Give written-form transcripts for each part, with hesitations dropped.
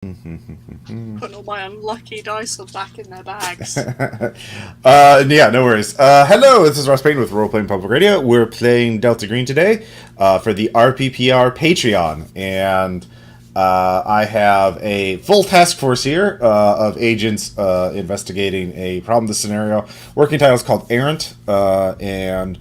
Putting all my unlucky dice back in their bags. Yeah, no worries. Hello, this is Ross Payne with Role Playing Public Radio. We're playing Delta Green today for the RPPR Patreon, and I have a full task force here of agents investigating a problem. This scenario working title is called Errant, and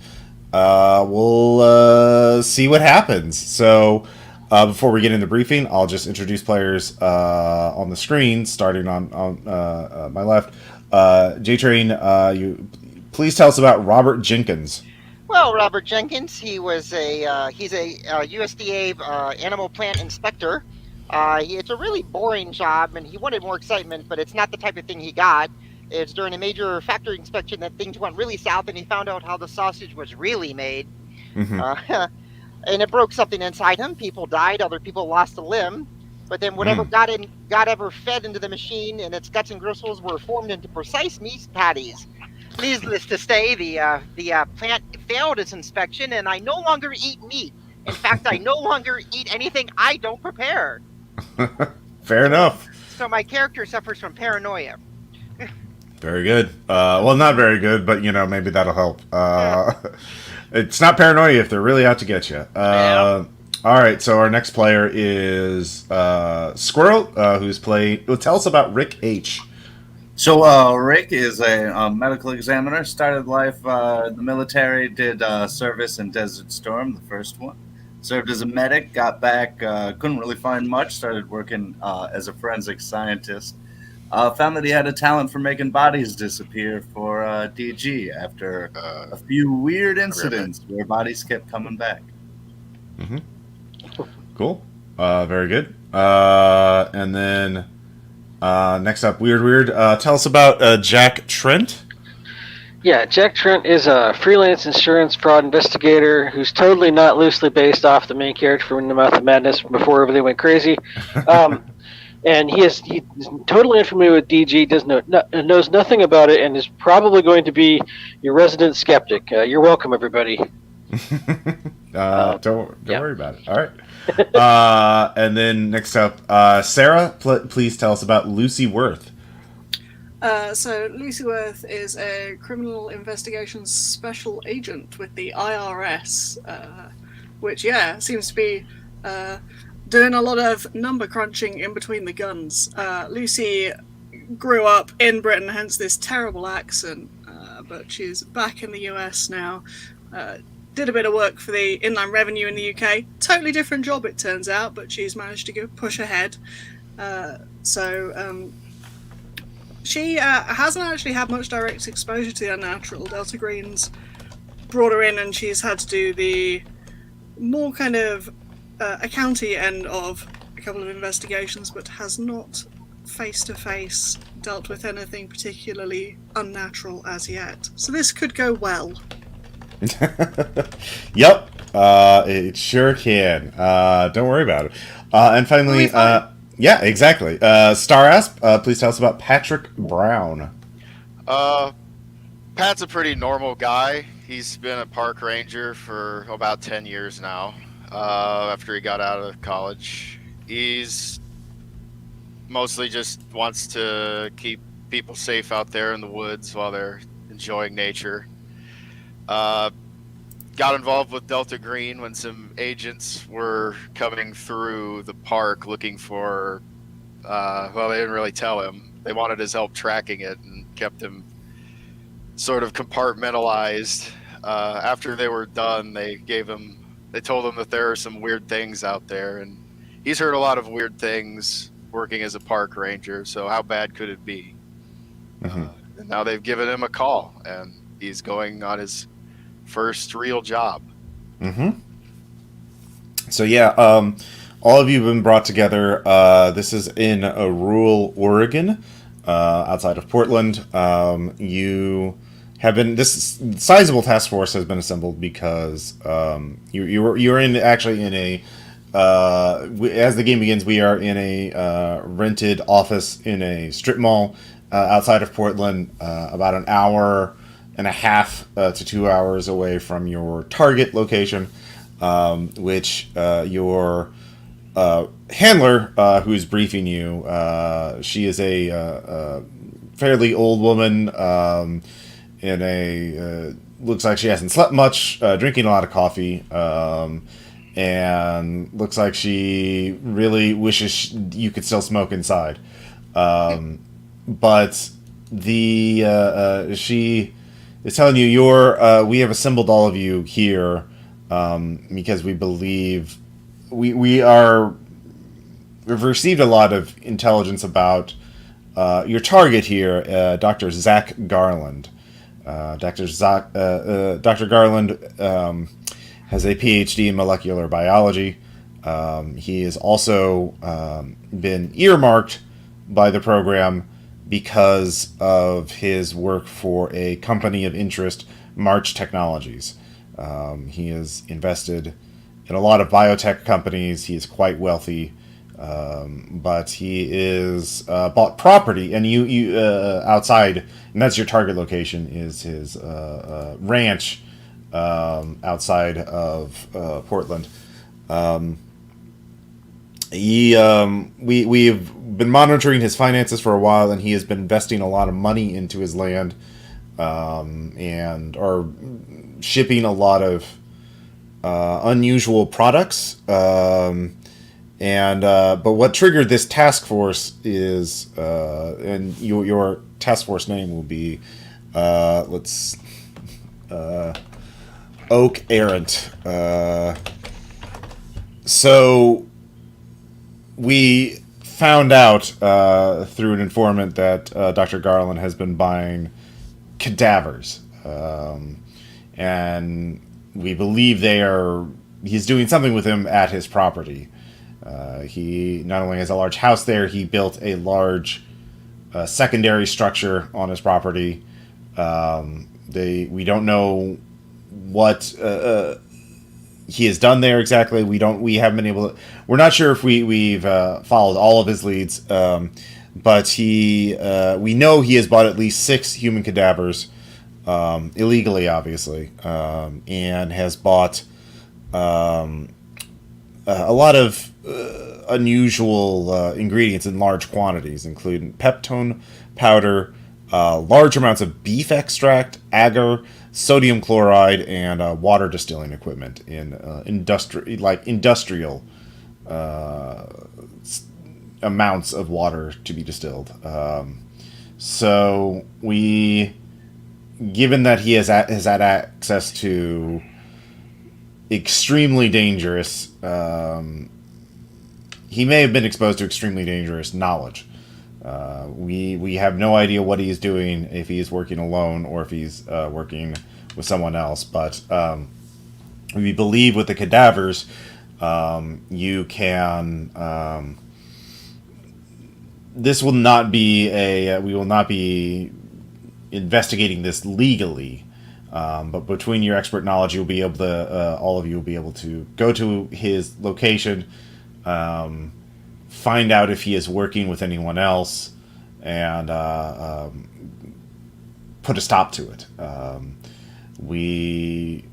we'll see what happens. So. Before we get into the briefing, I'll just introduce players on the screen, starting on my left. J-Train, you please tell us about Robert Jenkins. Well, Robert Jenkins, he's a USDA animal plant inspector. It's a really boring job, and he wanted more excitement, but it's not the type of thing he got. It's during a major factory inspection that things went really south, and he found out how the sausage was really made. Mm-hmm. And it broke something inside him. People died, other people lost a limb. But then whatever got ever fed into the machine, and its guts and gristles were formed into precise meat patties. Needless to say, the plant failed its inspection, and I no longer eat meat. In fact, I no longer eat anything I don't prepare. Fair enough. So my character suffers from paranoia. Very good. Well, not very good, but maybe that'll help. It's not paranoia if they're really out to get you. Yeah. All right, so our next player is Squirrel, who's played. Well, tell us about Rick H. So Rick is a medical examiner. Started life in the military. Did service in Desert Storm, the first one. Served as a medic. Got back. Couldn't really find much. Started working as a forensic scientist. Found that he had a talent for making bodies disappear for DG after a few weird incidents where bodies kept coming back. Mm-hmm. Cool. Very good. And then next up, Weird. Tell us about Jack Trent. Yeah, Jack Trent is a freelance insurance fraud investigator who's totally not loosely based off the main character from The Mouth of Madness before everything went crazy. And he's totally unfamiliar with DG, knows nothing about it, and is probably going to be your resident skeptic. You're welcome, everybody. Don't worry about it. All right. And then next up, Sarah, please tell us about Lucy Worth. So Lucy Worth is a criminal investigations special agent with the IRS, which, seems to be doing a lot of number crunching in between the guns. Lucy grew up in Britain, hence this terrible accent, but she's back in the US now. Did a bit of work for the Inland Revenue in the UK. Totally different job, it turns out, but she's managed to push ahead. She hasn't actually had much direct exposure to the unnatural. Delta Green's brought her in, and she's had to do the more kind of a county end of a couple of investigations, but has not face-to-face dealt with anything particularly unnatural as yet. So this could go well. Yep, it sure can. Don't worry about it. And finally, yeah, exactly. Star Asp, please tell us about Patrick Brown. Pat's a pretty normal guy. He's been a park ranger for about 10 years now. After he got out of college, he's mostly just wants to keep people safe out there in the woods while they're enjoying nature. Got involved with Delta Green when some agents were coming through the park looking for, they didn't really tell him. They wanted his help tracking it and kept him sort of compartmentalized. After they were done, they told him that there are some weird things out there, and he's heard a lot of weird things working as a park ranger, so how bad could it be? Mm-hmm. And now they've given him a call, and he's going on his first real job. Mm-hmm. So all of you have been brought together. This is in rural Oregon, outside of Portland. This sizable task force has been assembled because you're in a as the game begins, we are in a rented office in a strip mall outside of Portland, about an hour and a half to 2 hours away from your target location, which your handler who is briefing you. She is a fairly old woman in a looks like she hasn't slept much, drinking a lot of coffee, and looks like she really wishes you could still smoke inside. But she is telling you we have assembled all of you here because we believe we've received a lot of intelligence about your target here, Dr. Zach Garland. Dr. Garland has a PhD in molecular biology. He has also been earmarked by the program because of his work for a company of interest, March Technologies. He is invested in a lot of biotech companies. He is quite wealthy, but he is bought property, and you outside, and that's your target location, is his ranch outside of Portland. We've been monitoring his finances for a while, and he has been investing a lot of money into his land, and are shipping a lot of unusual products. But what triggered this task force is, and your task force name will be, Oak Errant. So we found out through an informant that Dr. Garland has been buying cadavers, and we believe he's doing something with them at his property. He not only has a large house there, he built a large secondary structure on his property. We don't know what he has done there exactly. We haven't been able to. We're not sure if we've followed all of his leads, but we know he has bought at least 6 human cadavers illegally, obviously, and has bought a lot of unusual ingredients in large quantities, including peptone powder, large amounts of beef extract, agar, sodium chloride, and water distilling equipment in industrial amounts of water to be distilled. So given that he has had access to extremely dangerous, he may have been exposed to extremely dangerous knowledge. We have no idea what he is doing, if he is working alone or if he's working with someone else. But we believe with the cadavers, you can. This will not be we will not be investigating this legally. But between your expert knowledge, you'll be able to. All of you will be able to go to his location. Find out if he is working with anyone else, and put a stop to it. We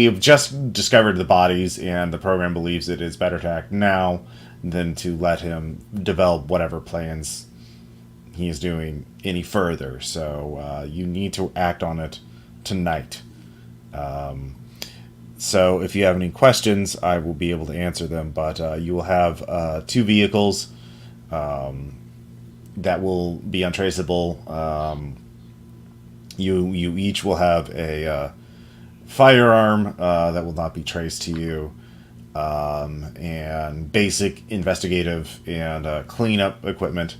have just discovered the bodies, and the program believes it is better to act now than to let him develop whatever plans he is doing any further. So you need to act on it tonight. So if you have any questions, I will be able to answer them, but you will have 2 vehicles that will be untraceable. You each will have a firearm that will not be traced to you, and basic investigative and cleanup equipment,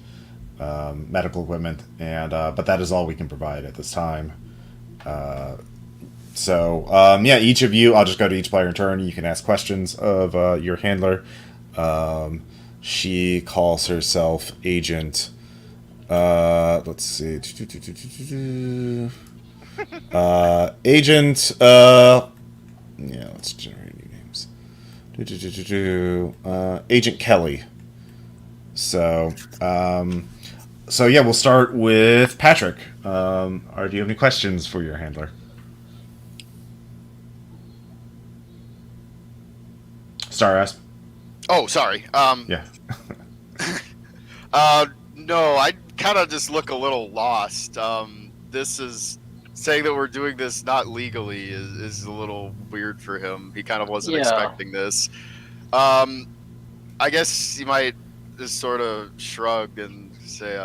medical equipment, and but that is all we can provide at this time. Each of you, I'll just go to each player in turn. You can ask questions of your handler. She calls herself Agent. Let's see. Agent. Let's generate new names. Agent Kelly. So we'll start with Patrick. Do you have any questions for your handler? Star Asp. Oh, sorry. Yeah. No, I kind of just look a little lost. This is saying that we're doing this not legally is a little weird for him. He kind of wasn't expecting this. I guess he might just sort of shrug and say,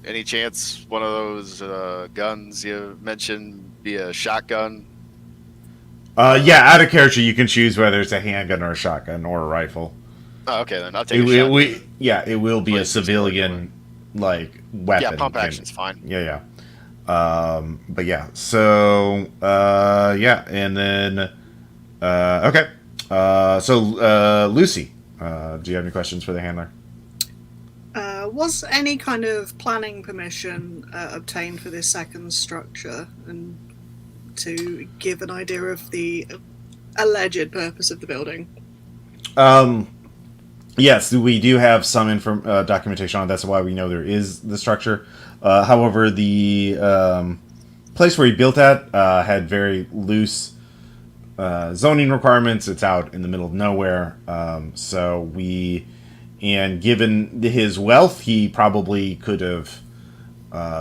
any chance one of those guns you mentioned be a shotgun? Yeah, out of character, you can choose whether it's a handgun or a shotgun or a rifle. Oh, okay, then I'll take a shotgun. It will be a civilian, like, weapon. Yeah, pump action's fine. Yeah. But yeah, so, yeah, and then, okay. So, Lucy, do you have any questions for the handler? Was any kind of planning permission obtained for this second structure, and to give an idea of the alleged purpose of the building? Yes, we do have some documentation on it. That's why we know there is the structure. However, the place where he built at had very loose zoning requirements. It's out in the middle of nowhere. And given his wealth, he probably could have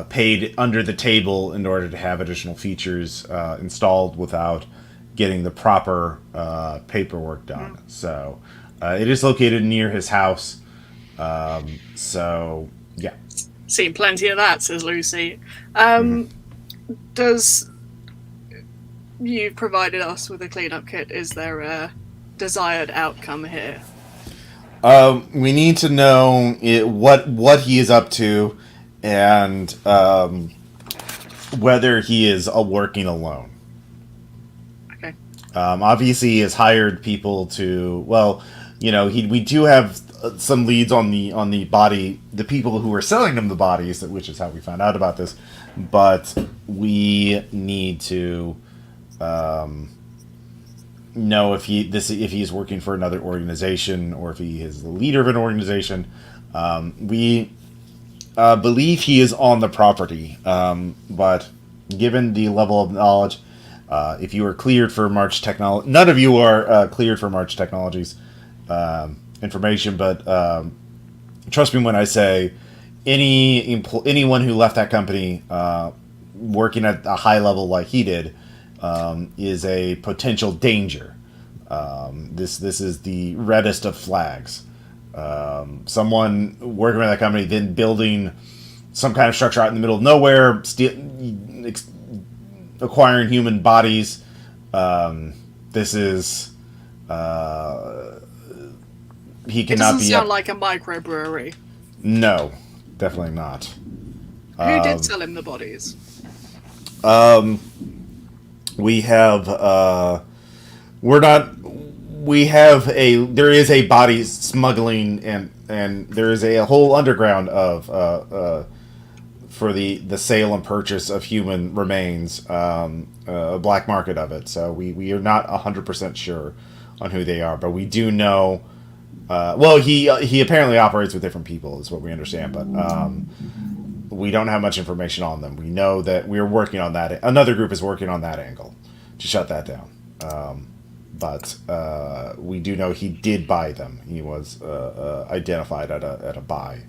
paid under the table in order to have additional features installed without getting the proper paperwork done. Mm. So it is located near his house. So, yeah. Seen plenty of that, says Lucy. Does... You've provided us with a cleanup kit. Is there a desired outcome here? We need to know what he is up to, and whether he is working alone. Okay. Obviously, he has hired people to. Well, we do have some leads on the body, the people who were selling him the bodies, which is how we found out about this. But we need to know if he's working for another organization or if he is the leader of an organization. We believe he is on the property, but given the level of knowledge, if you are cleared for March Technology, none of you are cleared for March Technologies information, but trust me when I say anyone who left that company working at a high level like he did is a potential danger. This is the reddest of flags. Someone working with that company, then building some kind of structure out in the middle of nowhere, acquiring human bodies. This is he cannot be. It doesn't sound like a microbrewery. No, definitely not. Who did sell him the bodies? We have there is a body smuggling and there is a whole underground of for the sale and purchase of human remains, a black market of it. So we are not 100% sure on who they are, but we do know. He apparently operates with different people, is what we understand, but we don't have much information on them. We know that we're working on that. Another group is working on that angle to shut that down. But we do know he did buy them. He was identified at a buy.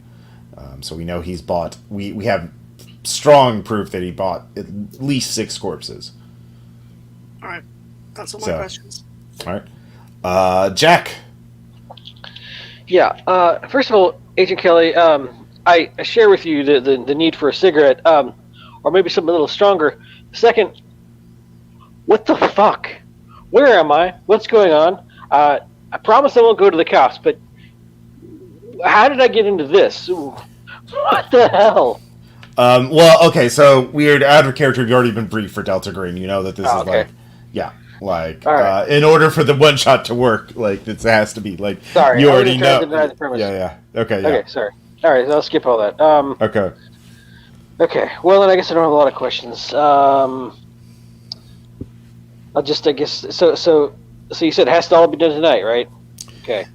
So we know he's bought. We have strong proof that he bought at least 6 corpses. All right, that's all my questions. All right, Jack. Yeah. First of all, Agent Kelly, I share with you the need for a cigarette, or maybe something a little stronger. Second, what the fuck? Where am I? What's going on? I promise I won't go to the cops, but how did I get into this? What the hell? Well, okay, so weird out of character. You've already been briefed for Delta Green. You know that this is okay. Right. In order for the one shot to work, it has to be Sorry, you already know. Yeah. Okay. Yeah. Okay. Sorry. All right. I'll skip all that. Okay. Okay. Well, then I guess I don't have a lot of questions. I'll just, I guess. So you said it has to all be done tonight, right? Okay.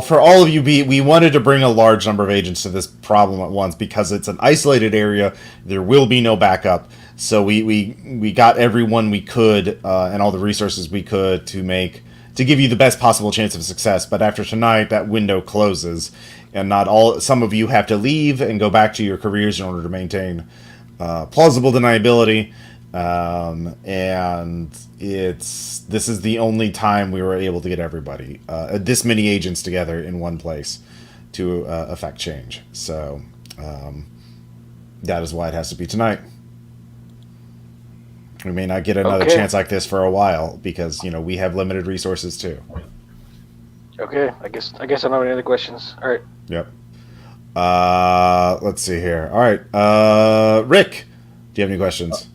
For all of you, we wanted to bring a large number of agents to this problem at once because it's an isolated area. There will be no backup. So we got everyone we could and all the resources we could to make to give you the best possible chance of success. But after tonight, that window closes, and not all. Some of you have to leave and go back to your careers in order to maintain plausible deniability. And this is the only time we were able to get everybody, this many agents together in one place to affect change. So that is why it has to be tonight. We may not get another chance like this for a while because we have limited resources too. Okay, I guess I don't have any other questions. All right. Yep. Let's see here. All right, Rick, do you have any questions?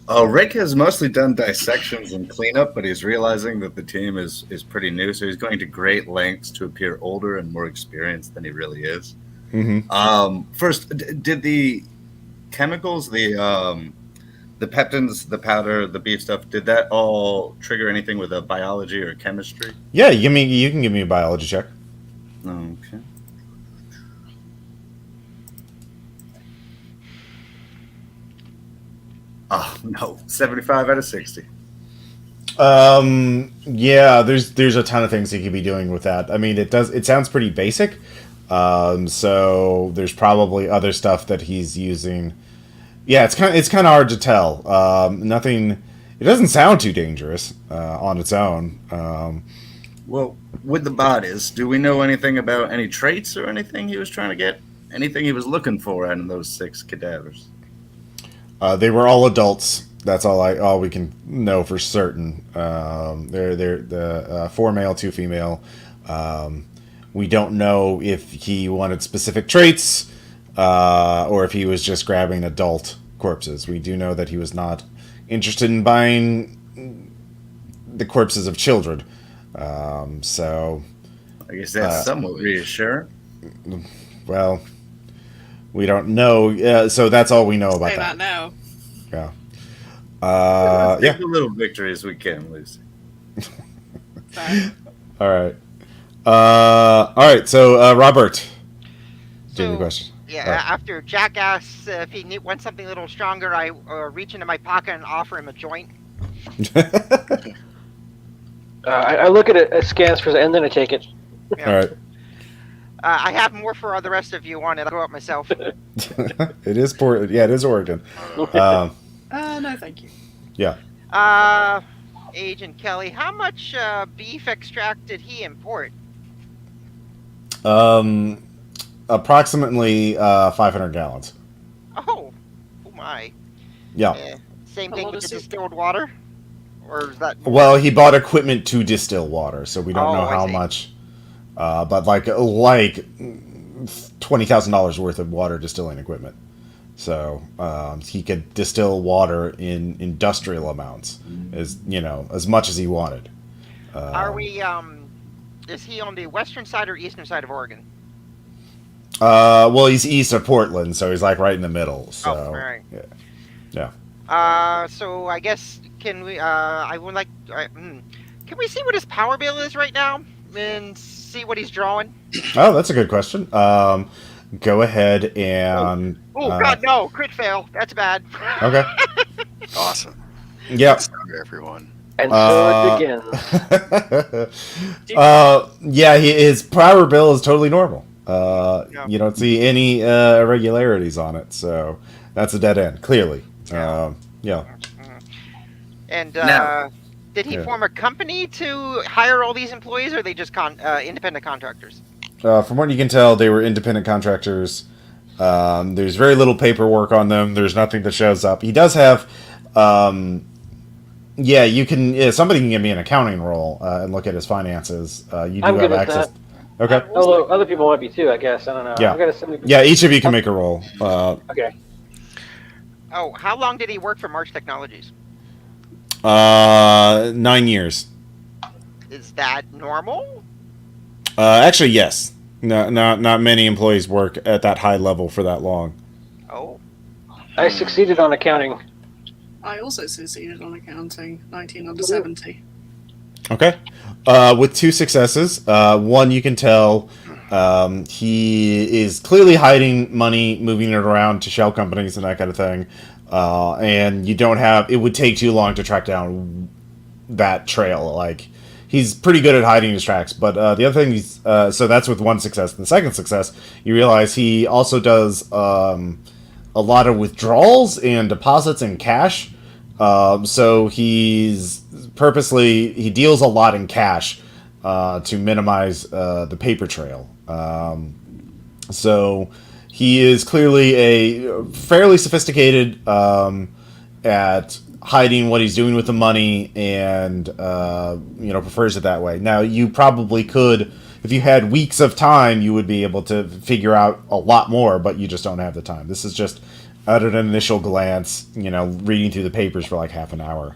Rick has mostly done dissections and cleanup, but he's realizing that the team is pretty new, so he's going to great lengths to appear older and more experienced than he really is. Mm-hmm. First, did the chemicals, the peptins, the powder, the beef stuff, did that all trigger anything with a biology or chemistry? Yeah, you can give me a biology check. Okay. Oh no, 75 out of 60. Yeah, there's a ton of things he could be doing with that. I mean, it sounds pretty basic. So there's probably other stuff that he's using. Yeah, it's kind of hard to tell. Nothing. It doesn't sound too dangerous on its own. Well, with the bodies, do we know anything about any traits or anything he was trying to get? Anything he was looking for out of those 6 cadavers? They were all adults. That's all we can know for certain. They're the 4 male, 2 female. We don't know if he wanted specific traits or if he was just grabbing adult corpses. We do know that he was not interested in buying the corpses of children. So I guess that's somewhat reassuring. Well, we don't know. So that's all we know about Say that. that now. Yeah. Take the little victories we can, Lucy. All right. All right. So, Robert, do you have any questions? Yeah, after Jack asks if he wants something a little stronger, I reach into my pocket and offer him a joint. I look at it, scans for, and then I take it. Yeah. All right. I have more for the rest of you on it. I'll go up myself. It is it is Oregon. No, thank you. Yeah. Agent Kelly, how much beef extract did he import? Approximately 500 gallons. Oh my. Yeah. Same A thing lot with of the soup. distilled water? Or is that... Well, he bought equipment to distill water, so we don't know I how see. much. But like $20,000 worth of water distilling equipment. So he could distill water in industrial amounts, as much as he wanted. Are we, is he on the western side or eastern side of Oregon? Well, he's east of Portland, so he's like right in the middle. So, all right. Yeah. So I guess, can we, I would like, can we see what his power bill is right now? And see what he's drawing? Oh, that's a good question. Go ahead and... Oh, God, no. Crit fail. That's bad. Okay. Awesome. Yeah. Sorry, everyone. And so it begins. Yeah, his power bill is totally normal. Yeah. You don't see any irregularities on it, so that's a dead end, clearly. Yeah. And Now- did he Yeah. form a company to hire all these employees, or are they just independent contractors? From what you can tell, they were independent contractors. There's very little paperwork on them. There's nothing that shows up. He does have... you can... Yeah, somebody can give me an accounting roll and look at his finances. You do I'm have good at access... that. Okay. Although other people might be too, I guess. I don't know. Yeah. I've got a 70%. Yeah, each of you can make a roll. Okay. Oh, how long did he work for March Technologies? 9 years. Is that normal? Actually, yes. No, not many employees work at that high level for that long. Oh, I succeeded on accounting. I also succeeded on accounting, 19 under 70. Okay. With 2 successes. One, you can tell he is clearly hiding money, moving it around to shell companies and that kind of thing. And you don't have... It would take too long to track down that trail. Like, he's pretty good at hiding his tracks. But the other thing he's so that's with one success. The second success, you realize he also does a lot of withdrawals and deposits in cash. So he deals a lot in cash to minimize the paper trail. So he is clearly a fairly sophisticated at hiding what he's doing with the money, and prefers it that way. Now, you probably could, if you had weeks of time, you would be able to figure out a lot more, but you just don't have the time. This is just at an initial glance, reading through the papers for like half an hour.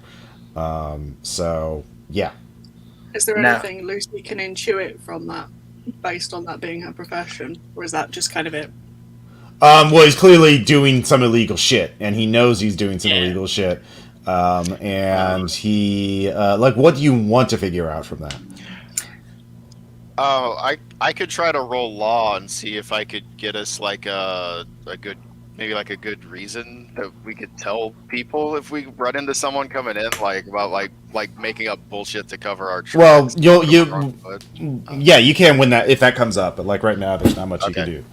So yeah. Is there Now- anything Lucy can intuit from that, based on that being her profession, or is that just kind of it? Well, he's clearly doing some illegal shit, and he knows he's doing some illegal shit. And he, what do you want to figure out from that? I could try to roll law and see if I could get us like a good reason that we could tell people if we run into someone coming in, about making up bullshit to cover our tracks. Well, you can win that if that comes up, but like right now, there's not much you can do.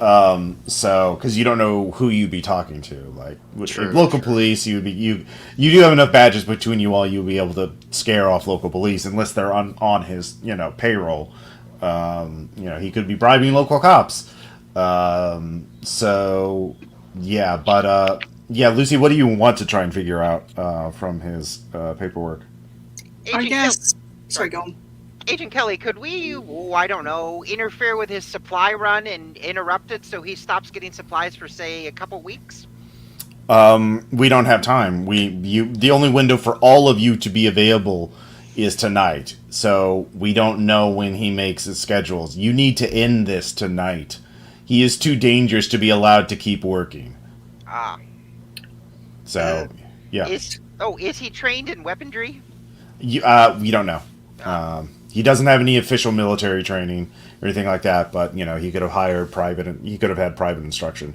Because you don't know who you'd be talking to. Like with local police, you do have enough badges between you all. You'll be able to scare off local police unless they're on his payroll. He could be bribing local cops. So yeah, but Lucy, what do you want to try and figure out from his paperwork? I guess. Sorry, go on. Agent Kelly, could we, I don't know, interfere with his supply run and interrupt it so he stops getting supplies for, say, a couple weeks? We don't have time. The only window for all of you to be available is tonight. So we don't know when he makes his schedules. You need to end this tonight. He is too dangerous to be allowed to keep working. So, yeah. Is he trained in weaponry? We don't know. He doesn't have any official military training or anything like that, but he could have hired private. He could have had private instruction.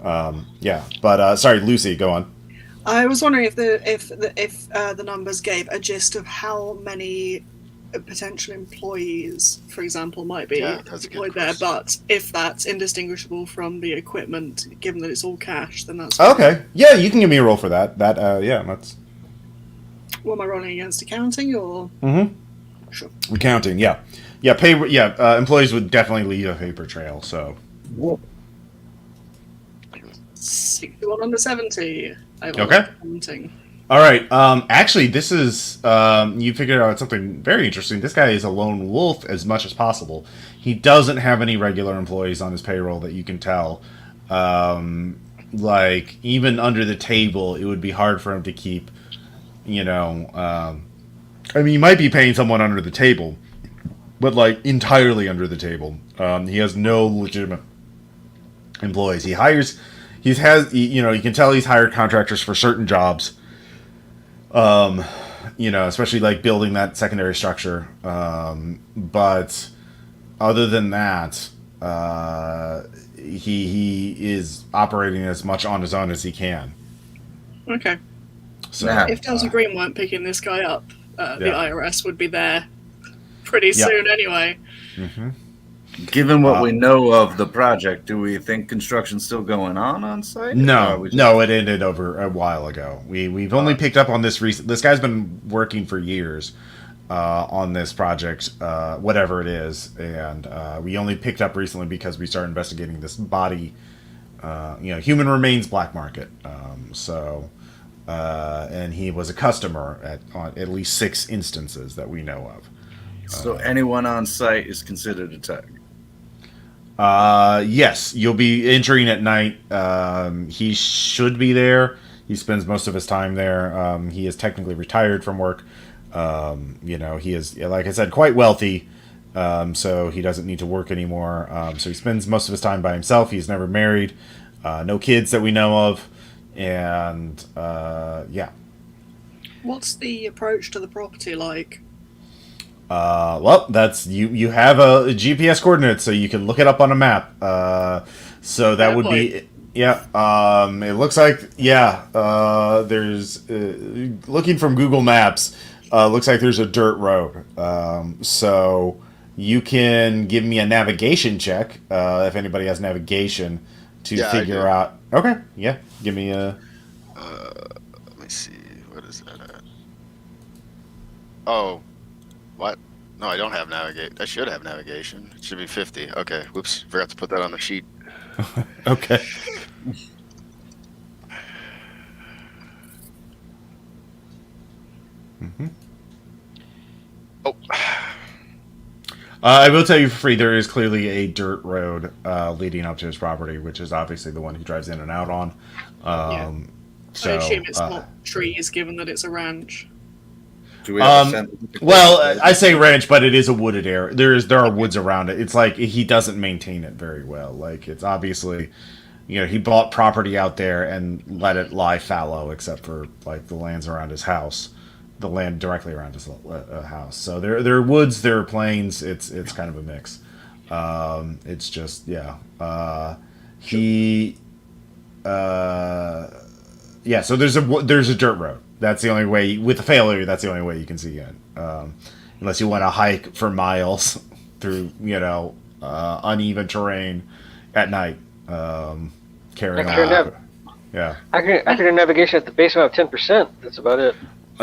Sorry, Lucy, go on. I was wondering if the numbers gave a gist of how many potential employees, for example, might be deployed there, but if that's indistinguishable from the equipment, given that it's all cash, then that's okay. Yeah, you can give me a roll for that. That's. What am I rolling against? Accounting or? Mm-hmm. Sure. Accounting, yeah. Employees would definitely leave a paper trail, so. 61 under 70. Okay. Accounting. All right. Actually, this is you figured out something very interesting. This guy is a lone wolf as much as possible. He doesn't have any regular employees on his payroll that you can tell. Even under the table, it would be hard for him to keep. He might be paying someone under the table, but entirely under the table. He has no legitimate employees. You can tell he's hired contractors for certain jobs. Especially building that secondary structure. But other than that, he is operating as much on his own as he can. Okay. So if Delta Green weren't picking this guy up, the IRS would be there pretty soon anyway. Mm-hmm. Given what we know of the project, do we think construction's still going on site? No, it ended over a while ago. We've only picked up on this recent. This guy's been working for years on this project, whatever it is, and we only picked up recently because we started investigating this body, human remains black market. And he was a customer at least 6 instances that we know of. So anyone on site is considered a target. Yes, you'll be entering at night. He should be there. He spends most of his time there. He is technically retired from work. He is, like I said, quite wealthy. So he doesn't need to work anymore. So he spends most of his time by himself. He's never married. No kids that we know of. And, What's the approach to the property like? That's you have a GPS coordinate, so you can look it up on a map. So that would be it looks like there's looking from Google Maps. looks like there's a dirt road. So you can give me a navigation check if anybody has navigation to figure out. Okay, yeah, give me a. Let me see. What is that at? Oh, what? No, I don't have navigate. I should have navigation. It should be 50. Okay, whoops, forgot to put that on the sheet. Okay. Mm-hmm. Oh. I will tell you for free, there is clearly a dirt road leading up to his property, which is obviously the one he drives in and out on. So, I assume it's not trees, given that it's a ranch. Do we have a sense? well, I say ranch, but it is a wooded area. There are woods around it. It's like he doesn't maintain it very well. Like it's obviously, he bought property out there and let it lie fallow, except for like the lands around his house, the land directly around his house. So there are woods, there are plains. It's kind of a mix. It's just So there's a dirt road. That's the only way, with the failure, that's the only way you can see in. Unless you want to hike for miles through, uneven terrain at night, carrying on. Yeah. I can do navigation at the base of 10%. That's about it.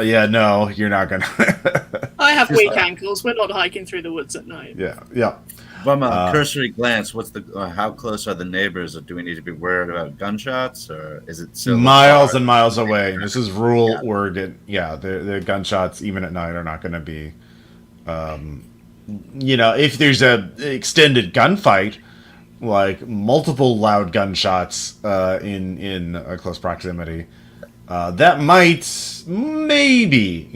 Yeah, no, you're not going to. I have weak ankles. We're not hiking through the woods at night. Yeah. From a cursory glance, how close are the neighbors? Or do we need to be worried about gunshots, or is it still miles and miles away? This is rural Oregon. Yeah, the gunshots even at night are not going to be. If there's a extended gunfight, like multiple loud gunshots in a close proximity, that might maybe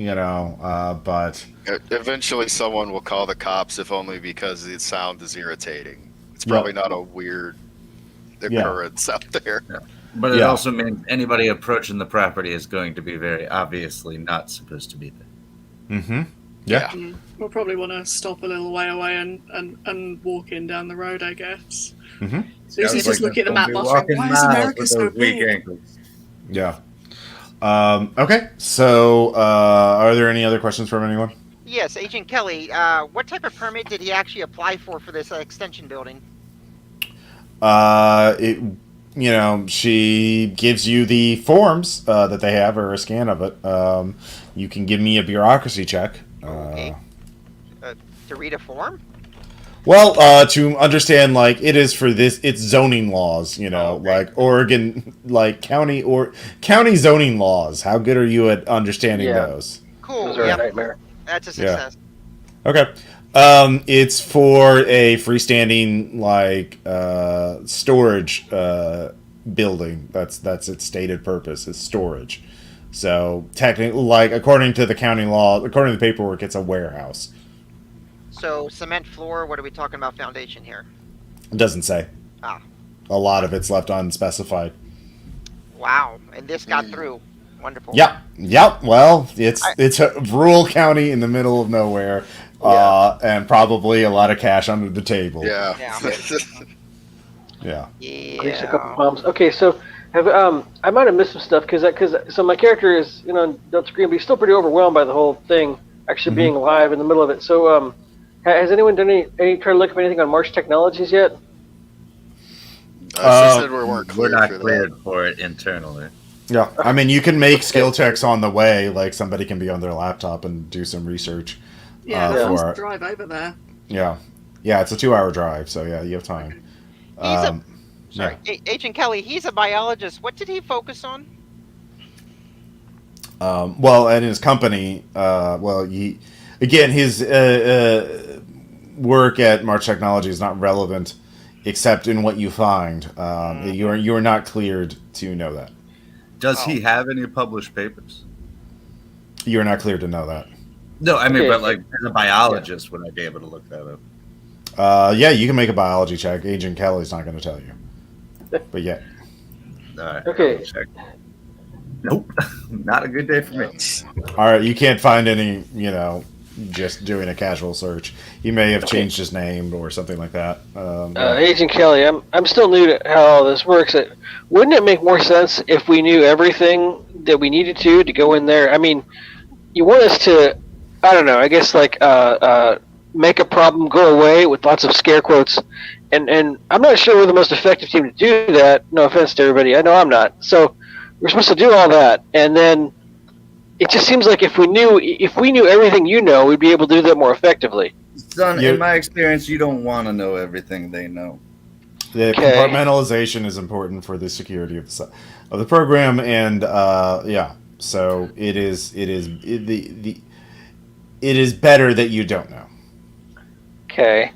but. Eventually, someone will call the cops, if only because the sound is irritating. It's probably not a weird occurrence out there. Yeah. But it also means anybody approaching the property is going to be very obviously not supposed to be there. Mm-hmm. Yeah. We'll probably want to stop a little way away and walk in down the road, I guess. Mm-hmm. Lucy's just looking at the map, muttering, "Why is America so big?" Yeah. Okay. So, are there any other questions from anyone? Yes, Agent Kelly, what type of permit did he actually apply for this extension building? She gives you the forms that they have, or a scan of it. You can give me a bureaucracy check. Okay. To read a form? Well, to understand, like, it is for this, it's zoning laws, like Oregon, like county zoning laws. How good are you at understanding those? Cool. Those are a nightmare. That's a success. Yeah. Okay. It's for a freestanding, like, storage building. That's its stated purpose, is storage. So, technically, like, according to the county law, according to the paperwork, it's a warehouse. So, cement floor, what are we talking about foundation here? It doesn't say. Ah. A lot of it's left unspecified. Wow. And this got through. Wonderful. Yep. Well, it's a rural county in the middle of nowhere, and probably a lot of cash under the table. Yeah. Yeah. There's a couple problems. Okay, so I might have missed some stuff because my character is Delta Green, but he's still pretty overwhelmed by the whole thing actually being live in the middle of it. So has anyone done any try to look up anything on Marsh Technologies yet? She said we're not cleared for it internally. Yeah, I mean, you can make skill checks on the way. Like, somebody can be on their laptop and do some research. Yeah, drive over there. Yeah, it's a 2-hour drive, so yeah, you have time. Agent Kelly, he's a biologist. What did he focus on? Well, at his company, his work at March Technology is not relevant, except in what you find. You are not cleared to know that. Does he have any published papers? You're not cleared to know that. No, I mean, but like as a biologist, would I be able to look that up? Yeah, you can make a biology check. Agent Kelly's not going to tell you. But yeah. All right. Okay. Nope. Not a good day for me. All right, you can't find any, just doing a casual search. He may have changed his name or something like that. Agent Kelly, I'm still new to how all this works. Wouldn't it make more sense if we knew everything that we needed to go in there? I mean, you want us to, I don't know, I guess like make a problem go away with lots of scare quotes, and I'm not sure we're the most effective team to do that. No offense to everybody, I know I'm not. So we're supposed to do all that, and then it just seems like if we knew everything you know, we'd be able to do that more effectively. Son, in my experience, you don't want to know everything they know. The Okay. compartmentalization is important for the security of the program, and so it is better that you don't know. Okay.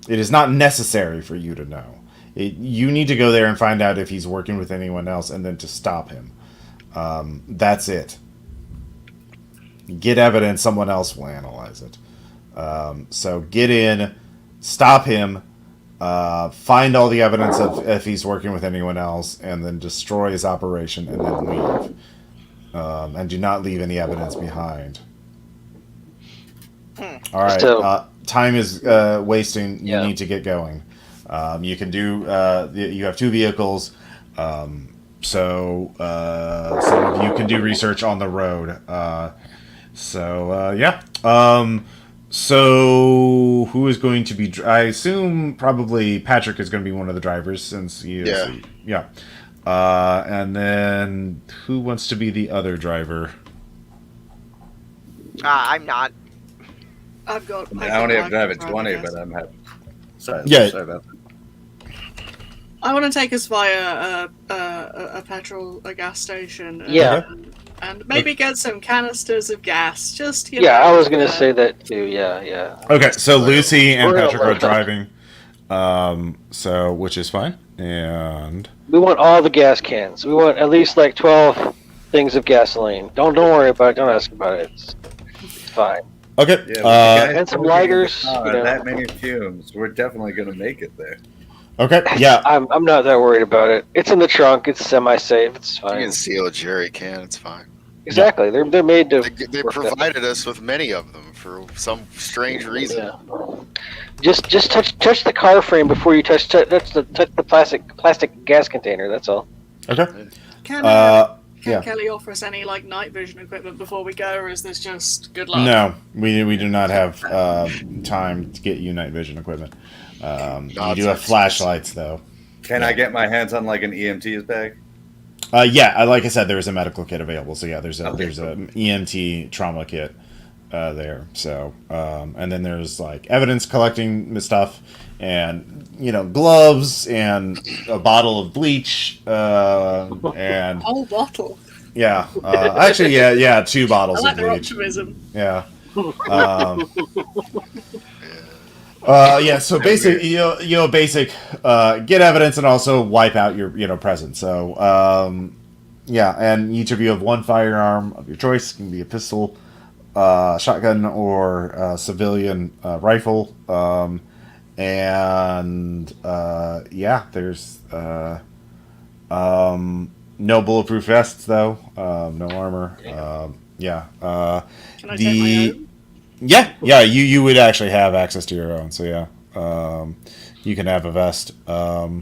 It is not necessary for you to know. You need to go there and find out if he's working with anyone else, and then to stop him. That's it. Get evidence, someone else will analyze it. So get in, stop him, find all the evidence of if he's working with anyone else, and then destroy his operation, and then leave. And do not leave any evidence behind. All right. So- Time is wasting. You need to get going. You can do. You have 2 vehicles. So some of you can do research on the road. So who is going to be? I assume probably Patrick is going to be one of the drivers, since he is. Yeah. And then who wants to be the other driver? I'm not. I've got. I only have to drive at driving 20, test. but I'm happy. Sorry, Yeah. sorry about that. I want to take us via a gas station. Yeah. And maybe get some canisters of gas. Just I was gonna say that too. Yeah. Okay, so Lucy and We're Patrick are alert. driving. So which is fine. And We want all the gas cans. We want at least like 12 things of gasoline. Don't worry about it. Don't ask about it. It's fine. okay. Yeah, And some lighters, That many fumes. We're definitely going to make it there. Okay. Yeah. I'm not that worried about it. It's in the trunk. It's semi-safe. It's You fine. can seal a jerry can. It's fine. Exactly. They're made to. They work that. provided us with many of them for some strange reason. Yeah. Just touch the car frame before you touch the plastic gas container. That's all. Okay. Can yeah. Kelly offer us any like night vision equipment before we go, or is this just good luck? No, we do not have time to get you night vision equipment. You do have flashlights, though. Can I get my hands on like an EMT's bag? Yeah, like I said, there is a medical kit available. So yeah, there's a EMT trauma kit there. So and then there's like evidence collecting stuff, and gloves and a bottle of bleach and Whole bottle. yeah, actually 2 bottles I like of their bleach. optimism. Yeah. So basic, basic, get evidence and also wipe out your presence. So, and each of you have 1 firearm of your choice. It can be a pistol, shotgun, or civilian rifle. There's no bulletproof vests though, no armor. Can I take my own? Yeah, you would actually have access to your own, so you can have a vest. Off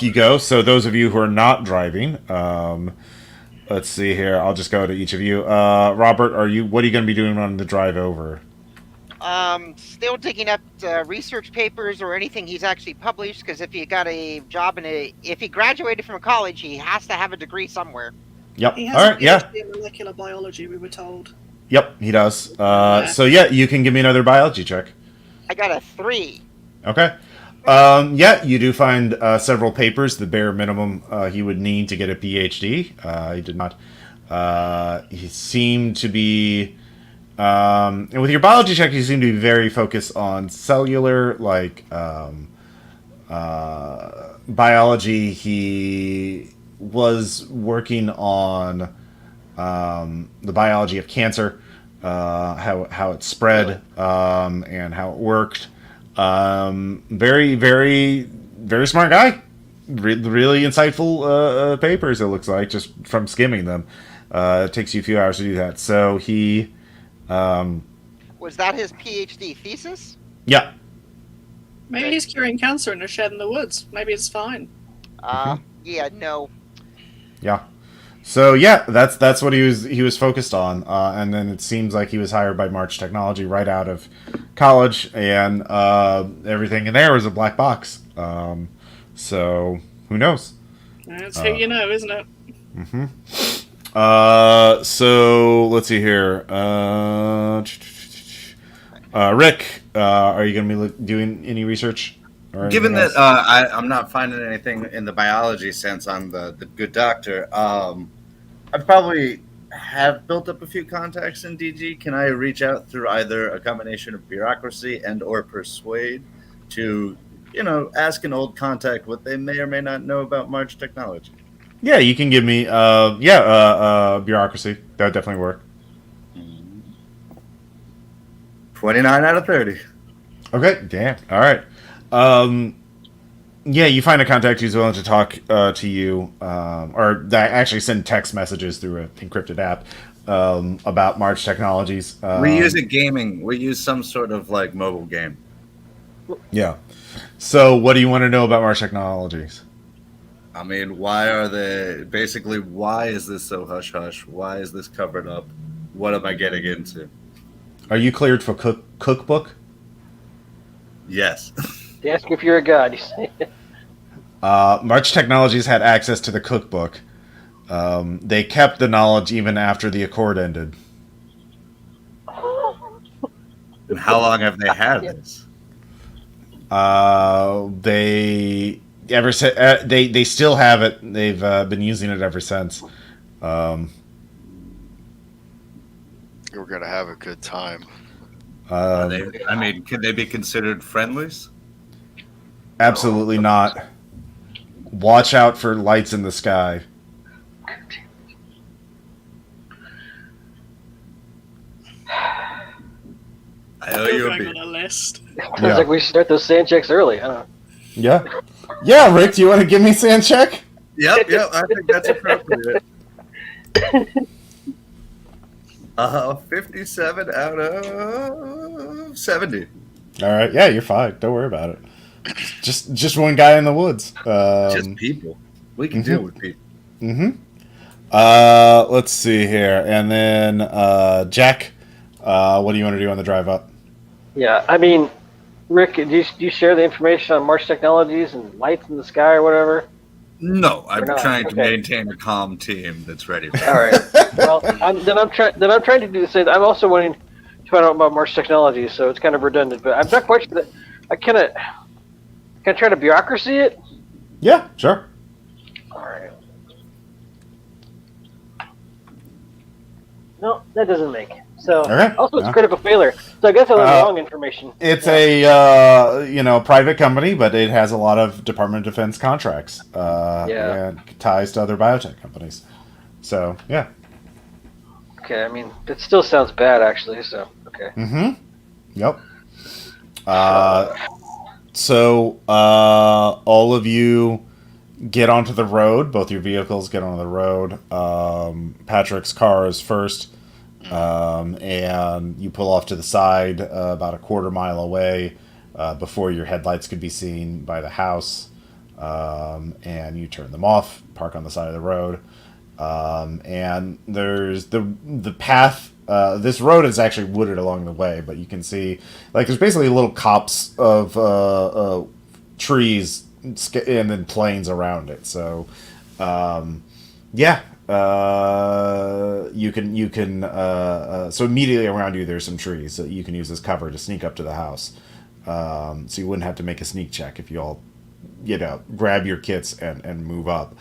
you go. So those of you who are not driving, let's see here. I'll just go to each of you. Robert, what are you going to be doing on the drive over? Still digging up research papers or anything he's actually published, because if he got a job if he graduated from college, he has to have a degree somewhere. Yep. He has All right. a Yeah. PhD in molecular biology, we were told. Yep. He does. You can give me another biology check. I got a 3. Okay. You do find several papers, the bare minimum he would need to get a PhD. He did not. He seemed to be, and with your biology check, you seem to be very focused on cellular, biology. He was working on the biology of cancer, how it spread, and how it worked. Very, very, very smart guy. Really insightful papers, it looks like, just from skimming them. It takes you a few hours to do that. So he... Was that his PhD thesis? Yeah. Maybe he's curing cancer in a shed in the woods. Maybe it's fine. Yeah, no. Yeah. So yeah, that's what he was focused on, and then it seems like he was hired by March Technology right out of college, and everything in there was a black box. So who knows? That's who you know, isn't it? So let's see here. Rick, are you going to be doing any research? Or Given anything that else? I'm not finding anything in the biology sense on the good doctor, I probably have built up a few contacts in DG. Can I reach out through either a combination of bureaucracy and or persuade to, ask an old contact what they may or may not know about March technology? Yeah, you can give me bureaucracy. That would definitely work. 29 out of 30. Okay, damn. All right. Yeah, you find a contact who's willing to talk to you, or that actually send text messages through an encrypted app about March Technologies. We use it gaming. We use some sort of like mobile game. Yeah. So, what do you want to know about March Technologies? I mean, why is this so hush hush? Why is this covered up? What am I getting into? Are you cleared for cookbook? Yes. They ask if you're a god. You say. March Technologies had access to the cookbook. They kept the knowledge even after the Accord ended. And how long have they had this? They still have it. They've been using it ever since. We're gonna have a good time. Can they be considered friendlies? Absolutely not. Watch out for lights in the sky. I owe you a Going beer. on a list. Sounds like we should start those sand checks early. I don't know. Yeah. Yeah, Rick, do you want to give me sand check? Yep, I think that's appropriate. 57 out of 70. All right. Yeah, you're fine. Don't worry about it. Just one guy in the woods. Just people. We can deal with people. Let's see here. And then Jack, what do you want to do on the drive up? Yeah, I mean, Rick, do you share the information on March Technologies and lights in the sky or whatever? No, I'm not? trying to Okay. maintain a calm team that's ready. All right. Well, I'm trying to do the same. I'm also wanting to find out about March Technologies, so it's kind of redundant. But I'm not quite sure that I can I try to bureaucracy it. Yeah, sure. All right. No, that doesn't make it. So Okay. also it's Yeah. a critical failure. So I guess I have the wrong information. It's a private company, but it has a lot of Department of Defense contracts and ties to other biotech companies. So yeah. Okay, I mean it still sounds bad actually. So okay. Yep. So all of you get onto the road. Both your vehicles get onto the road. Patrick's car is first. And you pull off to the side about a quarter mile away before your headlights could be seen by the house. And you turn them off, park on the side of the road. And there's the path. This road is actually wooded along the way, but you can see there's basically little copse of trees and then plains around it. So yeah. You can so immediately around you there's some trees that you can use as cover to sneak up to the house. So you wouldn't have to make a sneak check if you all grab your kits and move up.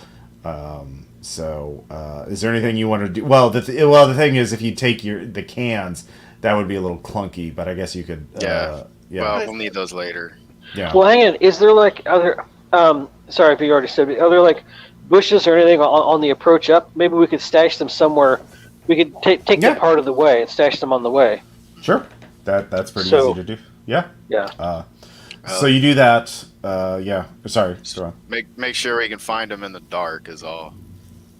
So is there anything you want to do? Well, the thing is, if you take the cans, that would be a little clunky, but I guess you could Well, we'll need those later. Yeah. Well, hang on. Is there other? Sorry if you already said. Are there bushes or anything on the approach up? Maybe we could stash them somewhere. We could take them part of the way and stash them on the way. Sure. That's pretty easy to do. Yeah. Yeah. So you do that. Yeah. Sorry. Go on. Make sure we can find them in the dark is all.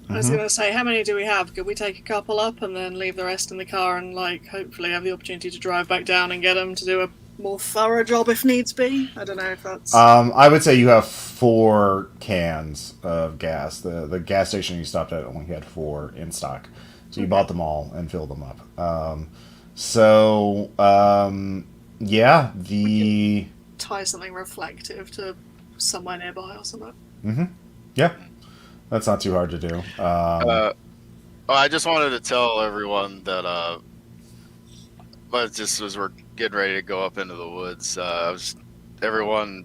I was going to say, how many do we have? Could we take a couple up and then leave the rest in the car and hopefully have the opportunity to drive back down and get them to do a more thorough job if needs be. I don't know if that's. I would say you have 4 cans of gas. The gas station you stopped at only had 4 in stock, so you bought them all and filled them up. Yeah, tie something reflective to somewhere nearby or something. Yeah, that's not too hard to do. I just wanted to tell everyone that, but just as we're getting ready to go up into the woods, everyone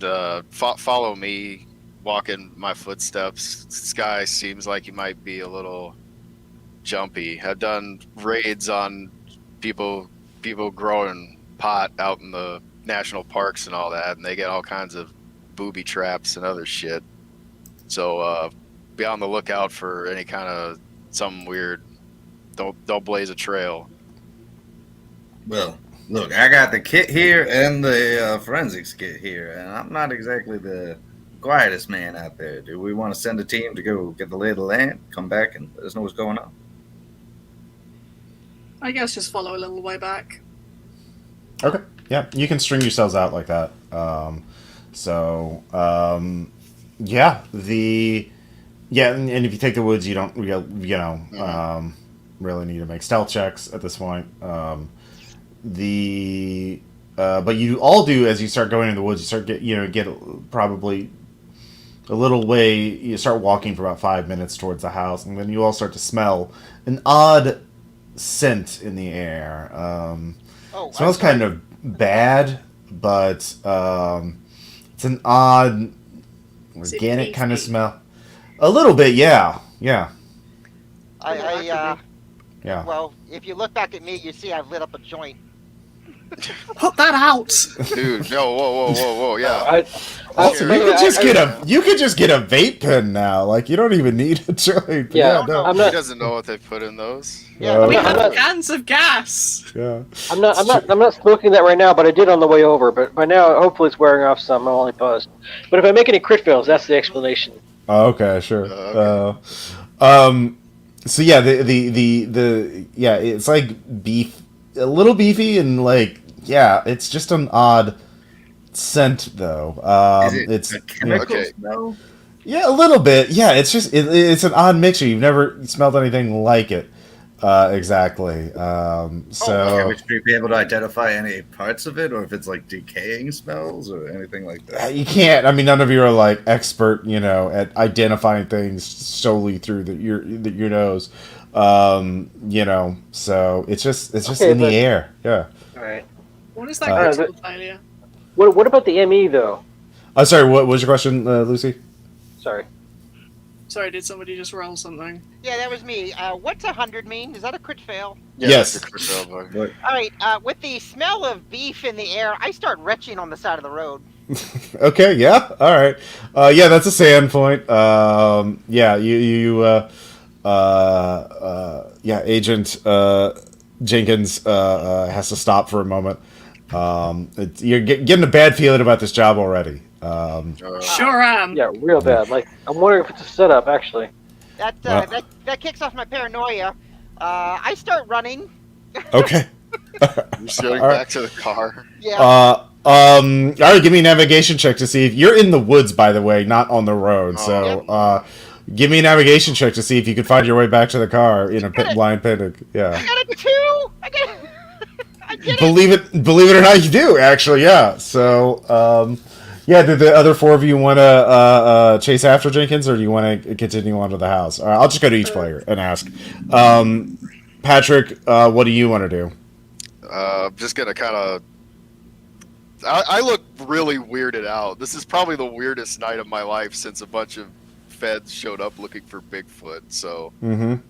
follow me, walk in my footsteps. This guy seems like he might be a little jumpy. I've done raids on people growing pot out in the national parks and all that, and they get all kinds of booby traps and other shit. So be on the lookout for any kind of something weird. Don't blaze a trail. Well, look, I got the kit here and the forensics kit here, and I'm not exactly the quietest man out there. Do we want to send a team to go get the lay of the land, come back, and let us know what's going on? I guess just follow a little way back. Okay. Yeah, you can string yourselves out like that. And if you take the woods, you don't really need to make stealth checks at this point. But you all do as you start going in the woods. You start get probably a little way. You start walking for about 5 minutes towards the house, and then you all start to smell an odd scent in the air. It smells kind of bad, but it's an odd organic kind of smell. A little bit, yeah. Well, if you look back at me, you see I've lit up a joint. Put that out, dude. No, whoa, yeah. You could just get a vape pen now. Like, you don't even need a joint. Yeah, no. He doesn't know what they put in those. Yeah, we have cans of gas. Yeah. I'm not smoking that right now, but I did on the way over. But by now, hopefully, it's wearing off some. I'm only paused. But if I make any crit fails, that's the explanation. Oh, okay, sure. Okay. So yeah, it's like beef, a little beefy, and like it's just an odd scent though. It's a chemical smell? Yeah, a little bit. Yeah, it's just it's an odd mixture. You've never smelled anything like it. Exactly. Would you be able to identify any parts of it, or if it's like decaying smells or anything like that? You can't. I mean, none of you are like expert, at identifying things solely through your nose. So it's just in the air. Yeah. All right. What is that crystal failure? What about the ME though? Sorry. What was your question, Lucy? Sorry, did somebody just roll something? Yeah, that was me. What's 100 mean? Is that a crit fail? Yeah, yes. that's a crit fail, boy. All right. With the smell of beef in the air, I start retching on the side of the road. Okay. Yeah. All right. That's a sand point. Agent Jenkins has to stop for a moment. You're getting a bad feeling about this job already. Sure am. Yeah, real bad. Like, I'm wondering if it's a setup, actually. That kicks off my paranoia. I start running. Okay. Just going back to the car. Yeah. All right, give me a navigation check to see if you're in the woods, by the way, not on the road. Give me a navigation check to see if you can find your way back to the car in a blind panic. Yeah. I got it too. I get it. Believe it or not, you do actually. Yeah. So, do the other 4 of you want to chase after Jenkins, or do you want to continue on to the house? All right, I'll just go to each player and ask. Patrick, what do you want to do? I'm just gonna kind of. I look really weirded out. This is probably the weirdest night of my life since a bunch of feds showed up looking for Bigfoot. So I'm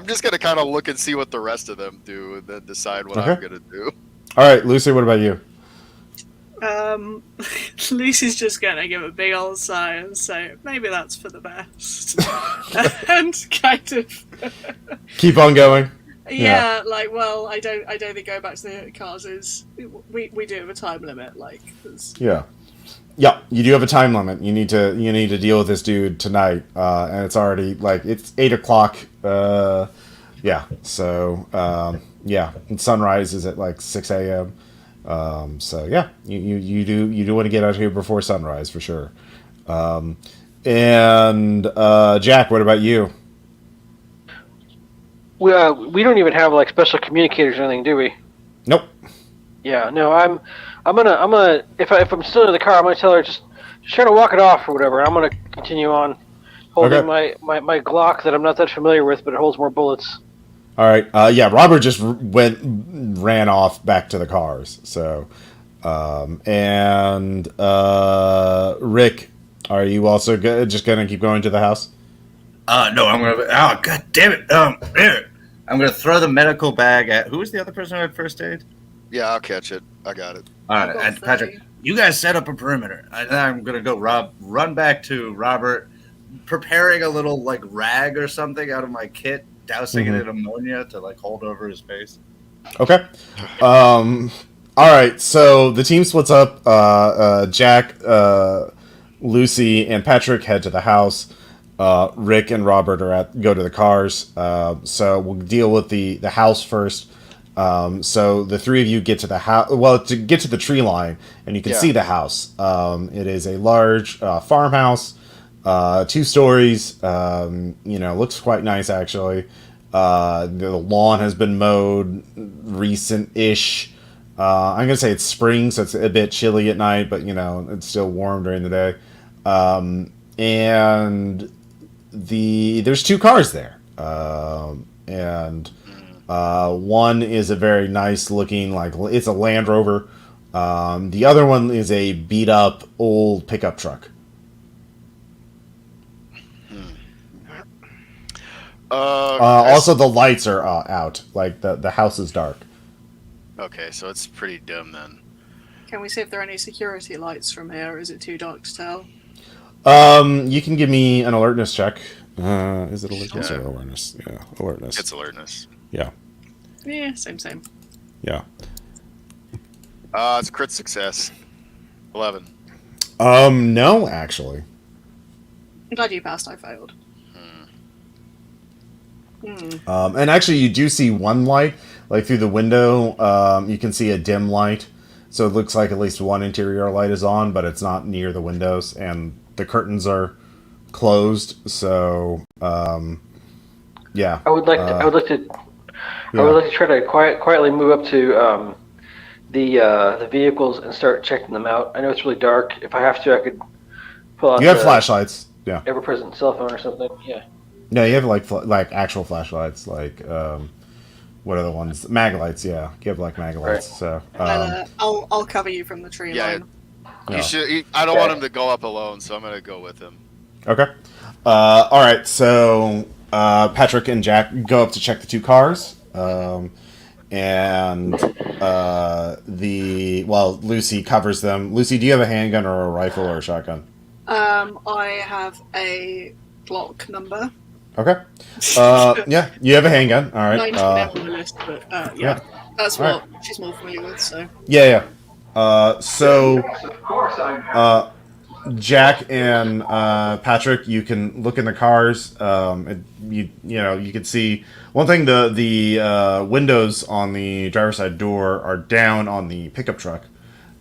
just gonna kind of look and see what the rest of them do, and then decide what I'm gonna do. All right, Lucy, what about you? Lucy's just gonna give a big old sigh and say, maybe that's for the best. And kind of keep on going. Yeah, I don't think going back to the cars is we do have a time limit, Yeah, you do have a time limit. You need to deal with this dude tonight, and it's already it's 8:00. And sunrise is at 6 a.m. So yeah, you do want to get out here before sunrise for sure. And Jack, what about you? We don't even have like special communicators or anything, do we? Nope. Yeah, no, I'm gonna if I'm still in the car, I'm gonna tell her just try to walk it off or whatever. I'm gonna continue on holding Okay. my Glock that I'm not that familiar with, but it holds more bullets. All right. Yeah, Robert just ran off back to the cars. So, and Rick, are you also just gonna keep going to the house? No, I'm gonna. Oh, god damn it! Here. I'm gonna throw the medical bag at. Who was the other person who had first aid? Yeah, I'll catch it. I got it. All right, I've got and Patrick, 30. you guys set up a perimeter. I'm gonna go run back to Robert, preparing a little like rag or something out of my kit, dousing it in ammonia to like hold over his face. Okay. All right. So the team splits up. Jack, Lucy, and Patrick head to the house. Rick and Robert go to the cars. So we'll deal with the house first. So the three of you get to the house. Well, to get to the tree line, and you can see the house. It is a large farmhouse, 2 stories. Looks quite nice actually. The lawn has been mowed recent-ish. I'm gonna say it's spring, so it's a bit chilly at night, but it's still warm during the day. And there's 2 cars there, and one is a very nice looking, like it's a Land Rover. The other one is a beat up old pickup truck. Also, the lights are out. Like the house is dark. Okay, so it's pretty dim then. Can we see if there are any security lights from here? Or is it too dark to tell? You can give me an alertness check. Is it alertness or awareness? Yeah, alertness. It's alertness. Yeah. Yeah, same. Yeah. It's a crit success. 11. No, actually. I'm glad you passed. I failed. And actually, you do see one light, like through the window. You can see a dim light, so it looks like at least one interior light is on, but it's not near the windows, and the curtains are closed. So, yeah. I would like to try to quietly move up to the vehicles and start checking them out. I know it's really dark. If I have to, I could pull out. You have flashlights. Yeah. Ever-present cell phone or something. Yeah. No, you have like actual flashlights. Like, what are the ones? Mag lights. Yeah, you have like mag lights. Right. So, I'll cover you from the tree line. I don't want him to go up alone, so I'm gonna go with him. Okay. All right. So Patrick and Jack go up to check the 2 cars. And Lucy covers them. Lucy, do you have a handgun or a rifle or a shotgun? I have a Glock number. Okay. Yeah, you have a handgun. All right. 19 on the list, but yeah, that's what she's more familiar with. So Yeah. So Jack and Patrick, you can look in the cars. You can see one thing. The windows on the driver's side door are down on the pickup truck,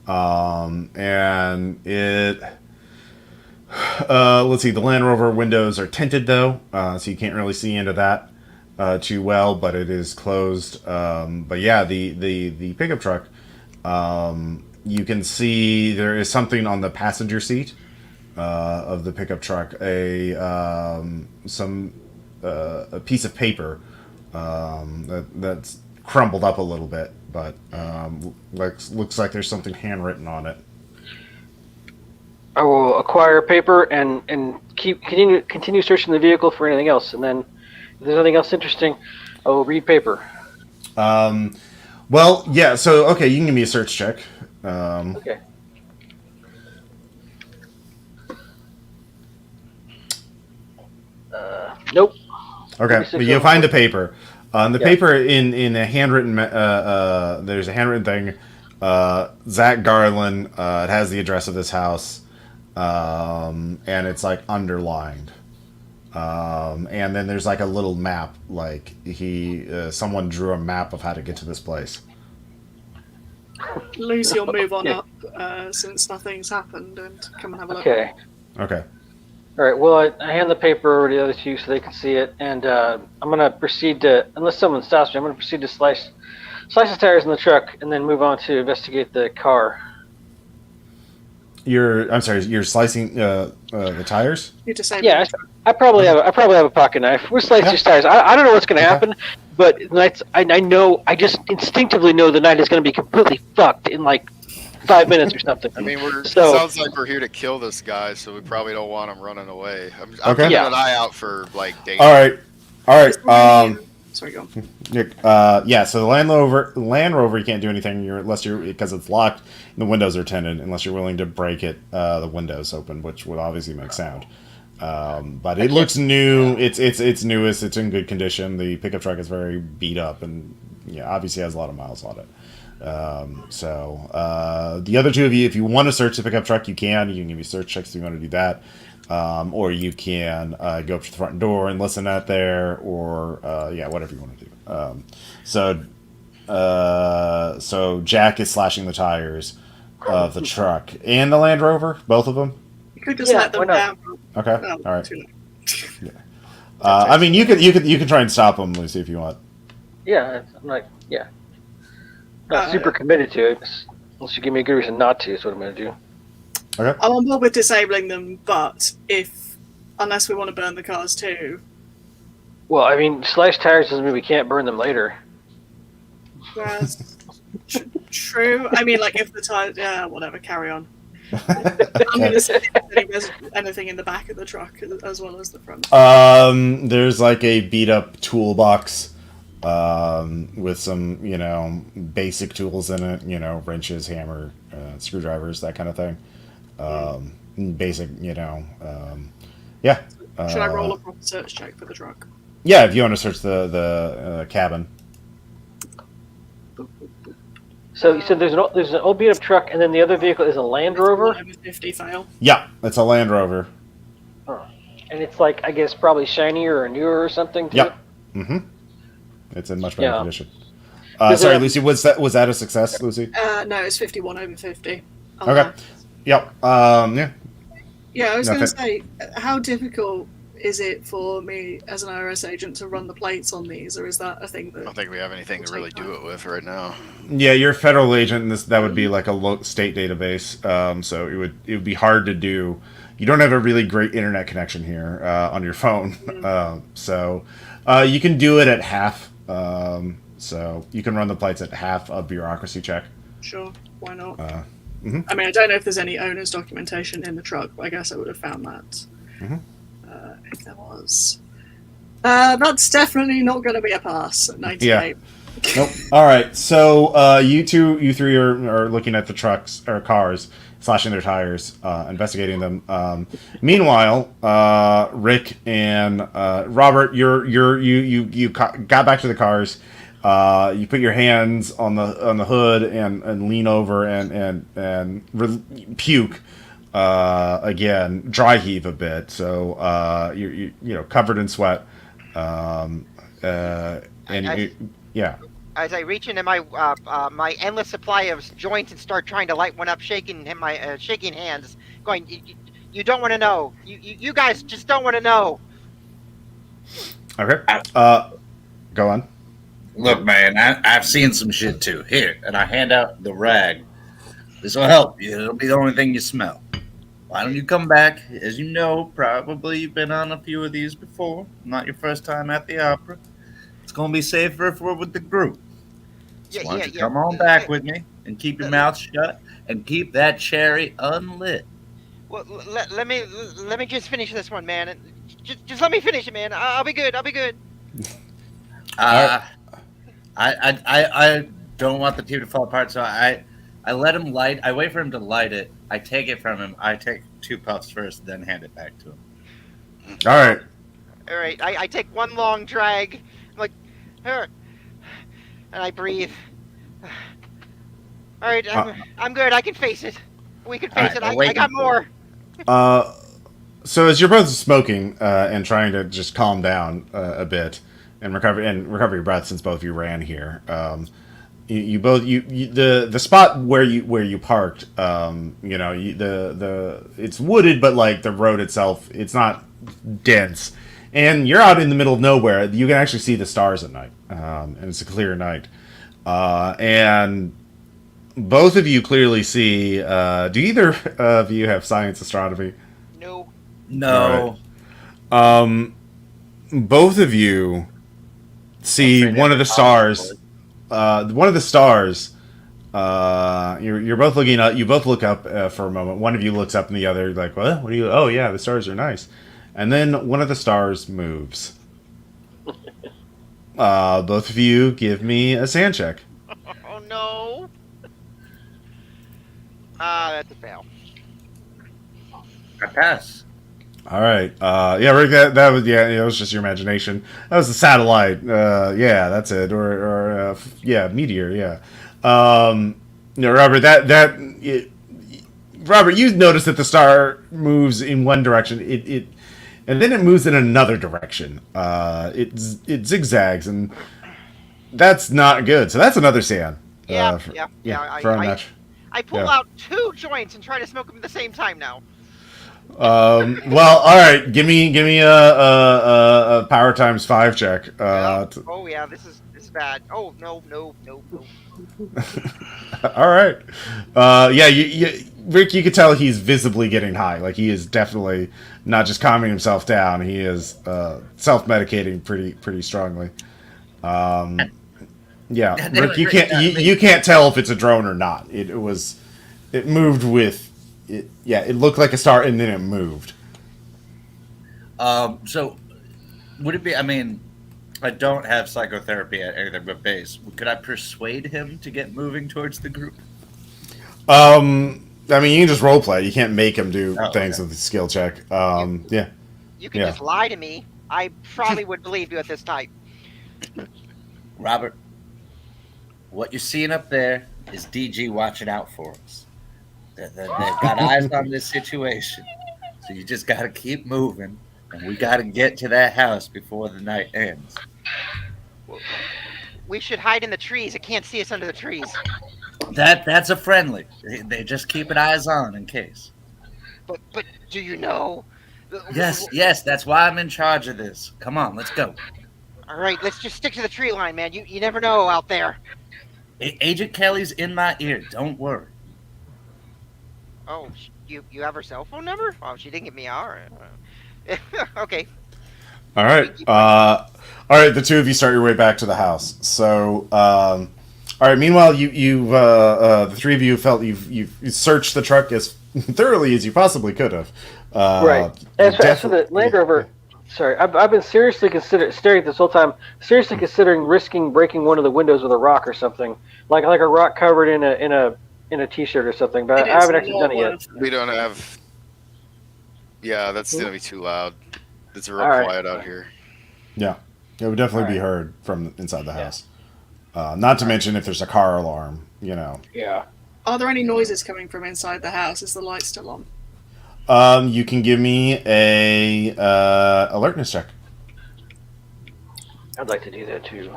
and it. Let's see. The Land Rover windows are tinted though, so you can't really see into that too well. But it is closed. But yeah, the pickup truck. You can see there is something on the passenger seat of the pickup truck. A piece of paper that's crumbled up a little bit, but looks like there's something handwritten on it. I will acquire paper and continue searching the vehicle for anything else, and then if there's anything else interesting, I will read paper. Well, yeah. So okay, you can give me a search check. Okay. Nope. Okay, but you'll find the paper. The paper in a handwritten. There's a handwritten thing. Zach Garland. It has the address of this house, and it's like underlined. And then there's like a little map. Like someone drew a map of how to get to this place. Lucy will move on up since nothing's happened and come and have a look. Okay. Okay. All right. Well, I hand the paper over to the other two so they can see it, and I'm gonna proceed to, unless someone stops me, I'm gonna proceed to slice the tires in the truck, and then move on to investigate the car. I'm sorry. You're slicing the tires. You disable Yeah, the I probably have a pocket knife. We'll slice these tires. I don't know what's gonna happen, but I know, I just instinctively know the night is gonna be completely fucked in like 5 minutes or something. I mean, it So- sounds like we're here to kill this guy, so we probably don't want him running away. I'm Okay. keeping Yeah. an eye out for like danger. All right. Sorry, go on. Nick, yeah. So the Land Rover, you can't do anything because it's locked and the windows are tinted, unless you're willing to break it, the windows open, which would obviously make sound. But it looks new. It's newest. It's in good condition. The pickup truck is very beat up and obviously has a lot of miles on it. The other two of you, if you want to search the pickup truck, you can. You can give me search checks if you want to do that. Or you can go up to the front door and listen out there, or whatever you want to do. So Jack is slashing the tires of the truck and the Land Rover, both of them. You could just let them down. Okay, Oh, all right. too late. I mean, you can try and stop them, Lucy, if you want. Yeah, I'm like, not super committed to it, unless you give me a good reason not to. Is what I'm gonna do. Okay. I'm on board with disabling them, but unless we want to burn the cars too. Well, I mean, sliced tires doesn't mean we can't burn them later. That's true. I mean, like if the tires, whatever, carry on. I'm going to see if there's anything in the back of the truck as well as the front. There's like a beat up toolbox with some, basic tools in it, wrenches, hammer, screwdrivers, that kind of thing. Basic, yeah. Should I roll a proper search check for the truck? Yeah, if you want to search the cabin. So you said there's an old beat up truck, and then the other vehicle is a Land Rover. Over 50 fail. Yeah, it's a Land Rover. And it's like, I guess, probably shinier or newer or something. Yep. Mm-hmm. It's in much better Yeah. condition. Does Sorry, it- Lucy. Was that a success, Lucy? No, it's 51 over 50. Okay. Yep. Yeah. Yeah, I was going to Nothing. say, how difficult is it for me as an IRS agent to run the plates on these, or is that a thing I that... don't think we have anything to really do it with right now. Yeah, you're a federal agent, and that would be like a state database. So it would be hard to do. You don't have a really great internet connection here on your phone, so you can do it at half. So you can run the plates at half a bureaucracy check. Sure, why not? Mhm. I mean, I don't know if there's any owner's documentation in the truck, but I guess I would have found that if there was. That's definitely not going to be a pass at 98. Nope. All right. So you three are looking at the trucks or cars, slashing their tires, investigating them. Meanwhile, Rick and Robert, you got back to the cars. You put your hands on the hood and lean over and puke again, dry heave a bit. So you're covered in sweat. Yeah. As I reach into my my endless supply of joints and start trying to light one up, shaking hands, going, you don't want to know. You guys just don't want to know. Okay. Go on. Look, man, I've seen some shit too. Here, and I hand out the rag. This will help you. It'll be the only thing you smell. Why don't you come back? As you know, probably you've been on a few of these before. Not your first time at the opera. It's going to be safer if we're with the group. So why don't you come on back with me and keep your mouth shut and keep that cherry unlit. Well, let me just finish this one, man. Just let me finish it, man. I'll be good. I'll be good. I don't want the two to fall apart, so I let him light. I wait for him to light it. I take it from him. I take 2 puffs first, then hand it back to him. All right. All right. I take one long drag. I'm like, and I breathe. All right. I'm good. I can face it. We can face it. I got more. So as you're both smoking and trying to just calm down a bit and recover your breath, since both of you ran here, the spot where you parked, it's wooded, but like the road itself, it's not dense, and you're out in the middle of nowhere. You can actually see the stars at night, and it's a clear night, and both of you clearly see. Do either of you have science astronomy? No. No. Both of you see one of the stars. One of the stars. You're both looking up. You both look up for a moment. One of you looks up, and the other like, "What? What are you? Oh yeah, the stars are nice." And then one of the stars moves. Both of you give me a sand check. Oh no. That's a fail. I pass. All right. Yeah, Rick, that was it was just your imagination. That was the satellite. Yeah, that's it. Or meteor. Yeah. Robert, Robert, you notice that the star moves in one direction. And then it moves in another direction. It zigzags, and that's not good. So that's another sand. Yeah. I pull out 2 joints and try to smoke them at the same time now. Well, all right. Give me a power times 5 check. Oh yeah, this is bad. Oh no. All right. Rick, you could tell he's visibly getting high. Like he is definitely not just calming himself down. He is self-medicating pretty strongly. Yeah, Rick, you can't tell if it's a drone or not. It moved with it. Yeah, it looked like a star and then it moved. So would it be? I mean, I don't have psychotherapy at anything but base. Could I persuade him to get moving towards the group? I mean, you can just role play. You can't make him do things with the skill check. Yeah. You can just lie to me. I probably would believe you at this time. Robert, what you're seeing up there is DG watching out for us. They've got eyes on this situation. So you just got to keep moving, and we got to get to that house before the night ends. We should hide in the trees. It can't see us under the trees. That's a friendly. They just keep eyes on in case. But do you know? Yes. That's why I'm in charge of this. Come on, let's go. All right, let's just stick to the tree line, man. You never know out there. Agent Kelly's in my ear. Don't worry. Oh, you have her cell phone number? Oh, she didn't give me ours. Okay. All right. All right. The two of you start your way back to the house. So, all right. Meanwhile, the three of you felt you've searched the truck as thoroughly as you possibly could have. Right. As for the Land Rover, sorry, I've been seriously staring at this whole time. Seriously considering risking breaking one of the windows with a rock or something, like a rock covered in a t-shirt or something. But I haven't actually done it yet. We don't have. Yeah, that's gonna be too loud. It's real quiet out here. Yeah, it would definitely be heard from inside the house. Not to mention if there's a car alarm, Yeah. Are there any noises coming from inside the house? Is the light still on? You can give me a alertness check. I'd like to do that too.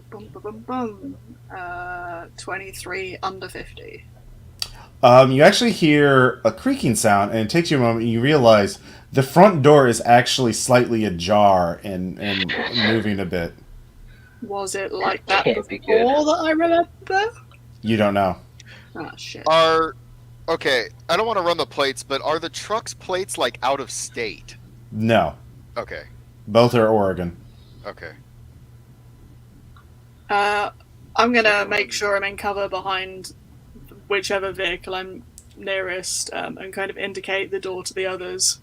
Boom, boom, boom, boom. 23 under 50. You actually hear a creaking sound, and it takes you a moment, and you realize the front door is actually slightly ajar and moving a bit. Was it like that Can't be before good. that I remember? You don't know. Oh, shit. Okay, I don't want to run the plates, but are the truck's plates like out of state? No. Okay. Both are Oregon. Okay. I'm gonna make sure I'm in cover behind whichever vehicle I'm nearest, and kind of indicate the door to the others.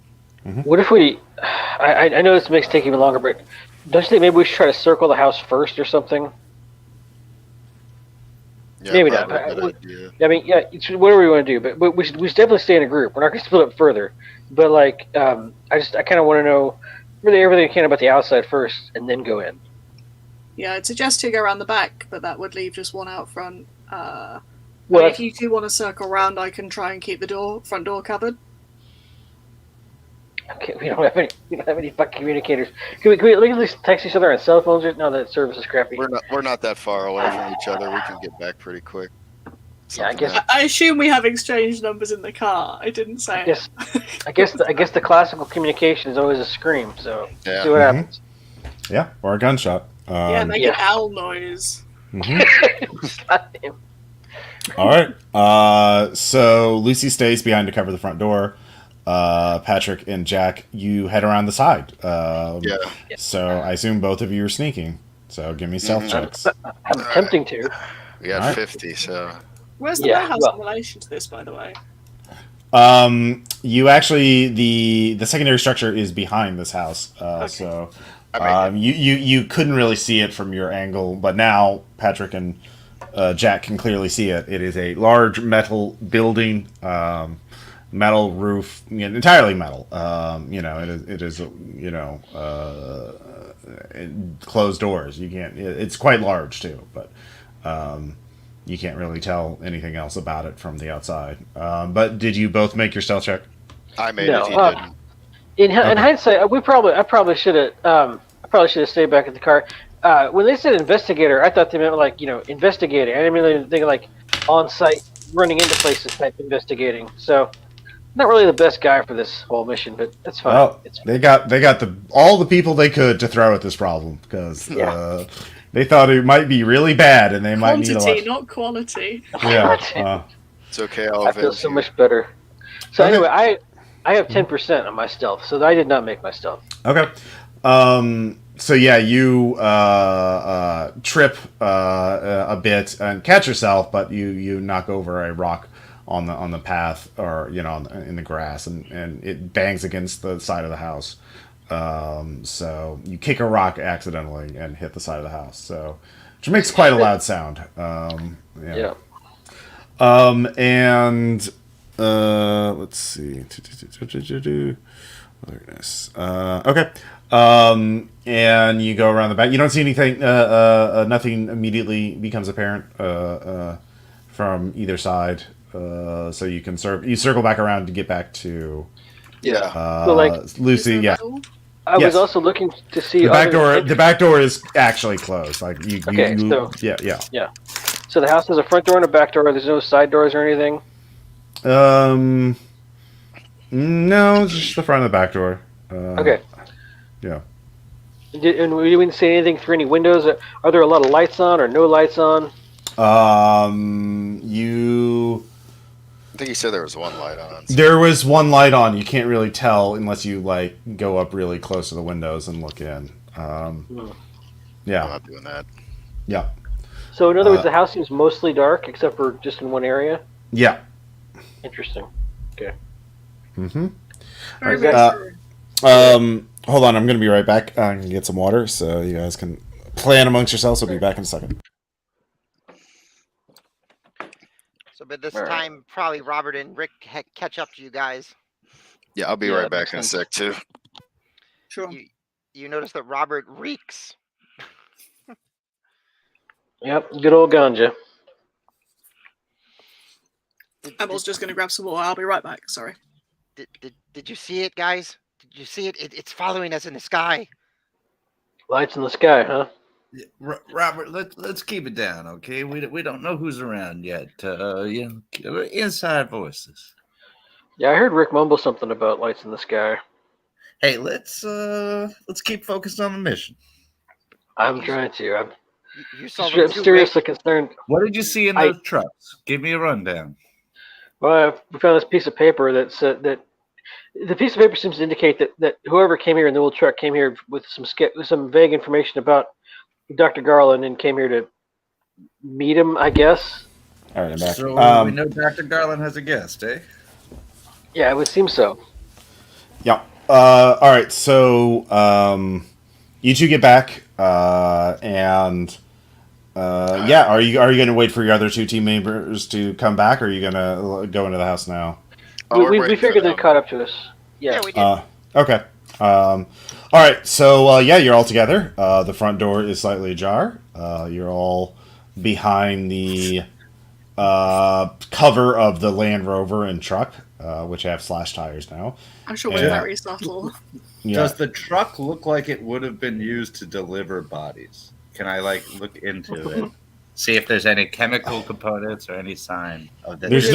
What if we? I know this makes it take even longer, but don't you think maybe we should try to circle the house first or something? Yeah, Maybe not. probably a good idea. I mean, yeah, it's whatever we want to do, but we should definitely stay in a group. We're not going to split up further, but I kind of want to know really everything I can about the outside first, and then go in. Yeah, I'd suggest you go around the back, but that would leave just one out front. Well, if you do want to circle around, I can try and keep the front door covered. Okay, we don't have any fucking communicators. Can we at least text each other on cell phones? No, that service is crappy. We're not that far away from each other. We can get back pretty quick. Yeah, I guess. I assume we have exchanged numbers in the car. I didn't say. I guess the classical communication is always a scream. So Yeah. see what happens. Yeah, or a gunshot. Yeah, make an owl noise. Goddamn. All right. So Lucy stays behind to cover the front door. Patrick and Jack, you head around the side. Yeah. So I assume both of you are sneaking. So give me stealth checks. I'm attempting to. We got Alright. 50, so Where's the warehouse in relation to this, by the way? You actually the secondary structure is behind this house. Okay. So you couldn't really see it from your angle, but now Patrick and Jack can clearly see it. It is a large metal building, metal roof, entirely metal. It is closed doors. You can't. It's quite large too, but you can't really tell anything else about it from the outside. But did you both make your stealth check? I made it. He didn't. In hindsight, I probably should have stayed back at the car. When they said investigator, I thought they meant like investigating. I didn't really think like on site running into places type investigating. So not really the best guy for this whole mission, but that's fine. Well, they got all the people they could to throw at this problem because they thought it might be really bad and they might need a lot. Quantity, not quality. Yeah. It's okay. I feel so much better. So Okay. anyway, I have 10% on my stealth, so I did not make my stealth. Okay. So yeah, you trip a bit and catch yourself, but you knock over a rock on the path, or in the grass, and it bangs against the side of the house. So you kick a rock accidentally and hit the side of the house. So which makes quite a loud sound. Yeah. And let's see. Alertness. Okay. And you go around the back. You don't see anything. Nothing immediately becomes apparent from either side. So you can circle back around to get back to Lucy. Yeah. I was also looking to see the back door. The back door is actually closed. Like you. Okay. Yeah. So the house has a front door and a back door. There's no side doors or anything. No, it's just the front and the back door. Okay. Yeah. And we didn't see anything through any windows. Are there a lot of lights on or no lights on? You. I think he said there was one light on. So. There was one light on. You can't really tell unless you go up really close to the windows and look in. Yeah. I'm not doing that. Yeah. So in other words, the house seems mostly dark except for just in one area. Yeah. Interesting. Okay. Mm-hmm. Very true. Hold on, I'm going to be right back. I'm going to get some water so you guys can plan amongst yourselves. I'll be back in a second. So, but this time, probably Robert and Rick catch up to you guys. Yeah, I'll be right back in a sec, too. Sure. You notice that Robert reeks. Yep, good old ganja. Emil's just going to grab some water. I'll be right back. Sorry. Did you see it, guys? Did you see it? It's following us in the sky. Lights in the sky, huh? Robert, let's keep it down, okay? We don't know who's around yet. Inside voices. Yeah, I heard Rick mumble something about lights in the sky. Hey, let's keep focused on the mission. I'm trying to. You saw I'm seriously concerned. What did you see in those trucks? Give me a rundown. Well, we found this piece of paper that said that the piece of paper seems to indicate that whoever came here in the old truck came here with some vague information about Dr. Garland and came here to meet him, I guess. All right, I'm back. So we know Dr. Garland has a guest, eh? Yeah, it would seem so. Yeah. All right. So you two get back, and are you going to wait for your other two team members to come back, or are you going to go into the house now? We figured they caught up to us. Yeah, we did. Okay. All right. So you're all together. The front door is slightly ajar. You're all behind the cover of the Land Rover and truck, which have slash tires now. I'm sure we're Yeah. very subtle. Yeah. Does the truck look like it would have been used to deliver bodies? Can I look into it, see if there's any chemical components or any sign of that? There's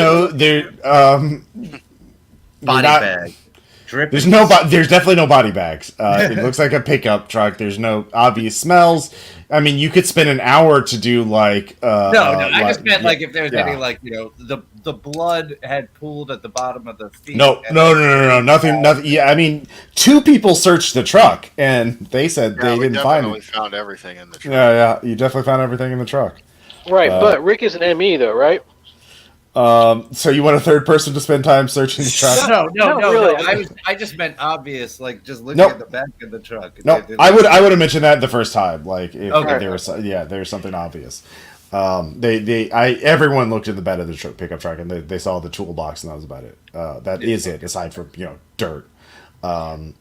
body not- bag. Dripping. There's definitely no body bags. It looks like a pickup truck. There's no obvious smells. I mean, you could spend an hour to do No, I just meant if there's any the blood had pooled at the bottom of the feet. No, nothing. Yeah, I mean, 2 people searched the truck and they said they we didn't find definitely it. found everything in the truck. Yeah, you definitely found everything in the truck. Right, but Rick is an ME though, right? So you want a third person to spend time searching the truck? No, really. I just meant obvious, just looking at the back of the truck. No, I would have mentioned that the first time, if Okay. there's something obvious. Everyone looked in the bed of the pickup truck and they saw the toolbox and that was about it. That is it, aside from dirt. The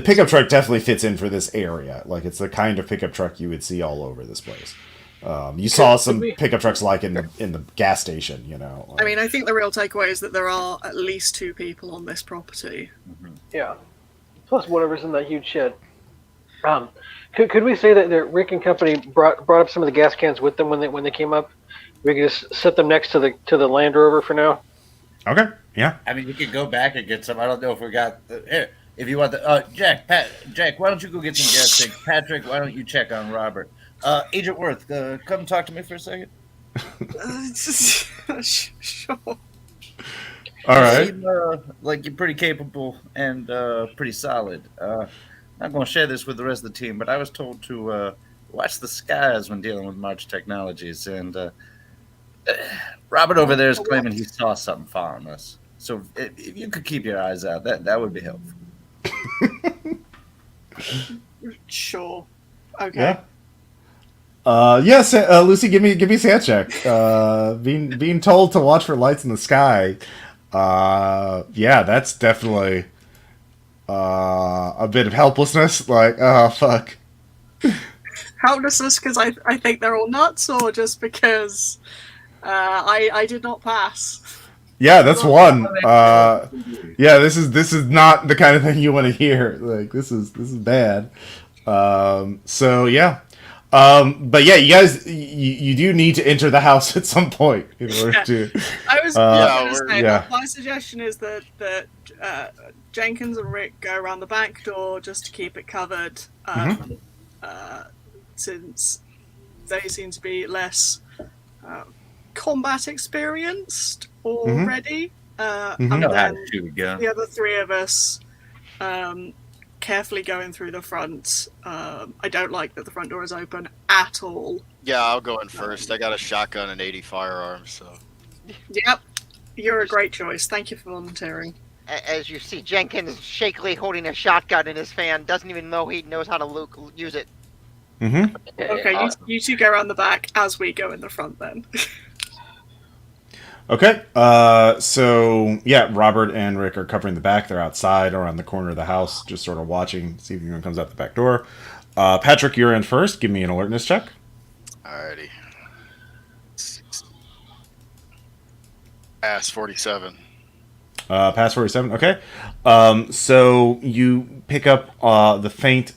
pickup truck definitely fits in for this area. It's the kind of pickup truck you would see all over this place. You saw some pickup trucks in the gas station, I mean, I think the real takeaway is that there are at least 2 people on this property. Yeah. Plus whatever's in that huge shed. Could we say that Rick and company brought up some of the gas cans with them when they came up? We could just set them next to the Land Rover for now. Okay. Yeah. I mean, you could go back and get some. I don't know if we got here. If you want the Jack, why don't you go get some gas tanks? Patrick, why don't you check on Robert? Agent Worth, come talk to me for a second. Sure. All right. You seem like you're pretty capable and pretty solid. Not going to share this with the rest of the team, but I was told to watch the skies when dealing with March Technologies, and Robert over there is claiming he saw something following us. So if you could keep your eyes out, that would be helpful. Sure. Okay. Yeah. Yes, Lucy, give me a sand check. Being told to watch for lights in the sky. That's definitely a bit of helplessness. Oh fuck. Helplessness because I think they're all nuts, or just because I did not pass. Yeah, that's one. This is not the kind of thing you want to hear. This is bad. But yeah, you guys, you do need to enter the house at some point in order to. I was going to say that my suggestion is that Jenkins and Rick go around the back door just to keep it covered, since they seem to be less combat experienced already. And Know how then to shoot a gun. the other 3 of us carefully going through the front. I don't like that the front door is open at all. Yeah, I'll go in first. I got a shotgun and 80 firearms, so. Yep, you're a great choice. Thank you for volunteering. As you see, Jenkins shakily holding a shotgun in his fan, doesn't even know he knows how to use it. Mm-hmm. Okay, you 2 go around the back as we go in the front then. Okay. Robert and Rick are covering the back. They're outside around the corner of the house, just sort of watching, see if anyone comes out the back door. Patrick, you're in first. Give me an alertness check. Alrighty. Pass 47. Pass 47. Okay. So you pick up the faint,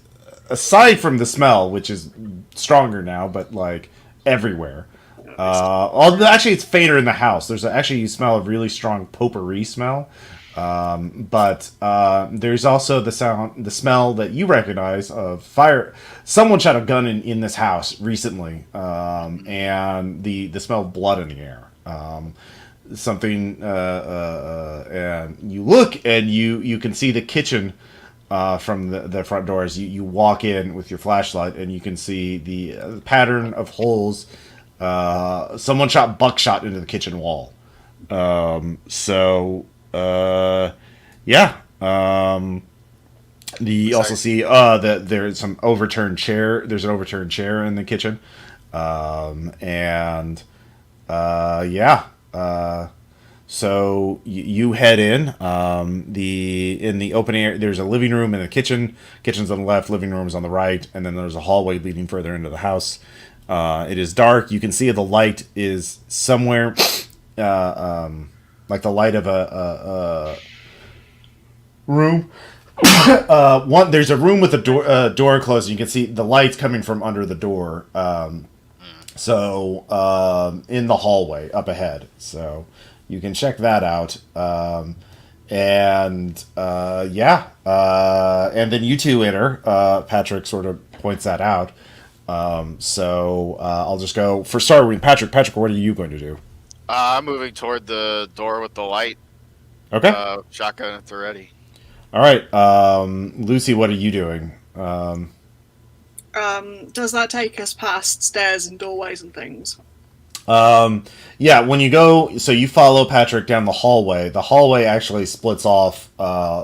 aside from the smell, which is stronger now, but everywhere. Actually, it's fainter in the house. You smell a really strong potpourri smell, but there's also the smell that you recognize of fire. Someone shot a gun in this house recently, and the smell of blood in the air. And you look and you can see the kitchen from the front doors. You walk in with your flashlight and you can see the pattern of holes. Someone shot buckshot into the kitchen wall. You also see that there's some overturned chair. There's an overturned chair in the kitchen. So you head in. In the open air, there's a living room and a kitchen. Kitchen's on the left, living room's on the right, and then there's a hallway leading further into the house. It is dark. You can see the light is somewhere, like the light of a room. There's a room with a door closed. You can see the lights coming from under the door. In the hallway up ahead. So you can check that out. And then you two enter. Patrick sort of points that out. I'll just go for starting. Patrick, what are you going to do? I'm moving toward the door with the light. Okay. Shotgun at the ready. All right. Lucy, what are you doing? Does that take us past stairs and doorways and things? When you go, so you follow Patrick down the hallway. The hallway actually splits off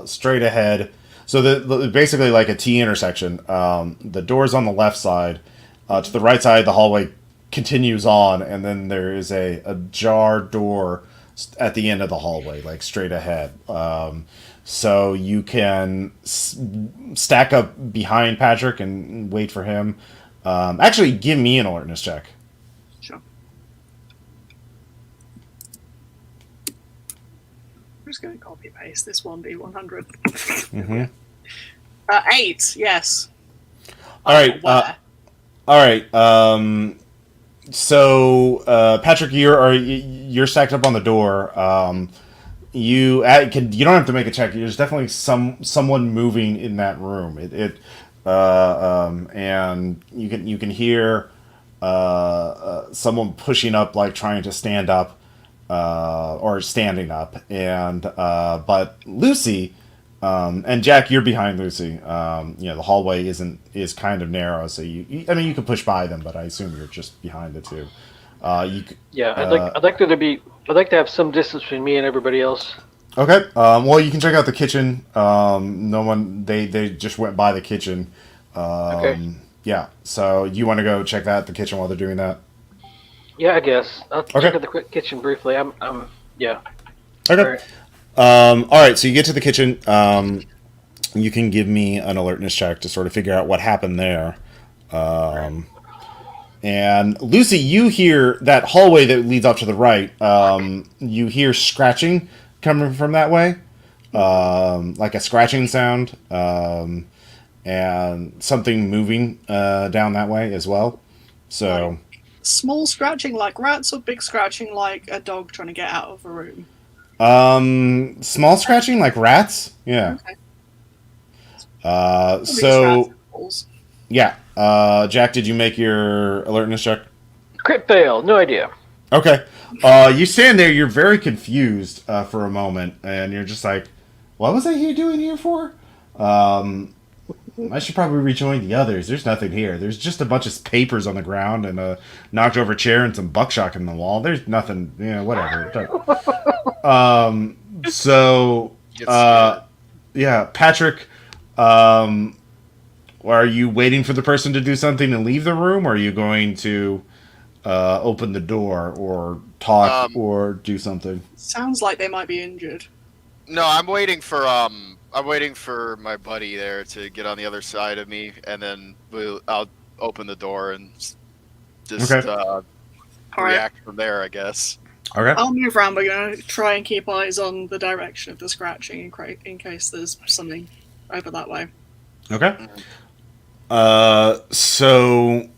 straight ahead. So the basically like a T intersection. The door's on the left side. To the right side, the hallway continues on, and then there is a jar door at the end of the hallway, like straight ahead. So you can stack up behind Patrick and wait for him. Actually, give me an alertness check. Sure. I'm just going to copy paste this 1d100. Mm-hmm. 8, yes. All right. Patrick, you're stacked up on the door. You don't have to make a check. There's definitely someone moving in that room. And you can hear someone pushing up, like trying to stand up, or standing up. And but Lucy, and Jack, you're behind Lucy. The hallway is kind of narrow, so you can push by them, but I assume you're just behind the two. I'd like to have some distance between me and everybody else. Okay. Well, you can check out the kitchen. They just went by the kitchen. Okay. Yeah. So you want to go check the kitchen while they're doing that? Yeah, I guess. I'll check out the kitchen briefly. Yeah. Okay. All right. So you get to the kitchen. You can give me an alertness check to sort of figure out what happened there. And Lucy, you hear that hallway that leads off to the right. You hear scratching coming from that way, like a scratching sound, and something moving down that way as well. So, small scratching like rats, or big scratching like a dog trying to get out of a room? Small scratching like rats. Yeah. Okay. Yeah. Jack, did you make your alertness check? Crit fail. No idea. Okay. You stand there. You're very confused for a moment, and you're just like, "What was I doing here for?" I should probably rejoin the others. There's nothing here. There's just a bunch of papers on the ground and a knocked over chair and some buckshot in the wall. There's nothing. Whatever. Patrick. Are you waiting for the person to do something and leave the room, or are you going to open the door or talk or do something? Sounds like they might be injured. No, I'm waiting for my buddy there to get on the other side of me, and then I'll open the door and just react from there, I guess. Okay. I'll move around. We're going to try and keep eyes on the direction of the scratching in case there's something over that way. Okay. So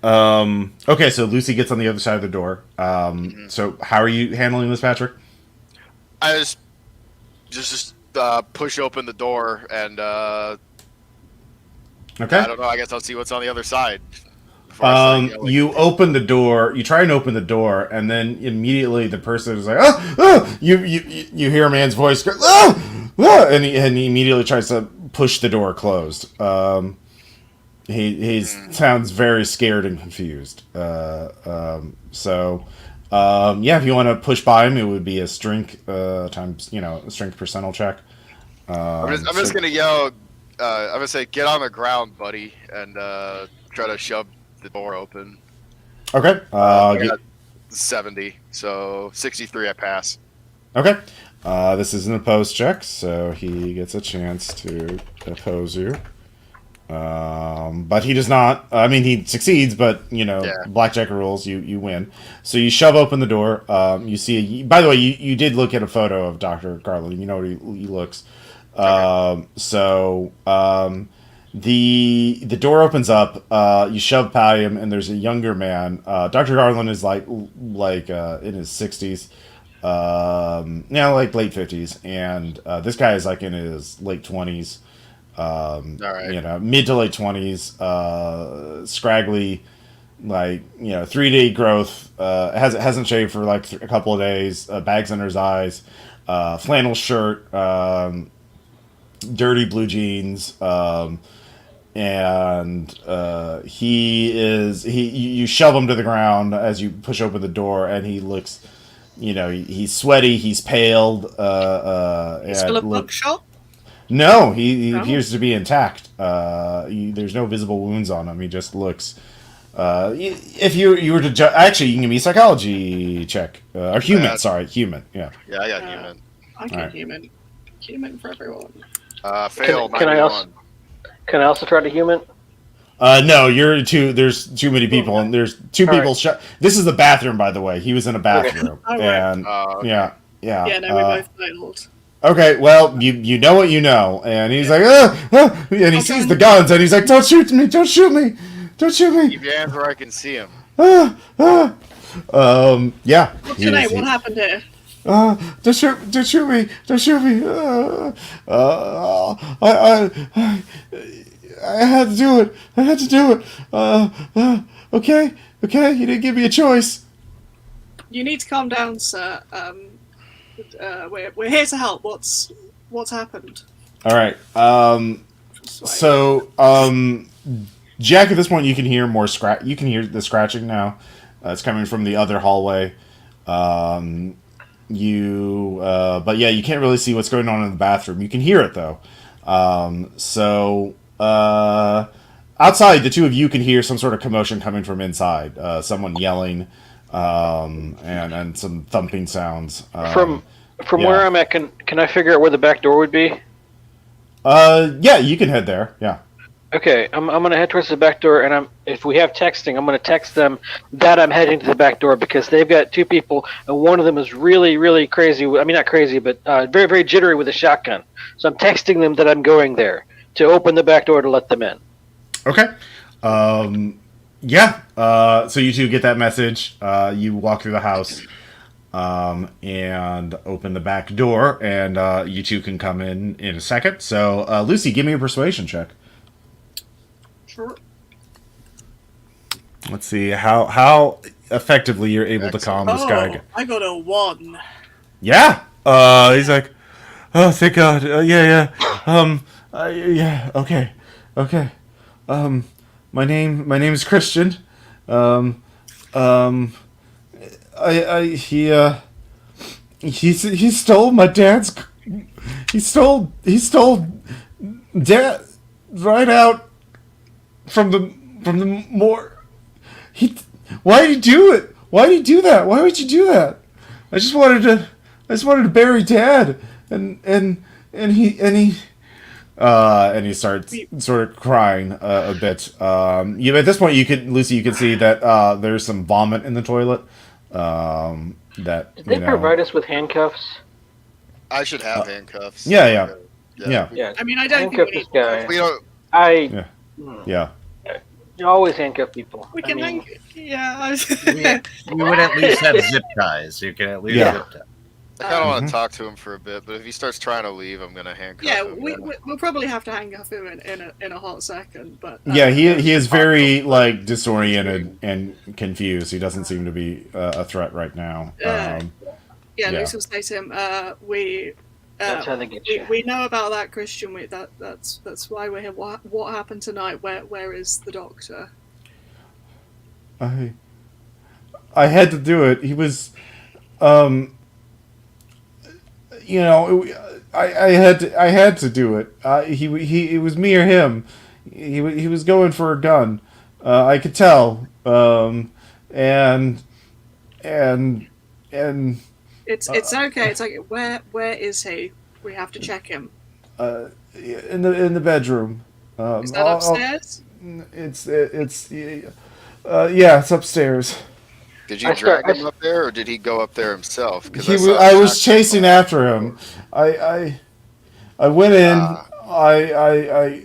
Lucy gets on the other side of the door. So how are you handling this, Patrick? I just push open the door and okay. I don't know. I guess I'll see what's on the other side. You open the door. You try and open the door, and then immediately the person is like, "Oh!" You hear a man's voice go, "Oh!" And he immediately tries to push the door closed. He sounds very scared and confused. If you want to push by him, it would be a strength times a strength percentile check. I'm just gonna yell. I'm gonna say, "Get on the ground, buddy," and try to shove the door open. Okay. I got 70, so 63 I pass. Okay. This is an opposed check, so he gets a chance to oppose you. But he does not. I mean, he succeeds, but Yeah. blackjack rules. You win. So you shove open the door. You see. By the way, you did look at a photo of Dr. Garland. You know what he looks. The door opens up. You shove by him, and there's a younger man. Dr. Garland is like in his 60s. Like late 50s, and this guy is like in his late 20s. All right. Mid to late 20s, scraggly, 3-day growth. Hasn't shaved for like a couple of days. Bags under his eyes, flannel shirt, dirty blue jeans, and you shove him to the ground as you push open the door, and he looks, he's sweaty, he's paled. Still a buckshot? No, he appears to be intact. There's no visible wounds on him. He just looks. If you were to actually, you can give me a psychology check or human. Sorry, human. Yeah. Yeah, I got human. I get human. Human for everyone. Fail. Can I also try to human? No, you're too. There's too many people, and there's two people. This is the bathroom, by the way. He was in a bathroom, Okay. and Yeah, no, we both failed. Okay, well, you know what you know, and he's like, and he sees the guns, and he's like, don't shoot me, don't shoot me, don't shoot me. Keep your hands where I can see him. Yeah. What's your name? What happened here? Don't shoot me, don't shoot me. I had to do it. Okay, you didn't give me a choice. You need to calm down, sir. We're here to help. What's happened? All right. Jack, at this point, you can hear more scratch. You can hear the scratching now. It's coming from the other hallway. But yeah, you can't really see what's going on in the bathroom. You can hear it though. Outside, the two of you can hear some sort of commotion coming from inside. Someone yelling. And some thumping sounds. From where I'm at, can I figure out where the back door would be? Yeah, you can head there. Yeah. Okay, I'm gonna head towards the back door, and if we have texting, I'm gonna text them that I'm heading to the back door because they've got two people, and one of them is really, really crazy. I mean, not crazy, but very, very jittery with a shotgun. So I'm texting them that I'm going there to open the back door to let them in. Okay. Yeah. So you two get that message. You walk through the house, and open the back door, and you two can come in a second. So, Lucy, give me a persuasion check. Sure. Let's see how effectively you're able to calm this guy. I got a 1. Yeah. He's like, oh, thank God. Yeah. Yeah. Okay. My name is Christian. He stole my dad's. He stole dad right out from the moor. Why did he do it? Why did he do that? Why would you do that? I just wanted to bury Dad, and he starts sort of crying a bit. At this point, Lucy, you can see that there's some vomit in the toilet. Did they provide us with handcuffs? I should have handcuffs. Yeah. I mean, I don't handcuff think this guy. We don't. Yeah. You always handcuff people. We can hang. Yeah. You would at least have zip ties. You can at least zip ties. I kind of want to talk to him for a bit, but if he starts trying to leave, I'm gonna handcuff him. We'll probably have to handcuff him in a hot second. But he is very disoriented and confused. He doesn't seem to be a threat right now. Lucy will say to him, That's how they get you. We know about that, Christian. That's why we're here. What happened tonight? Where is the doctor? I had to do it. He was, I had to do it. It was me or him. He was going for a gun. I could tell. And it's okay. It's like where is he? We have to check him. In the bedroom. Is that upstairs? Yeah, it's upstairs. Did you drag him up there, or did he go up there himself? I was chasing after him. I went in. I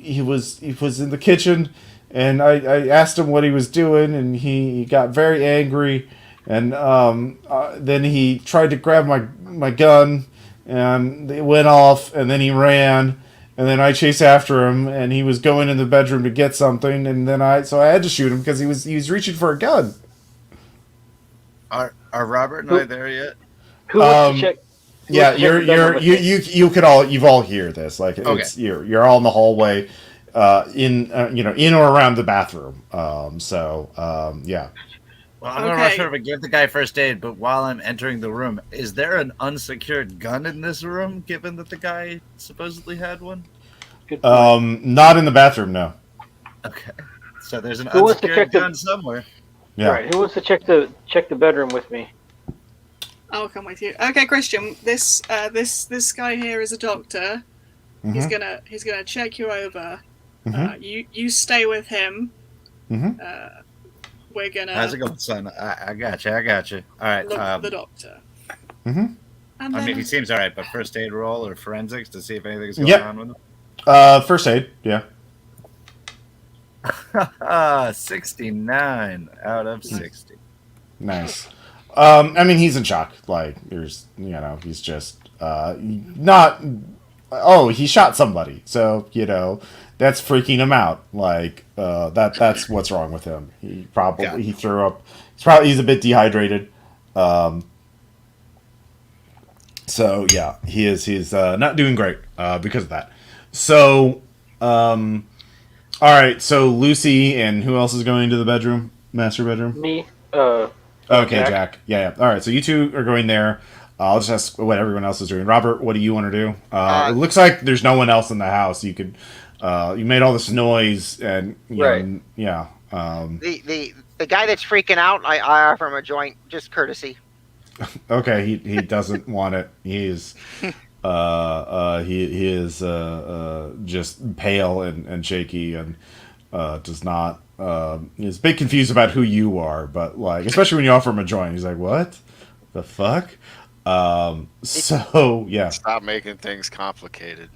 he was in the kitchen, and I asked him what he was doing, and he got very angry, and then he tried to grab my gun, and it went off, and then he ran. And then I chased after him, and he was going in the bedroom to get something, and then I had to shoot him because he was reaching for a gun. Are Robert and I there yet? Who wants to check? Yeah, you've all hear this. Like it's you're all in the hallway, in or around the bathroom. Yeah. Well, I'm gonna rush over and give the guy first aid, but while I'm entering the room, is there an unsecured gun in this room, given that the guy supposedly had one? Not in the bathroom, no. Okay. So there's an unsecured gun somewhere. Yeah. All right, who wants to check the bedroom with me? I'll come with you. Okay, Christian. This guy here is a doctor. Mm-hmm. He's gonna check you over. Mm-hmm. You stay with him. Mm-hmm. We're gonna. How's it going, son? I got you. All right. Look at the doctor. Mm-hmm. And I mean, then, he seems all right, but first aid roll or forensics to see if anything's going on with him. First aid. Yeah. 69 out of 60. Nice. I mean, he's in shock. Like, he's just not. Oh, he shot somebody. So that's freaking him out. Like, that's what's wrong with him. He threw up. He's a bit dehydrated. So yeah, he's not doing great because of that. So, all right. So Lucy and who else is going to the bedroom, master bedroom? Me. Okay, Jack. Yeah. All right. So you two are going there. I'll just ask what everyone else is doing. Robert, what do you want to do? It looks like there's no one else in the house. You could. You made all this noise, and Right. Yeah. The guy that's freaking out, I offer him a joint, just courtesy. Okay, he doesn't want it. He is just pale and shaky and does not. He's a bit confused about who you are, but like especially when you offer him a joint, he's like, "What the fuck?" So yeah. Stop making things complicated.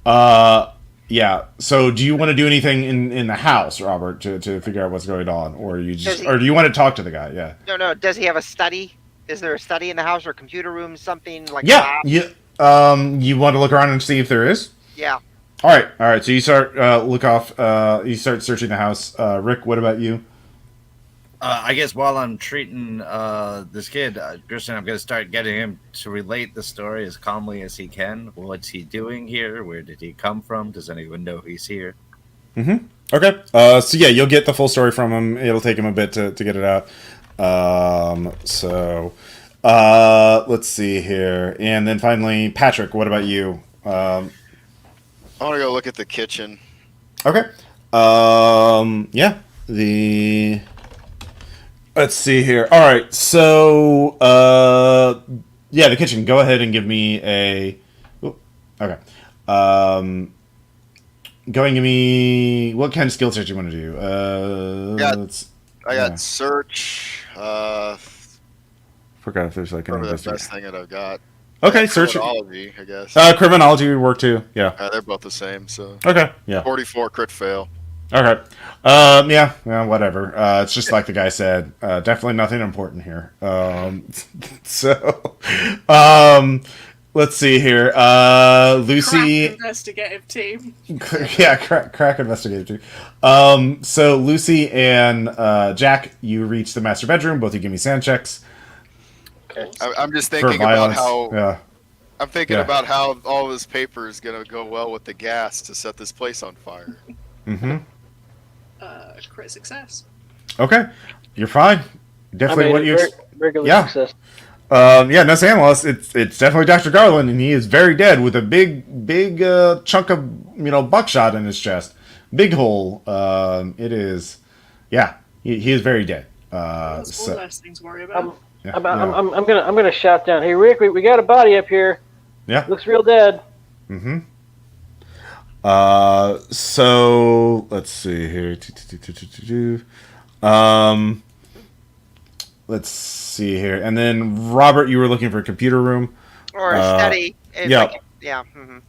Yeah. So do you want to do anything in the house, Robert, to figure out what's going on, or do you want to talk to the guy? Yeah. No. Does he have a study? Is there a study in the house or a computer room, something like Yeah. that? Yeah. You want to look around and see if there is? Yeah. All right. So you start you start searching the house. Rick, what about you? I guess while I'm treating this kid, Christian, I'm going to start getting him to relate the story as calmly as he can. What's he doing here? Where did he come from? Does anyone know he's here? Mm-hmm. Okay. So yeah, you'll get the full story from him. It'll take him a bit to get it out. Let's see here. And then finally, Patrick, what about you? I want to go look at the kitchen. Okay. Yeah. Let's see here. All right. So, yeah, the kitchen. Go ahead and give me a. Okay. Go and give me what kind of skill set you want to do. I got search. Forgot if there's like an Probably the best thing that I've got. Okay, search. Criminology, I guess. Criminology would work too. Yeah. They're both the same. So. Okay. Yeah. 44 crit fail. Okay. Yeah. Whatever. It's just like the guy said. Definitely nothing important here. Let's see here. Lucy. Crack investigative team. Yeah, crack investigative team. So Lucy and Jack, you reach the master bedroom. Both of you give me sand checks. Okay. I'm just thinking about how. Yeah. I'm thinking about how all this paper is going to go well with the gas to set this place on fire. Mm-hmm. Crit success. Okay, you're fine. Definitely what you. Regular success. No sand loss. It's definitely Dr. Garland, and he is very dead with a big chunk of buckshot in his chest. Big hole. It is. Yeah, he is very dead. That's one less thing to worry about. I'm gonna shout down. Hey Rick, we got a body up here. Yeah. Looks real dead. Mm-hmm. So let's see here. Let's see here. And then Robert, you were looking for a computer room. Or a study. If yeah. I can, yeah. Mm-hmm.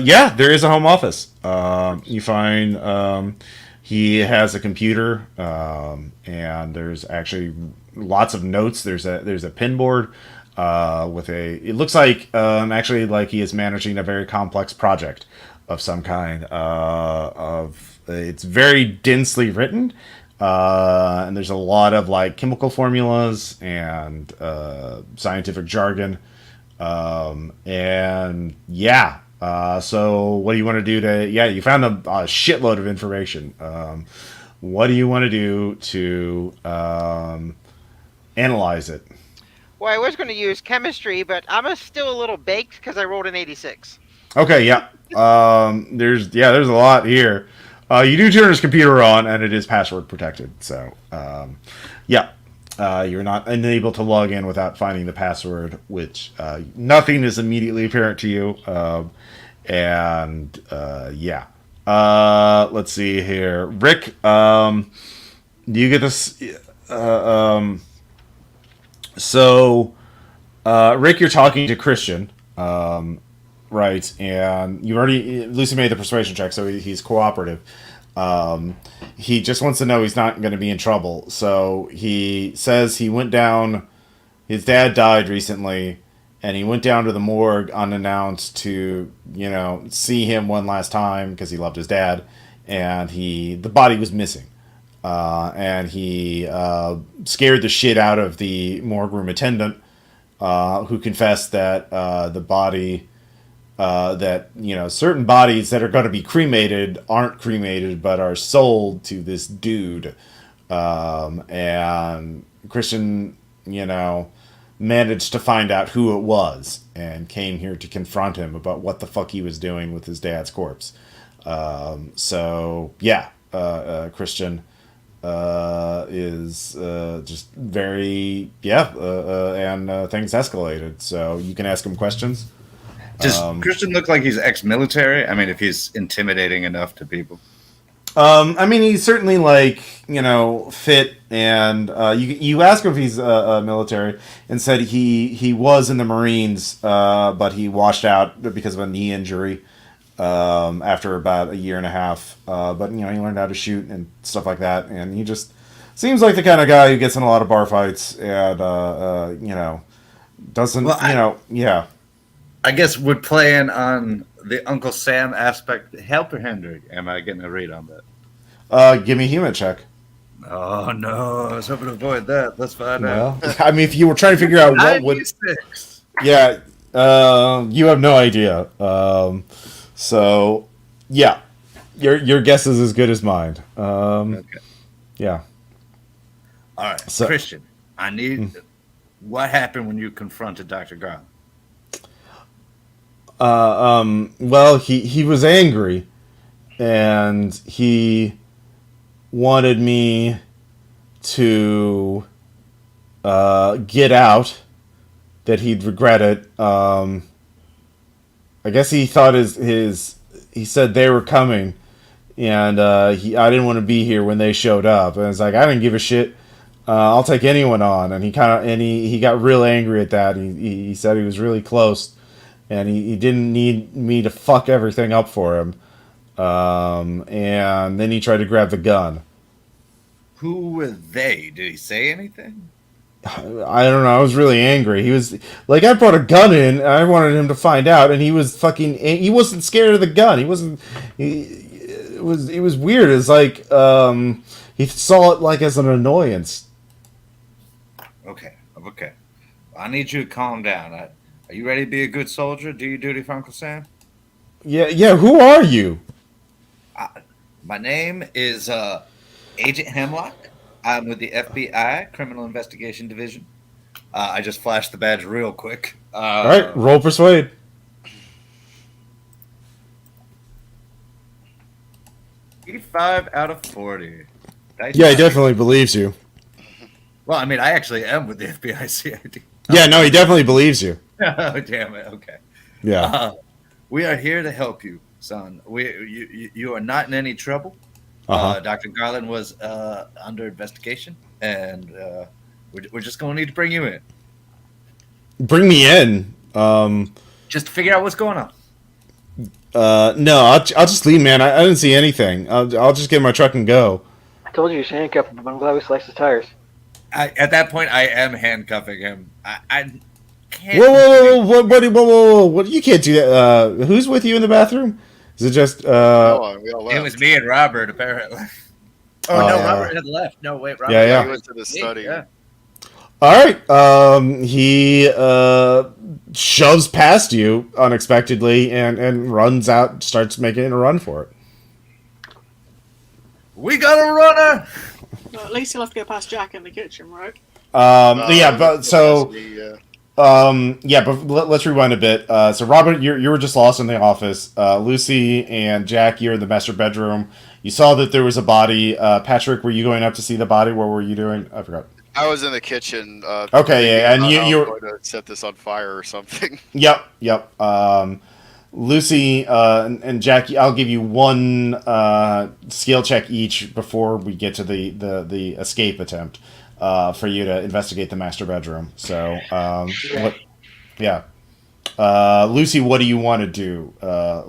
Yeah, there is a home office. You find he has a computer, and there's actually lots of notes. There's a pin board with a. It looks like actually like he is managing a very complex project of some kind. It's very densely written. And there's a lot of like chemical formulas and scientific jargon. And yeah, so what do you want to do to, yeah, you found a shitload of information. What do you want to do to analyze it? Well, I was going to use chemistry, but I'm still a little baked because I rolled an 86. Okay, yeah. There's a lot here. You do turn his computer on, and it is password protected. So, yeah. You're not unable to log in without finding the password, which nothing is immediately apparent to you. Yeah. Let's see here. Rick, do you get this? Rick, you're talking to Christian, right? And you already, Lucy made the persuasion check, so he's cooperative. He just wants to know he's not going to be in trouble. So he says he went down, his dad died recently, and he went down to the morgue unannounced to, see him one last time because he loved his dad, and the body was missing. And he scared the shit out of the morgue room attendant, who confessed that the body, that certain bodies that are going to be cremated aren't cremated but are sold to this dude, and Christian managed to find out who it was and came here to confront him about what the fuck he was doing with his dad's corpse. Christian is just very and things escalated, so you can ask him questions. Does Christian look like he's ex-military? I mean, if he's intimidating enough to people. He's certainly fit, and you ask him if he's military, and said he was in the Marines, but he washed out because of a knee injury after about a year and a half. But he learned how to shoot and stuff like that, and he just seems like the kind of guy who gets in a lot of bar fights and doesn't yeah. I guess we're playing on the Uncle Sam aspect. Helper Hendrick, am I getting a read on that? Give me a human check. Oh no, I was hoping to avoid that. Let's find out. If you were trying to figure out what would, yeah, you have no idea. So yeah, your guess is as good as mine. Okay. Yeah. All right, so, Christian, I need. What happened when you confronted Dr. Garland? Well, he was angry, and he wanted me to get out, that he'd regret it. I guess he thought he said they were coming, and I didn't want to be here when they showed up, and it's like, I didn't give a shit. I'll take anyone on, and he got real angry at that. He said he was really close, and he didn't need me to fuck everything up for him. And then he tried to grab the gun. Who were they? Did he say anything? I don't know. I was really angry. He was like, I brought a gun in, and I wanted him to find out, and he was fucking. He wasn't scared of the gun. He wasn't. It was weird. It's like he saw it like as an annoyance. Okay. I need you to calm down. Are you ready to be a good soldier? Do your duty for Uncle Sam? Yeah. Who are you? My name is Agent Hemlock. I'm with the FBI, Criminal Investigation Division. I just flashed the badge real quick. All right, roll persuade. 85 out of 40. Yeah, he definitely believes you. Well, I mean, I actually am with the FBI CID. Yeah, no, he definitely believes you. Oh, damn it. Okay. Yeah. We are here to help you. son, you are not in any trouble. Uh-huh. Dr. Garland was under investigation, and we're just going to need to bring you in. Bring me in. Just to figure out what's going on. No, I'll just leave, man. I didn't see anything. I'll just get in my truck and go. I told you should handcuff him. I'm glad we sliced his tires. At that point, I am handcuffing him. I can't. Whoa! What? You can't do that. Who's with you in the bathroom? Is it just? We all left. It was me and Robert, apparently. Oh, no, yeah. Robert had left. No, wait, Robert. Yeah. He went to the study. Yeah. All right. He shoves past you unexpectedly and runs out, starts making a run for it. We got a runner. Well, at least you'll have to go past Jack in the kitchen, right? But let's rewind a bit. So Robert, you were just lost in the office. Lucy and Jack, you're in the master bedroom. You saw that there was a body. Patrick, were you going up to see the body? What were you doing? I forgot. I was in the kitchen. Okay, yeah, and you were going to set this on fire or something. Yep. Lucy and Jackie, I'll give you one skill check each before we get to the escape attempt for you to investigate the master bedroom. So, Lucy, what do you want to do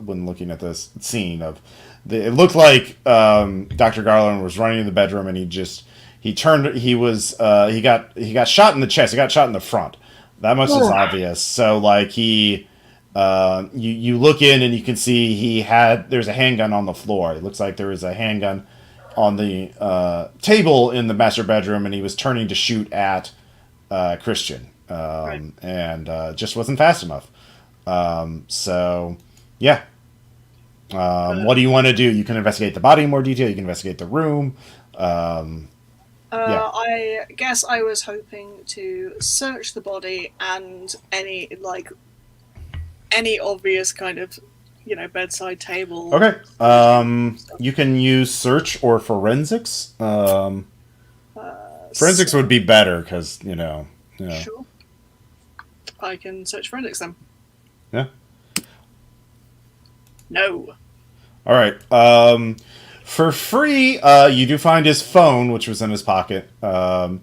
when looking at this scene of? It looked like Dr. Garland was running in the bedroom, and he got shot in the chest. He got shot in the front. That much is obvious. So like you look in and you can see there's a handgun on the floor. It looks like there was a handgun on the table in the master bedroom, and he was turning to shoot at Christian, and just wasn't fast enough. What do you want to do? You can investigate the body in more detail. You can investigate the room. I guess I was hoping to search the body and any obvious kind of, bedside table. Okay. You can use search or forensics. Forensics would be better because, Sure. I can search forensics then. Yeah. No. All right. For free, you do find his phone, which was in his pocket. So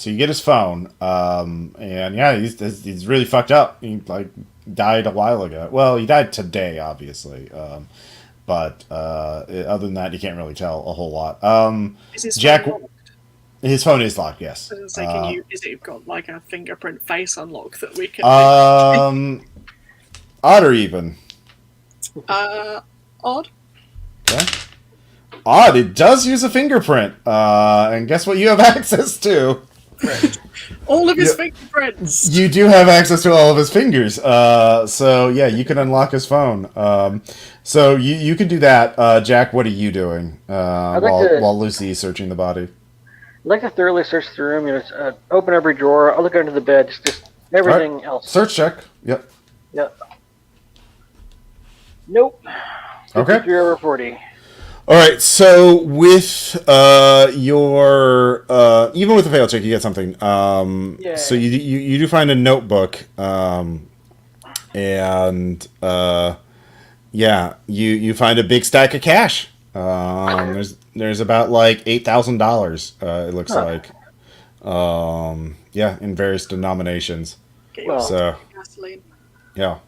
you get his phone. He's really fucked up. He died a while ago. Well, he died today, obviously. But other than that, you can't really tell a whole lot. Is his Jack, phone locked? His phone is locked. Yes. Is it got like a fingerprint face unlock that we can? Odd or even? Odd. Okay. Odd. It does use a fingerprint. And guess what you have access to? All of his fingerprints. You do have access to all of his fingers. You can unlock his phone. So you can do that. Jack, what are you doing while Lucy is searching the body? I'd like to thoroughly search the room. Open every drawer. I'll look under the bed. Just everything else. Search check. Yep. Nope. Okay. 53 over 40. All right. So with your even with the fail check, you get something. So you do find a notebook. You find a big stack of cash. There's about like $8,000. It looks like. In various denominations. Gasoline. Yeah.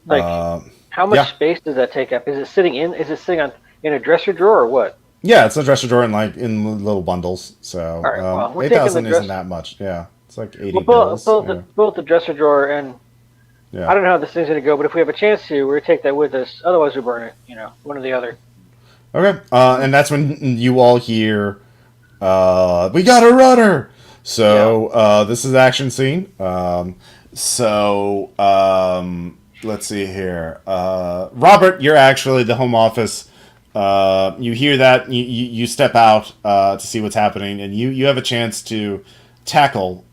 How much space does that take up? Is it sitting in a dresser drawer or what? Yeah, it's a dresser drawer in little bundles. So right, 8,000 isn't that much. Yeah, it's like 80 bills. Pull the dresser drawer, and yeah. I don't know how this thing's going to go, but if we have a chance to, we're going to take that with us. Otherwise, we burn it. One or the other. Okay, and that's when you all hear, "We got a runner!" So this is action scene. Let's see here. Robert, you're actually the home office. You hear that. You step out to see what's happening, and you have a chance to tackle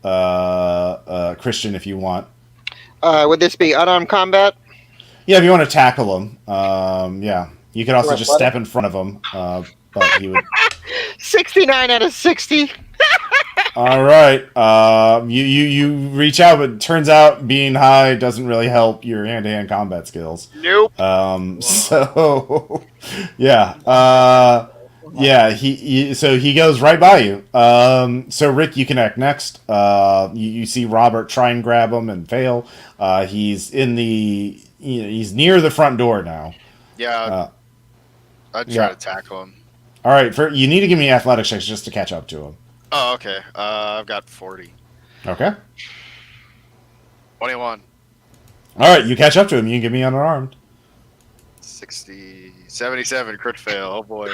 Christian if you want. Would this be unarmed combat? Yeah, if you want to tackle him. You could also just step in front of him, but he would. 69 out of 60. All right. You reach out, but it turns out being high doesn't really help your hand-to-hand combat skills. Nope. So yeah. Yeah, so he goes right by you. So Rick, you can act next. You see Robert try and grab him and fail. He's in the he's near the front door now. Yeah, I'd try yeah. to tackle him. All right, you need to give me athletics checks just to catch up to him. Oh, okay. I've got 40. Okay. 21. All right, you catch up to him. You can give me unarmed. 60. 77 crit fail. Oh boy.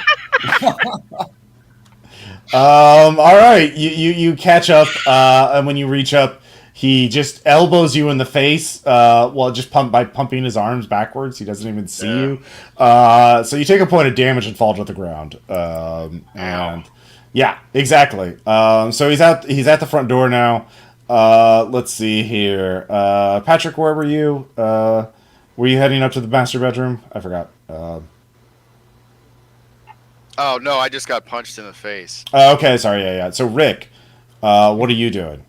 All right, you catch up, and when you reach up, he just elbows you in the face. Just by pumping his arms backwards. He doesn't even see you. So you take a point of damage and fall to the ground. And yeah, exactly. So he's at the front door now. Let's see here. Patrick, where were you? Were you heading up to the master bedroom? I forgot. Oh no, I just got punched in the face. Okay, sorry. Yeah. So Rick, what are you doing?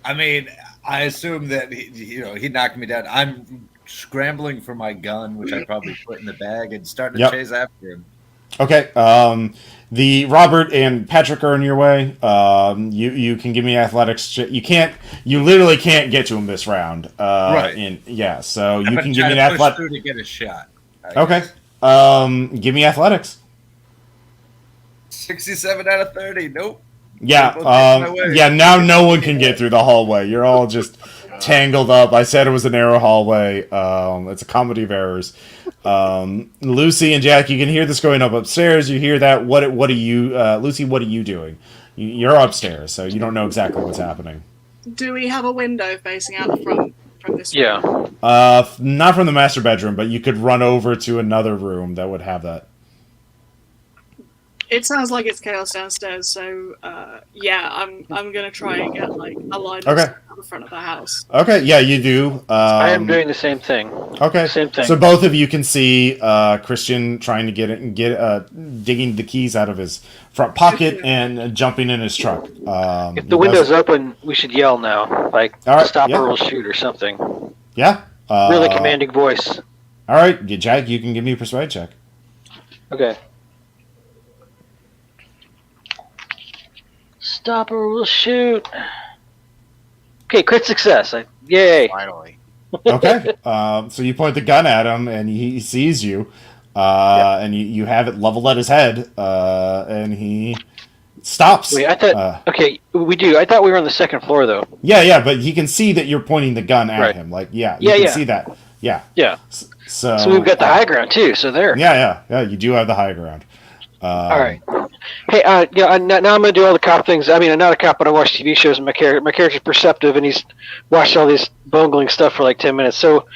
I mean, I assume that he knocked me down. I'm scrambling for my gun, which I probably put in the bag, and starting to chase after him. Okay. The Robert and Patrick are in your way. You can give me athletics. You literally can't get to him this round. Right. So you can give me an athletics to get a shot. Okay. Give me athletics. 67 out of 30. Nope. Yeah. Now no one can get through the hallway. You're all just tangled up. I said it was a narrow hallway. It's a comedy of errors. Lucy and Jack, you can hear this going up upstairs. You hear that. What are you, Lucy? What are you doing? You're upstairs, so you don't know exactly what's happening. Do we have a window facing out the front from this room? Yeah. Not from the master bedroom, but you could run over to another room that would have that. It sounds like it's chaos downstairs, so I'm gonna try and get like a line Okay. at the front of the house. Okay, yeah, you do. I am doing the same thing. Okay, Same thing. So both of you can see Christian trying to digging the keys out of his front pocket and jumping in his truck. If the window's open, we should yell now, like All right, stop yeah. or we'll shoot or something. Yeah. Really commanding voice. All right, Jack, you can give me a persuade check. Okay. Stop or we'll shoot. Okay, crit success. Yay. Finally. Okay. So you point the gun at him, and he sees you, and you have it leveled at his head, and he stops. Wait, I thought. Okay, we do. I thought we were on the second floor, though. Yeah, but he can see that you're pointing the gun at him. Like, you can see that. Yeah. Yeah. So we've got the high ground too. So there. Yeah. You do have the high ground. All right. Hey, now I'm gonna do all the cop things. I mean, I'm not a cop, but I watch TV shows, and my character's perceptive, and he's watched all this bungling stuff for like 10 minutes. So,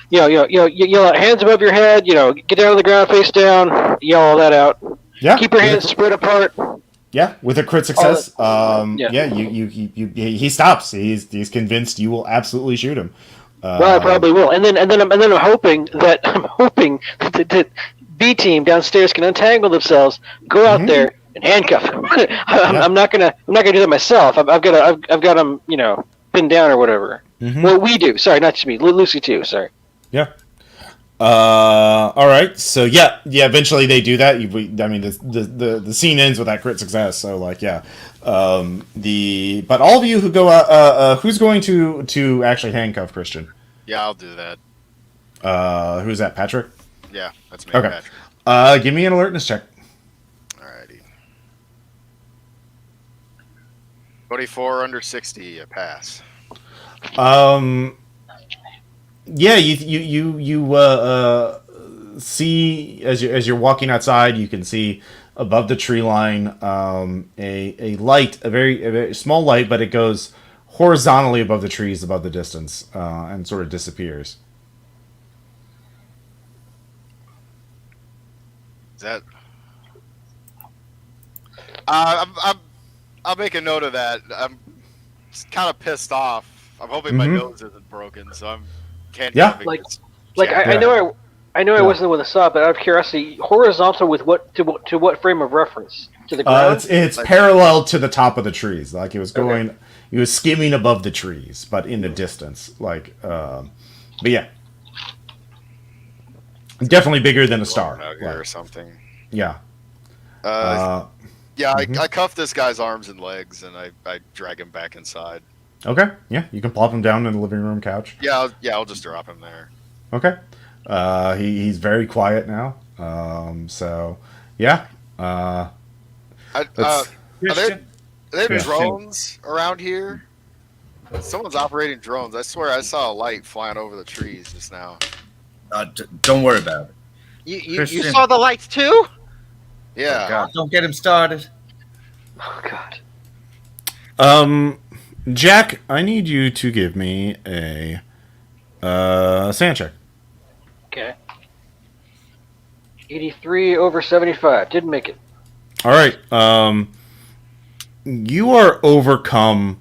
yell out, hands above your head. Get down on the ground, face down. Yell all that out. Yeah. Keep your hands spread apart. Yeah, with a crit success. He stops. He's convinced you will absolutely shoot him. Well, I probably will, and then I'm hoping that B team downstairs can untangle themselves, go out there and handcuff him. I'm not gonna do that myself. I've got him, pinned down or whatever. Well, we do. Sorry, not just me. Lucy too. Sorry. Yeah. All right. So yeah. Eventually they do that. The scene ends with that crit success. So but all of you who go out, who's going to actually handcuff Christian? Yeah, I'll do that. Who's that? Patrick? Yeah, that's me. Okay. Patrick. Give me an alertness check. Alrighty. 24 under 60, a pass. Yeah, you see as you're walking outside, you can see above the tree line a light, a very small light, but it goes horizontally above the trees, above the distance, and sort of disappears. Is that? I'll make a note of that. I'm kind of pissed off. I'm hoping my nose isn't broken, so I'm can't. Yeah. I I know I Yeah. wasn't the one that saw it, but out of curiosity, horizontal with what to what frame of reference? To the ground? It's parallel to the top of the trees. Like it was going, it was skimming above the trees, but in the distance. Like, but yeah, definitely bigger than a star. Out here or Like, something. yeah. Yeah, I cuff this guy's arms and legs, and I drag him back inside. Okay. Yeah, you can plop him down in the living room couch. I'll just drop him there. Okay. He's very quiet now. So yeah. Are Let's- Christian, there Christian. drones around here? Someone's operating drones. I swear I saw a light flying over the trees just now. don't worry about it. You Christian. saw the lights too? Yeah. Oh, God, don't get him started. Oh God. Jack, I need you to give me a sand check. Okay. 83 over 75. Didn't make it. All right. You are overcome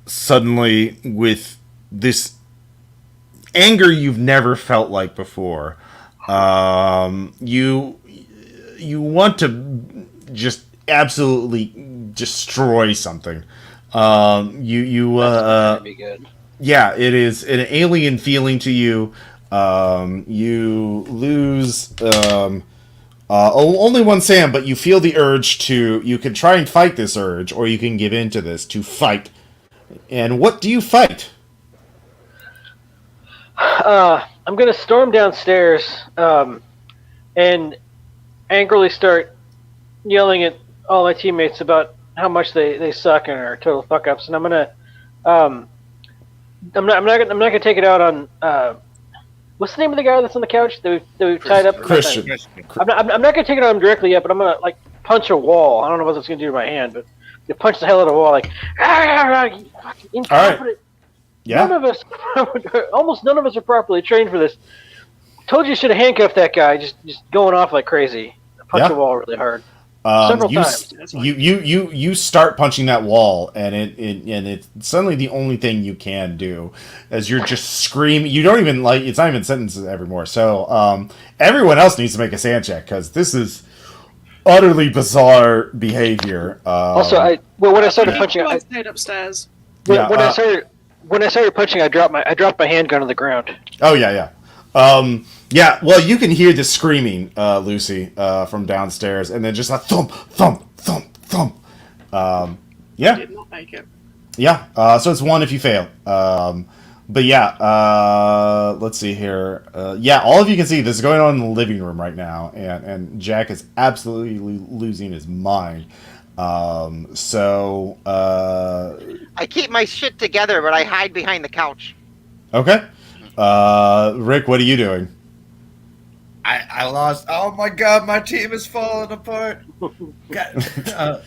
suddenly with this anger you've never felt like before. You want to just absolutely destroy something. That'd be good. Yeah, it is an alien feeling to you. You lose only one sand, but you feel the urge to. You can try and fight this urge, or you can give in to this to fight. And what do you fight? I'm gonna storm downstairs and angrily start yelling at all my teammates about how much they suck and are total fuck ups. And I'm not gonna take it out on what's the name of the guy that's on the couch that we've tied up? Christian. I'm not gonna take it on him directly yet, but I'm gonna like punch a wall. I don't know what that's gonna do to my hand, but you punch the hell out of the wall like incompetent. Yeah. None of us, almost none of us are properly trained for this. Told you should have handcuffed that guy. Just going off like crazy. Punch Yeah. a wall really hard. Several times. You start punching that wall, and it's suddenly the only thing you can do, as you're just screaming. You don't even like. It's not even sentences anymore. So everyone else needs to make a sand check because this is utterly bizarre behavior. Also, when I started punching, I stayed upstairs. when I started punching, I dropped my handgun on the ground. Oh yeah. Yeah, well, you can hear the screaming, Lucy, from downstairs, and then just a thump, thump, thump, thump. Yeah, Did not make it. yeah. So it's one if you fail. But yeah, let's see here. Yeah, all of you can see this is going on in the living room right now, and Jack is absolutely losing his mind. So I keep my shit together, but I hide behind the couch. okay. Rick, what are you doing? I lost. Oh my God, my team is falling apart. God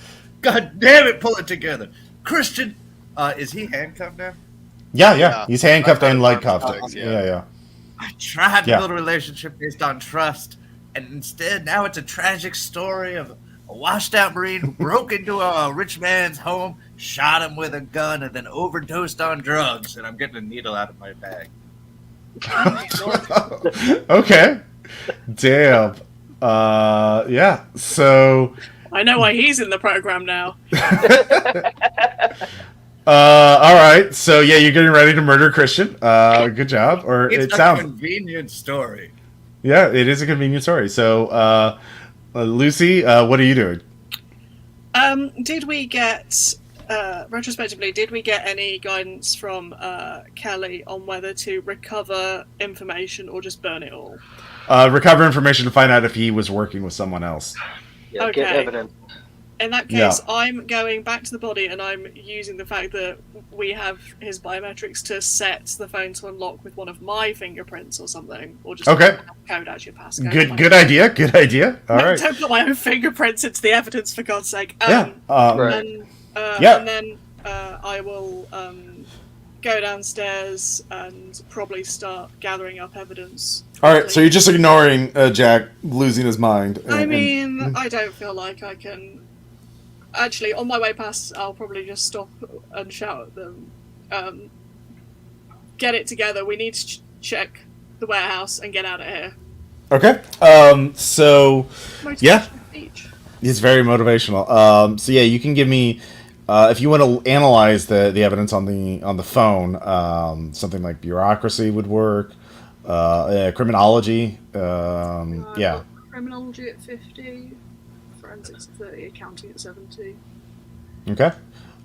damn it, pull it together. Christian, is he handcuffed now? Yeah. He's handcuffed and leg cuffed. Legs, yeah. Yeah. I tried to Yeah. build a relationship based on trust, and instead now it's a tragic story of a washed-out Marine who broke into a rich man's home, shot him with a gun, and then overdosed on drugs, and I'm getting a needle out of my bag. Okay. Damn. Yeah. So, I know why he's in the program now. all right. So yeah, you're getting ready to murder Christian. Good job. Or It's it a sounds. convenient story. Yeah, it is a convenient story. So, Lucy, what are you doing? Did we get retrospectively? Did we get any guidance from Kelly on whether to recover information or just burn it all? Recover information to find out if he was working with someone else. Yeah, get Okay. evidence. In that case, I'm going back to the body and I'm using the fact that we have his biometrics to set the phone to unlock with one of my fingerprints or something, or just Okay. code as your passcode. Good idea. Good idea. All right. Don't put my own fingerprints into the evidence, for God's sake. Yeah. Right. And, Yeah. and then I will go downstairs and probably start gathering up evidence. All right. So you're just ignoring Jack losing his mind. I mean, I don't feel like I can. Actually, on my way past, I'll probably just stop and shout at them. Get it together. We need to check the warehouse and get out of here. Okay. So yeah, Motivational speech. it's very motivational. So yeah, you can give me if you want to analyze the evidence on the phone. Something like bureaucracy would work. Criminology. Yeah. Criminology at 50, forensics at 30, accounting at 70. Okay.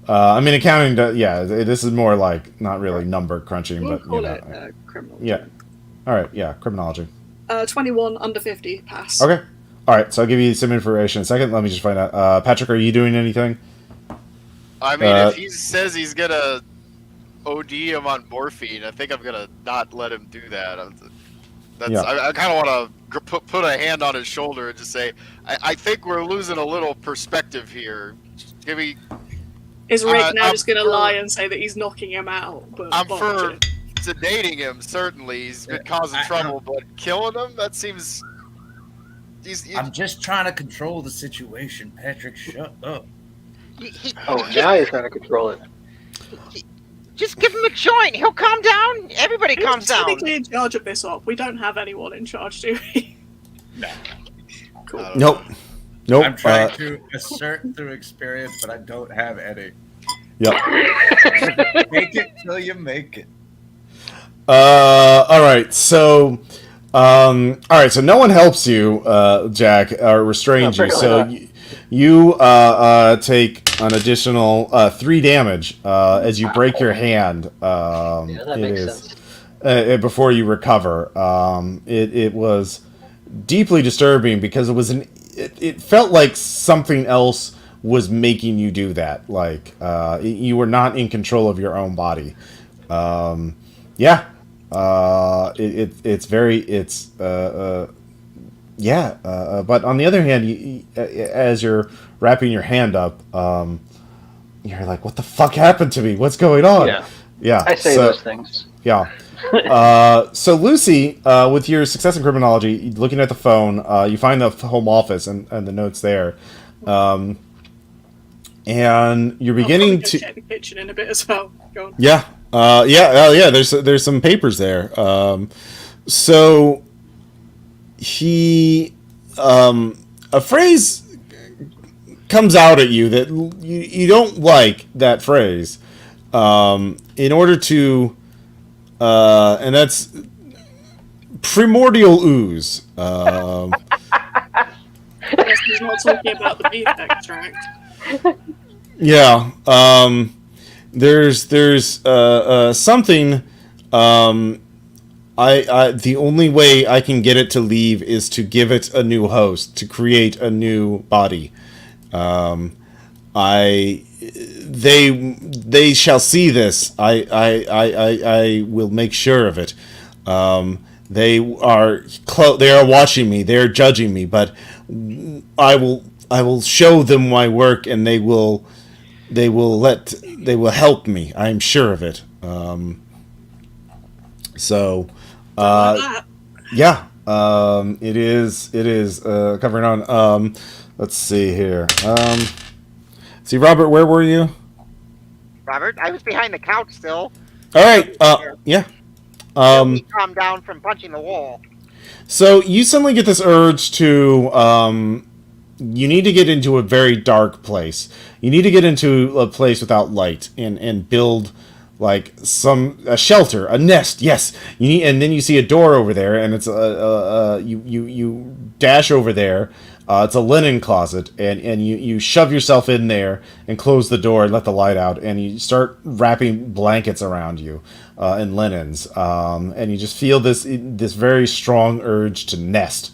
I mean, accounting. This is more like not really number crunching, We'll but call it criminology. yeah. All right. Yeah. Criminology. 21 under 50, pass. Okay. All right. So I'll give you some information in a second. Let me just find out. Patrick, are you doing anything? I mean, if he says he's gonna OD him on morphine, I think I'm gonna not let him do that. Yeah. I kind of want to put a hand on his shoulder and just say, I think we're losing a little perspective here. Just give me. Is Rick now I'm just going to for- lie and say that he's knocking him out? But I'm fuck for it. sedating him. Certainly, he's been causing trouble, but killing him, that seems. I'm just trying to control the situation, Patrick. Shut up. Now you're trying to control it. Just give him a joint. He'll calm down. Everybody Who's calms down. technically in charge of this op? We don't have anyone in charge, do we? No. Cool. Nope. Nope. I'm trying to assert through experience, but I don't have any. Yep. Make it till you make it. All right. So, So no one helps you, Jack, or restrains you. So you take an additional 3 damage as you break your hand. That makes sense. Before you recover. It was deeply disturbing because it felt like something else was making you do that. Like you were not in control of your own body. Yeah. But on the other hand, as you're wrapping your hand up, you're like, "What the fuck happened to me? What's going on?" Yeah. I say those things. Yeah. So Lucy, with your success in criminology, looking at the phone, you find the home office and the notes there, and you're beginning to check the kitchen in a bit as well. Go on. yeah. There's some papers there. So he a phrase comes out at you that you don't like that phrase. In order to and that's primordial ooze. Yes, he's not talking about the beef extract. Yeah. There's something. The only way I can get it to leave is to give it a new host, to create a new body. They shall see this. I will make sure of it. They are watching me. They are judging me, but I will show them my work, and they will help me. I am sure of it. Yeah. It is covering on. Let's see here. See, Robert, where were you? Robert, I was behind the couch still. All right. Yeah. He calmed down from punching the wall. So you suddenly get this urge to, you need to get into a very dark place. You need to get into a place without light and build like a shelter, a nest. Yes, you need, and then you see a door over there, and it's you dash over there. It's a linen closet, and you shove yourself in there and close the door and let the light out, and you start wrapping blankets around you and linens, and you just feel this very strong urge to nest.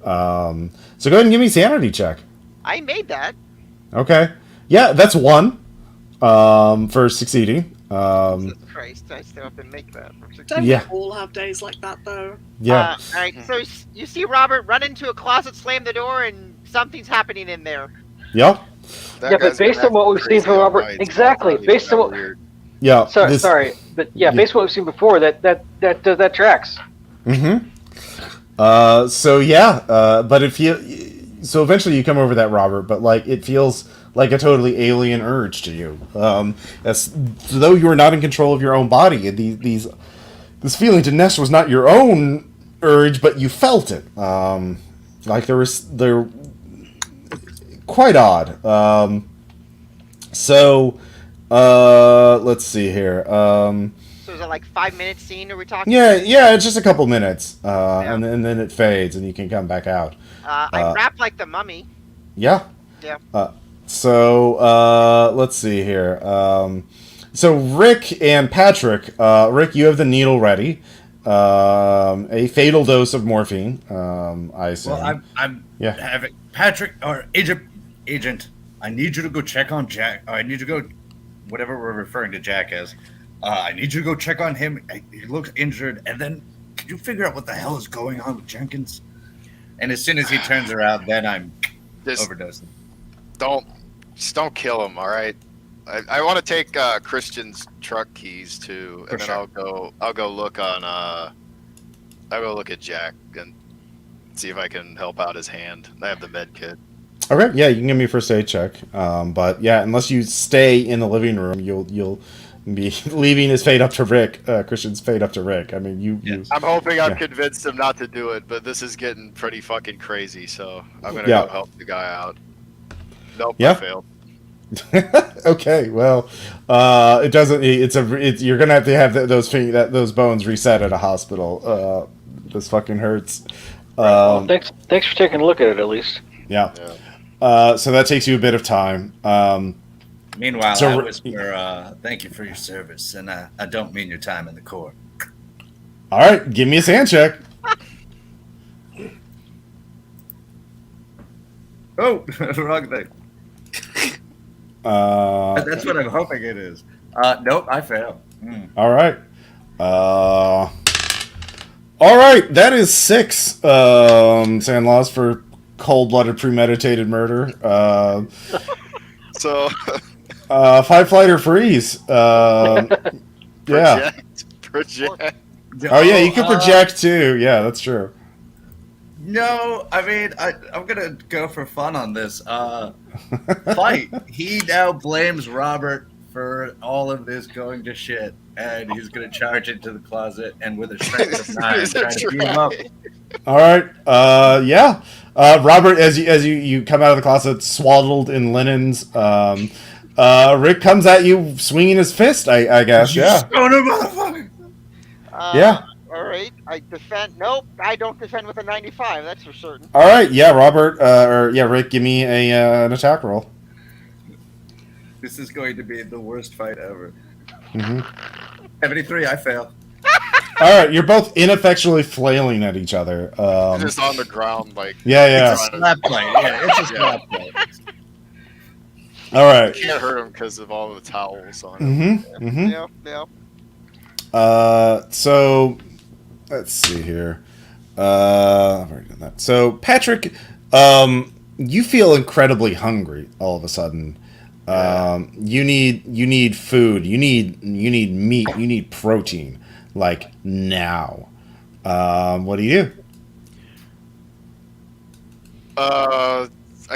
So go ahead and give me a sanity check. I made that. Okay, yeah, that's 1 for succeeding. Jesus Christ, I still have to make that. Don't Yeah. we all have days like that, though? Yeah. All right, so you see Robert run into a closet, slam the door, and something's happening in there. Yep. Yeah, but based on what we've seen from Robert, exactly. Based on what, Yeah. sorry, but yeah, based on what we've seen before, that tracks. Mm-hmm. So yeah, but so eventually you come over that, Robert, but like it feels like a totally alien urge to you. As though you are not in control of your own body. This this feeling to nest was not your own urge, but you felt it. Like they're quite odd. Let's see here. So is it like 5 minute scene? Are we talking? Yeah, it's just a couple minutes, and then it fades, and you can come back out. I rap like the Mummy. Yeah. Yeah. Let's see here. So Rick and Patrick, Rick, you have the needle ready. A fatal dose of morphine. I assume. Well, I'm having Patrick or Agent. I need you to go check on Jack. I need you to go, whatever we're referring to Jack as. I need you to go check on him. He looks injured. And then, can you figure out what the hell is going on with Jenkins? And as soon as he turns around, then I'm overdosing. Don't kill him. All right. I want to take Christian's truck keys too, and then I'll go look on. I'll go look at Jack and see if I can help out his hand. I have the med kit. Okay, yeah, you can give me a first aid check. But yeah, unless you stay in the living room, you'll be leaving his fate up to Rick. Christian's fate up to Rick. I mean, you. I'm hoping I've convinced him not to do it, but this is getting pretty fucking crazy. So I'm gonna go help the guy out. Nope, I failed. Okay, well, it doesn't. You're gonna have those bones reset at a hospital. This fucking hurts. Well, thanks for taking a look at it at least. Yeah. So that takes you a bit of time. Meanwhile, I whisper, "Thank you for your service, and I don't mean your time in the Corps." All right, give me a sand check. Oh, wrong thing. That's what I'm hoping it is. Nope, I fail. All right. All right, that is 6 sand laws for cold-blooded, premeditated murder. So 5 flight or freeze. Yeah. Project. Oh yeah, you can project too. Yeah, that's true. No, I mean, I'm gonna go for fun on this. Fight. He now blames Robert for all of this going to shit, and he's gonna charge into the closet and with a strength of 9 try to beat him up. All right. Yeah. Robert, as you come out of the closet, swaddled in linens. Rick comes at you, swinging his fist. I guess. Yeah. Stoner motherfucker. Yeah. All right. I defend. Nope. I don't defend with a 95. That's for certain. All right. Yeah, Robert. Rick, give me an attack roll. This is going to be the worst fight ever. 73. I fail. All right. You're both ineffectually flailing at each other. Just on the ground, like. Yeah. It's a slap fight. Yeah, it's a slap fight. All right. You can't hurt him because of all the towels on him. Yeah. So let's see here. I've already done that. So Patrick, you feel incredibly hungry all of a sudden. You need food. You need meat. You need protein, like now. What do you do? I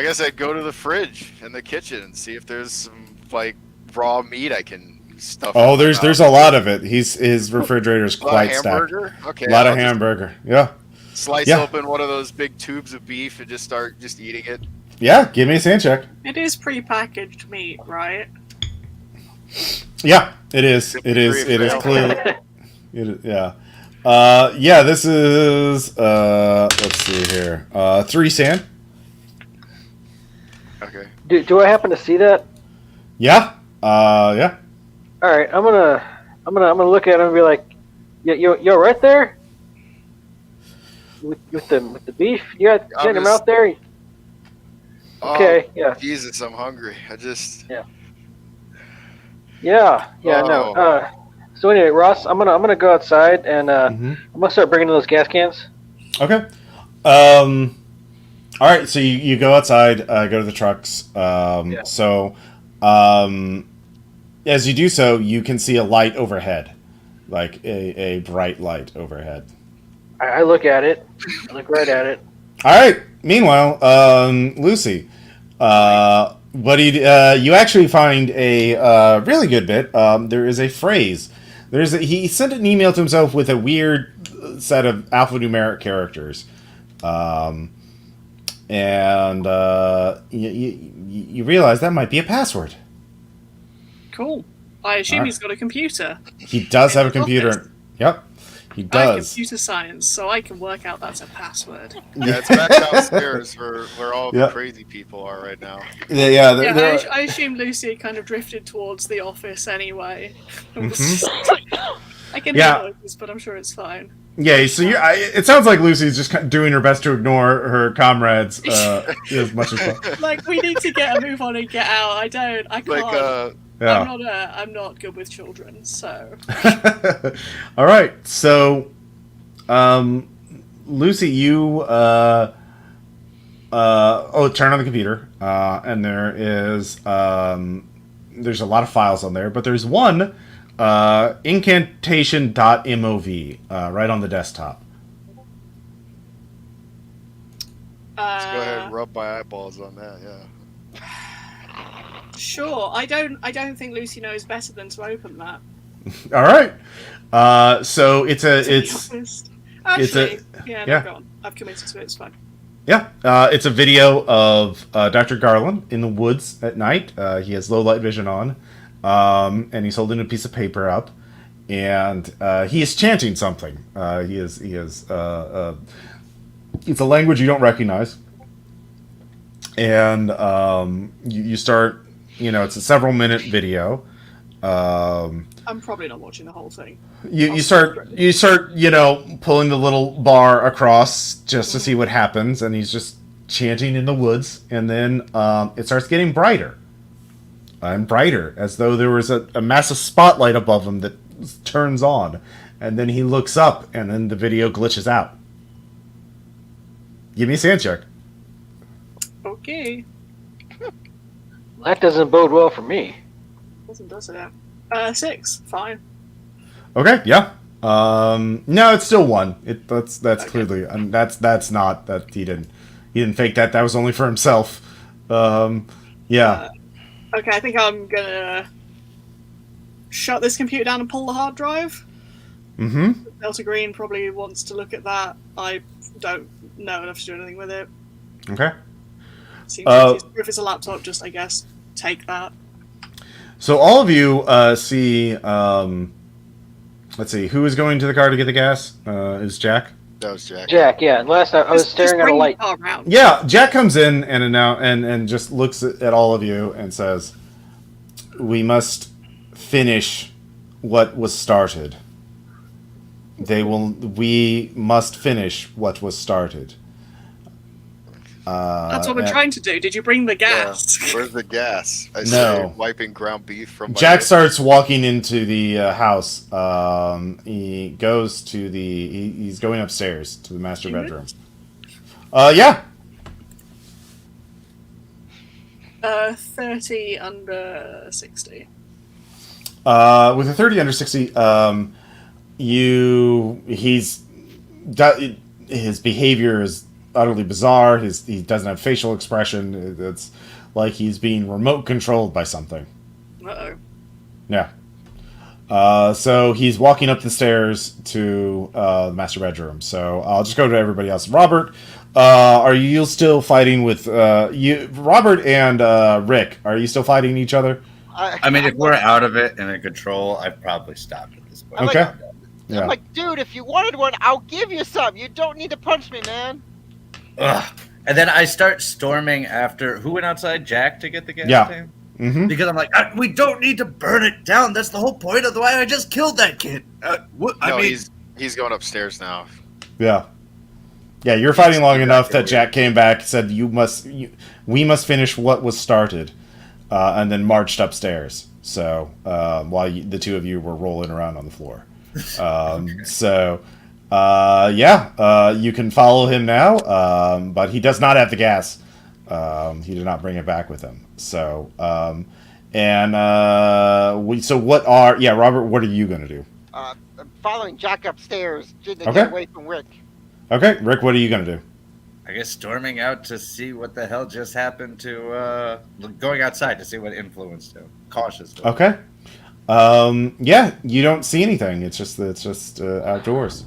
guess I'd go to the fridge in the kitchen and see if there's some like raw meat I can stuff. Oh, there's a lot of it. His refrigerator is quite stacked. Okay, a lot of hamburger. Yeah. Slice open one of those big tubes of beef and just start eating it. Yeah, give me a sand check. It is pre-packaged meat, right? Yeah, it is. It is clearly. Yeah. This is. Let's see here. 3 sand. Okay. Do I happen to see that? Yeah. Yeah. All right, I'm gonna look at him and be like, you're right there with the beef. You got him out there. Okay. Oh, yeah. Jesus, I'm hungry. I just. Yeah. No. So anyway, Ross, I'm gonna go outside and I'm gonna start bringing in those gas cans. Okay. All right. So you go outside, go to the trucks. So, as you do so, you can see a light overhead, like a bright light overhead. I look at it. I look right at it. All right. Meanwhile, Lucy, what do you actually find a really good bit. There is a phrase he sent an email to himself with a weird set of alphanumeric characters, and you realize that might be a password. Cool. I assume Alright. he's got a computer. He does have a his office. computer. Yep, he I have does. computer science, so I can work out that's a password. Yeah, it's back downstairs where all Yeah. the crazy people are right now. Yeah, Yeah, I assume Lucy kind of drifted towards the office anyway. I can Yeah. hear noises, but I'm sure it's fine. yeah. So it sounds like Lucy's just kind of doing her best to ignore her comrades as much as possible. Like, we need to get a move on and get out. I can't. Like, Yeah. I'm not good with children, so. All right. So, Lucy, you turn on the computer, and there's a lot of files on there, but there's one incantation.mov right on the desktop. let's go ahead and rub my eyeballs on that. Yeah. Sure. I don't think Lucy knows better than to open that. All right. So it's To be honest. Actually, yeah. go on. I've committed to it. It's fine. Yeah, it's a video of Dr. Garland in the woods at night. He has low light vision on, and he's holding a piece of paper up, and he is chanting something. It's a language you don't recognize, and you start. It's a several minute video. I'm probably not watching the whole thing. You start pulling the little bar across just to see what happens, and he's just chanting in the woods, and then it starts getting brighter and brighter, as though there was a massive spotlight above him that turns on, and then he looks up, and then the video glitches out. Give me a sand check. Okay. That doesn't bode well for me. Does it out? 6. Fine. Okay, yeah. No, it's still 1. That's Okay. clearly, and that's not that he didn't fake that. That was only for himself. Yeah. Okay, I think I'm gonna shut this computer down and pull the hard drive. Mm-hmm. Delta Green probably wants to look at that. I don't know enough to do anything with it. Okay. Seems like if it's a laptop, just I guess take that. So all of you see. Let's see. Who is going to the car to get the gas? Is Jack? That was Jack. Jack, yeah. Last time I was staring at a bring light. the car around. Yeah, Jack comes in and just looks at all of you and says, "We must finish what was started. We must finish what was started." That's what we're trying to do. Did you bring the gas? Yeah. Where's the gas? I No. started wiping ground beef from my Jack lips. starts walking into the house. He goes to he's going upstairs to the master bedroom. Yeah. 30 under 60. With a 30 under 60, his behavior is utterly bizarre. He doesn't have facial expression. It's like he's being remote controlled by something. Uh-oh. Yeah. So he's walking up the stairs to the master bedroom. So I'll just go to everybody else. Robert, are you still fighting with Robert and Rick? Are you still fighting each other? I mean, if we're out of it and in control, I've probably stopped at this point. Okay. I'm like, dude, if you wanted one, I'll give you some. You don't need to punch me, man. Ugh. And then I start storming after who went outside? Jack to get the gas tank? Mm-hmm. Because I'm like, we don't need to burn it down. That's the whole point. Otherwise, I just killed that kid. He's going upstairs now. Yeah. Yeah, you're fighting long enough that Jack came back, said we must finish what was started, and then marched upstairs. So while the two of you were rolling around on the floor. So you can follow him now, but he does not have the gas. He did not bring it back with him. So Robert, what are you going to do? I'm following Jack upstairs to Okay. get away from Rick. Okay, Rick, what are you going to do? I guess storming out to see what the hell just happened to going outside to see what influenced him. Cautiously. Okay. Yeah, you don't see anything. It's just outdoors.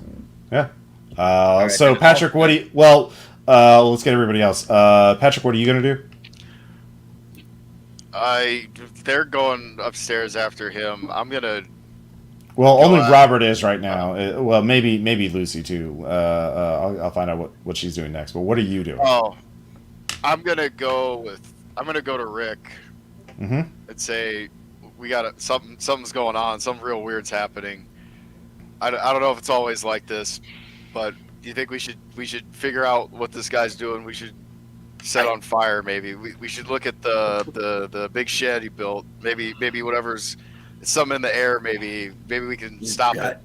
Yeah. right, So then Patrick, what do you? Well, let's get everybody else. Patrick, what are you gonna do? They're going upstairs after him. I'm gonna Well, go only at- Robert is right now. Well, maybe Lucy too. I'll find out what she's doing next. But what are you doing? Oh, I'm gonna go to Rick Mm-hmm. and say we got something's going on. Something real weird's happening. I don't know if it's always like this, but do you think we should figure out what this guy's doing? We should set on fire. Maybe we should look at the big shed he built. Maybe whatever's something in the air. Maybe we can stop it.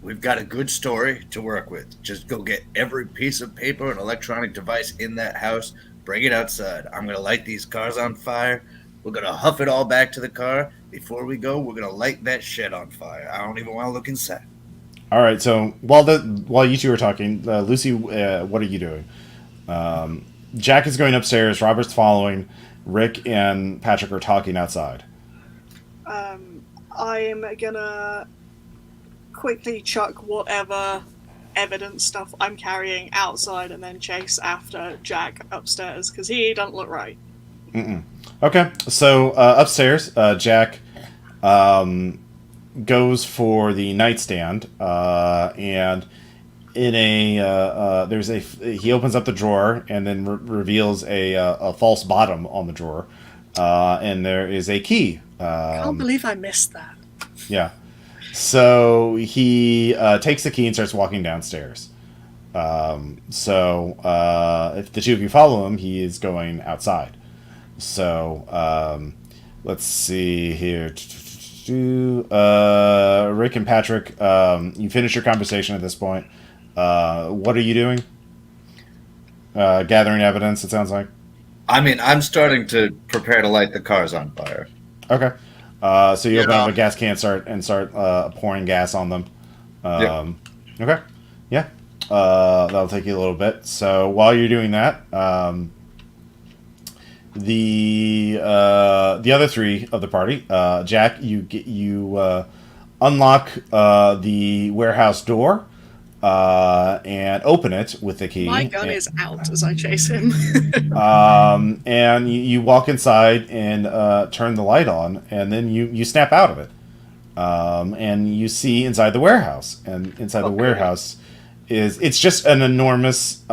We've got a good story to work with. Just go get every piece of paper and electronic device in that house. Bring it outside. I'm going to light these cars on fire. We're going to huff it all back to the car. Before we go, we're going to light that shed on fire. I don't even want to look inside. All right. So while you two are talking, Lucy, what are you doing? Jack is going upstairs. Robert's following. Rick and Patrick are talking outside. I'm gonna quickly chuck whatever evidence stuff I'm carrying outside and then chase after Jack upstairs because he doesn't look right. Mm-mm. Okay, so upstairs, Jack goes for the nightstand, and in he opens up the drawer and then reveals a false bottom on the drawer, and there is a key. I can't believe I missed that. Yeah. So he takes the key and starts walking downstairs. If the two of you follow him, he is going outside. So let's see here. Rick and Patrick, you finish your conversation at this point. What are you doing? Gathering evidence, it sounds like. I mean, I'm starting to prepare to light the cars on fire. Okay. So you open up a gas can and start pouring gas on them. Okay. Yeah. That'll take you a little bit. So while you're doing that, the other three of the party, Jack, you unlock the warehouse door and open it with the key. My gun is out as I chase him. And you walk inside and turn the light on, and then you snap out of it, and you see inside the warehouse. And inside the warehouse it's just an enormous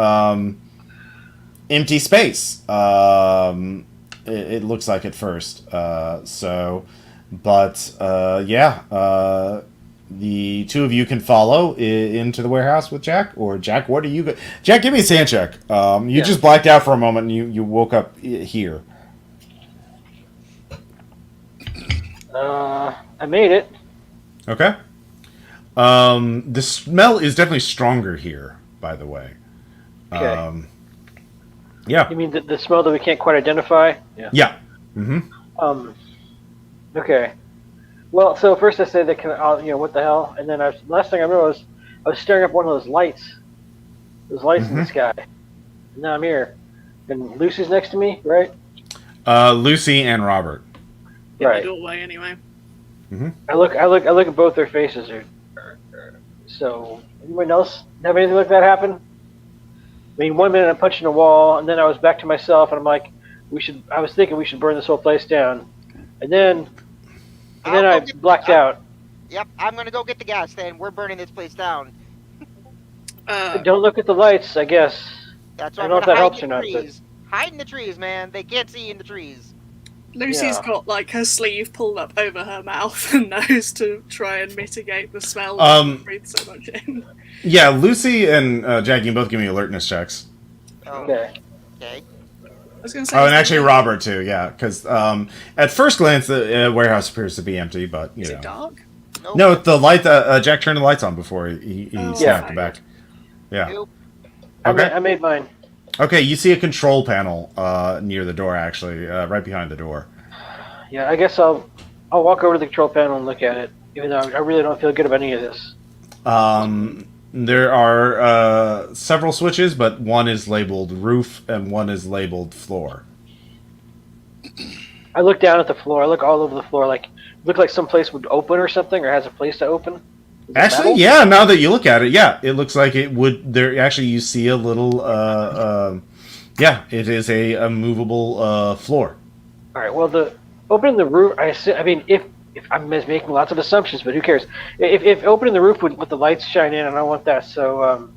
empty space. It looks like at first. The two of you can follow into the warehouse with Jack, or Jack, what are you? Jack, give me a sand check. You just blacked out for a moment, and you woke up here. I made it. Okay. The smell is definitely stronger here, by the way. Okay. Yeah. You mean the smell that we can't quite identify? Yeah. Yeah. Mm-hmm. Okay. Well, so first I said that what the hell, and then last thing I remember was I was staring up one of those lights in the sky, and now I'm here, and Lucy's next to me, right? Lucy and Robert. Right. In the doorway, anyway. Mm-hmm. I look at both their faces. So anyone else have anything like that happen? I mean, 1 minute I'm punching a wall, and then I was back to myself, and I'm like, I was thinking we should burn this whole place down, and then I blacked out. Yep, I'm gonna go get the gas. Then we're burning this place down. Don't look at the lights, I guess. That's I why don't know I'm if that gonna helps hide or in the not, trees. Hide in the trees, man. They can't see you in the trees. Lucy's got like her sleeve pulled up over her mouth and nose to try and mitigate the smell. Breathe so much in. Yeah, Lucy and Jack, you can both give me alertness checks. Oh, Okay. okay. I was going to say. Oh, and actually Robert too. Yeah, because at first glance the warehouse appears to be empty, but Is it dark? Nope. No, the light. Jack turned the lights on before he snapped back. Yeah. Nope. Okay. I made mine. Okay, you see a control panel near the door, actually, right behind the door. Yeah, I guess I'll walk over to the control panel and look at it, even though I really don't feel good about any of this. There are several switches, but one is labeled roof and one is labeled floor. I look down at the floor. I look all over the floor. Look like some place would open or something, or has a place to open. Is it Actually, metal? yeah. Now that you look at it, yeah, it looks like it would. There, actually, you see a little. Yeah, it is a movable floor. All right. Well, the opening the roof. I mean, if I'm making lots of assumptions, but who cares? If opening the roof would with the lights shine in, I don't want that. So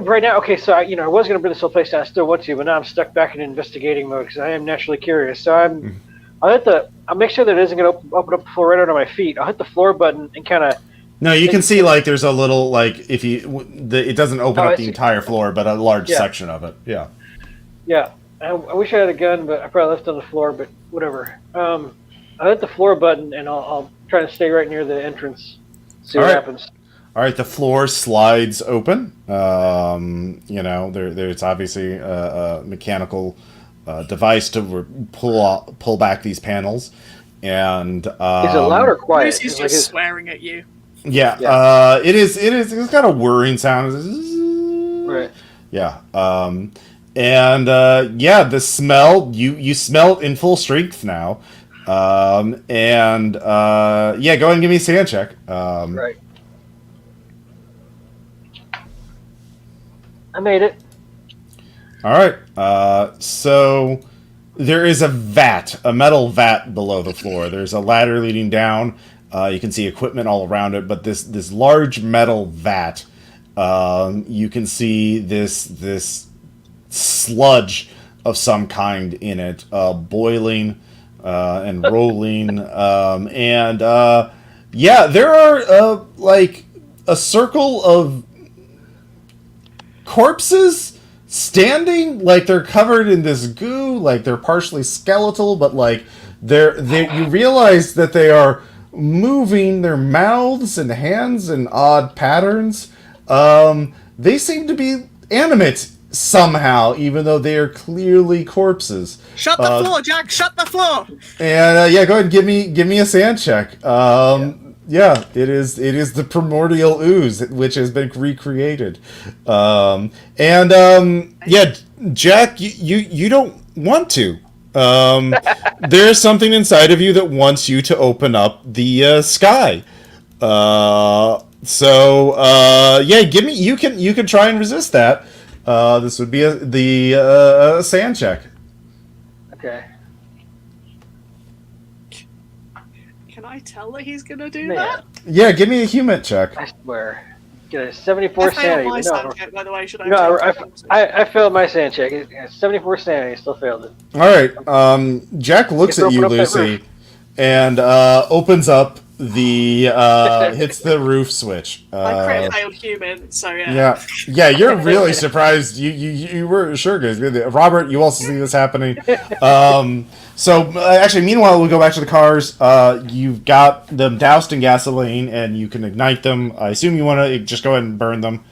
right now, okay. So I was going to bring this whole place down. I still want to, but now I'm stuck back in investigating mode because I am naturally curious. So I'll make sure that it isn't going to open up the floor right under my feet. I'll hit the floor button and kind of. No, you can see like there's a little like if you it doesn't open up the entire floor, but a large section of it. Yeah. Yeah. I wish I had a gun, but I probably left it on the floor. But whatever. I'll hit the floor button and I'll try to stay right near the entrance. See what happens. All right, the floor slides open. There's obviously a mechanical device to pull back these panels, and is it loud or quiet? Lucy's just swearing at you. Yeah. It is. It's got a whirring sound. Right. Yeah. The smell. You smell it in full strength now. Go ahead and give me a sand check. Right. I made it. All right. So there is a metal vat below the floor. There's a ladder leading down. You can see equipment all around it, but this large metal vat, you can see this sludge of some kind in it, boiling and rolling, there are like a circle of corpses standing, like they're covered in this goo, like they're partially skeletal, but like you realize that they are moving their mouths and hands in odd patterns. They seem to be animate somehow, even though they are clearly corpses. Shut the floor, Jack! Shut the floor! And go ahead, give me a sand check. It is the primordial ooze which has been recreated. Jack, you don't want to. There's something inside of you that wants you to open up the sky. Give me. You can try and resist that. This would be the sand check. Okay. Can I tell that he's gonna do that? Yeah, give me a human check. I swear. Get a 74 I failed sanity. my sand check, by the way. Should I? No, I failed my sand check. 74 sanity. Still failed it. All right. Jack looks at you, Lucy, and opens up the hits the roof switch. I crit failed human, so yeah. Yeah. You're really surprised. You were sure, guys. Robert, you also see this happening. Actually, meanwhile, we'll go back to the cars. You've got them doused in gasoline, and you can ignite them. I assume you want to just go ahead and burn them.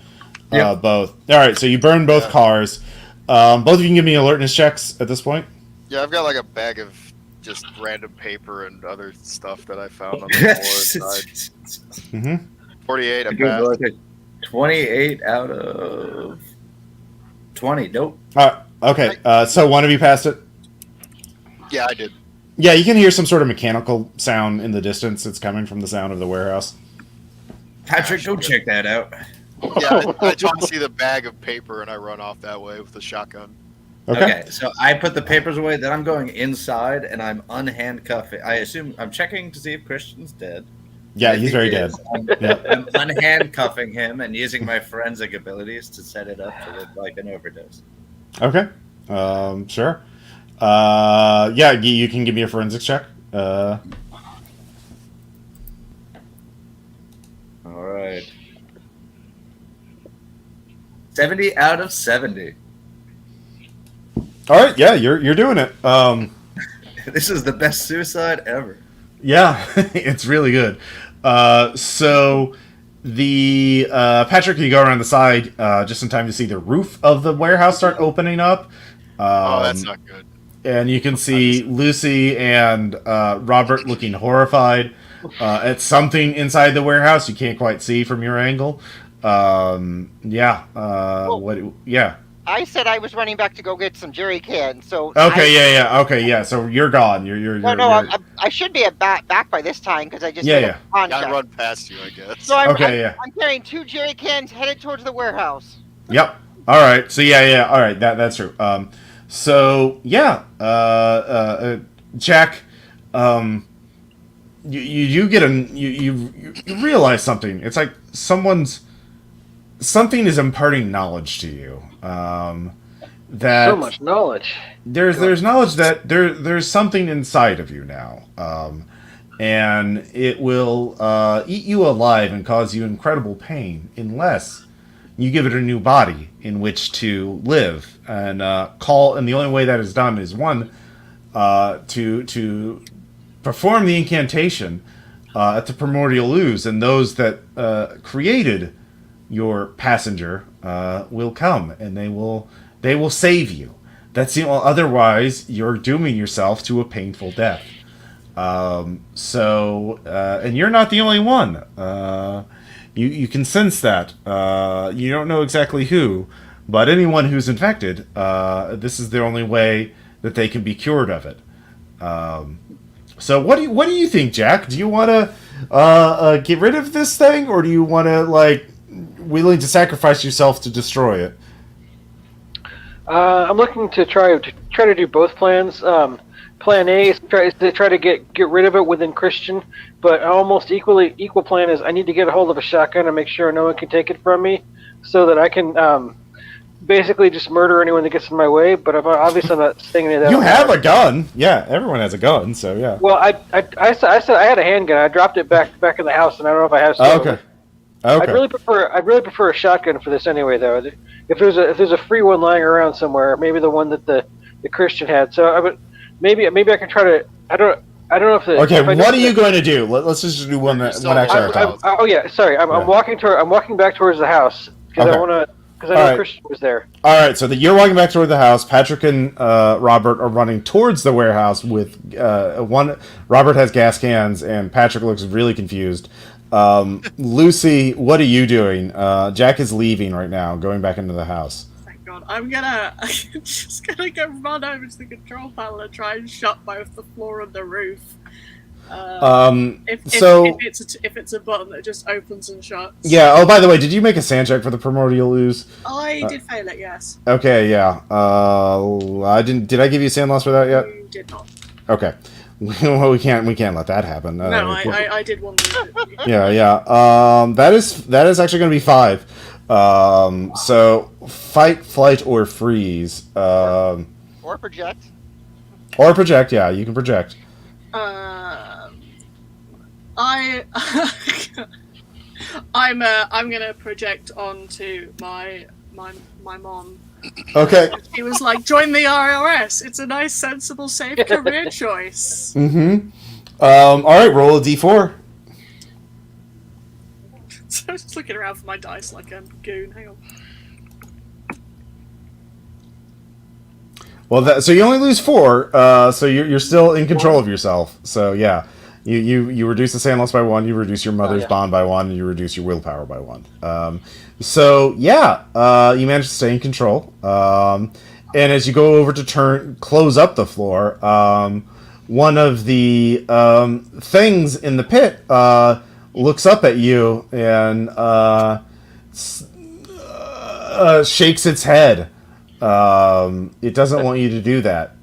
Both. All right. So you burn both cars. Both of you can give me alertness checks at this point. Yeah, I've got like a bag of just random paper and other stuff that I found on the floor. 48, I passed. 28 out of 20. Nope. Okay. So one of you passed it? Yeah, I did. Yeah, you can hear some sort of mechanical sound in the distance. It's coming from the sound of the warehouse. Patrick, go check that out. Yeah, I try to see the bag of paper and I run off that way with the shotgun. Okay, so I put the papers away, then I'm going inside and I'm unhandcuffing. I assume I'm checking to see if Christian's dead. Yeah, he's very dead. I'm unhandcuffing him and using my forensic abilities to set it up to look like an overdose. Okay, sure. You can give me a forensics check. All right. 70 out of 70. All right, yeah, you're doing it. This is the best suicide ever. Yeah, it's really good. So the Patrick, you go around the side just in time to see the roof of the warehouse start opening up. That's not good. And you can see Lucy and Robert looking horrified at something inside the warehouse you can't quite see from your angle. I said I was running back to go get some jerry cans. So Okay, yeah. Okay, yeah. So you're gone. You're I should be back by this time because I just Yeah, made yeah. a pawn I check. run past you, I guess. So I'm yeah. I'm carrying 2 jerry cans headed towards the warehouse. Yep. All right. So yeah. All right. That's true. So yeah. Jack. You get you realize something. It's like something is imparting knowledge to you. That So much knowledge. there's knowledge that there's something inside of you now. And it will eat you alive and cause you incredible pain unless you give it a new body in which to live and and the only way that is done is one to perform the incantation at the primordial ooze, and those that created your passenger will come and they will save you. Otherwise you're dooming yourself to a painful death. And you're not the only one. You can sense that. You don't know exactly who, but anyone who's infected, this is the only way that they can be cured of it. So what do you think, Jack? Do you want to get rid of this thing, or do you want to willing to sacrifice yourself to destroy it? I'm looking to try to do both plans. Plan A is to try to get rid of it within Christian, but almost equal plan is I need to get a hold of a shotgun and make sure no one can take it from me, so that I can basically just murder anyone that gets in my way. But obviously I'm not saying any of that. You have a gun, yeah. Everyone has a gun, so yeah. Well, I said I had a handgun. I dropped it back in the house, and I don't know if I have. Okay. I'd really prefer a shotgun for this anyway, though. If there's a free one lying around somewhere, maybe the one that the Christian had. So maybe I can try to. I don't know if the. Okay, if what are you going to do? Let's just do one action at a time. Oh yeah, sorry. I'm walking back towards the house because I want to. Because I know Christian was there. All right, so you're walking back toward the house. Patrick and Robert are running towards the warehouse with one. Robert has gas cans, and Patrick looks really confused. Lucy, what are you doing? Jack is leaving right now, going back into the house. Thank God. I'm just gonna go run over to the control panel and try and shut both the floor and the roof. If it's a button that just opens and shuts. Yeah. Oh, by the way, did you make a sand check for the primordial ooze? I did fail it, yes. Okay. Yeah. I didn't. Did I give you sand loss for that yet? You did not. Okay. Well, we can't let that happen. No, I did one. Yeah. That is actually going to be 5. So fight, flight, or freeze. Or project. Or project. Yeah, you can project. I'm gonna project onto my mom. Okay. He was like, join the IRS. It's a nice, sensible, safe career choice. Mm-hmm. All right, roll a d4. So I was just looking around for my dice like a goon. Hang on. Well, so you only lose 4. So you're still in control of yourself. So yeah, you reduce the sand loss by 1. You reduce your mother's bond by 1. And you reduce your willpower by 1. So yeah, you manage to stay in control. And as you go over to close up the floor, one of the things in the pit looks up at you and shakes its head. It doesn't want you to do that.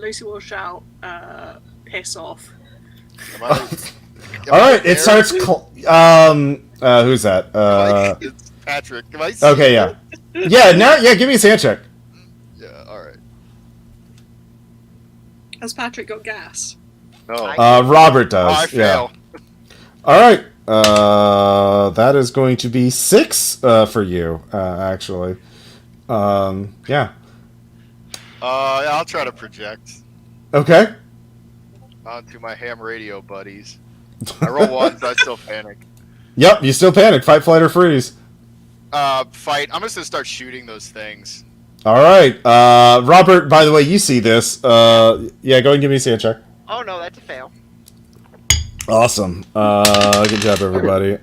Lucy will shout, piss off. All right, it starts. Who's that? It's Patrick. Okay, yeah. Give me a sand check. Yeah, alright. Has Patrick got gas? No. Robert does. I fail. All right. That is going to be 6 for you, actually. Yeah. I'll try to project Okay. onto my ham radio buddies. I roll 1, so I still panic. Yep, you still panic. Fight, flight, or freeze. Fight. I'm just gonna start shooting those things. All right. Robert, by the way, you see this. Yeah, go ahead and give me a sand check. Oh no, that's a fail. Awesome. Good job, everybody.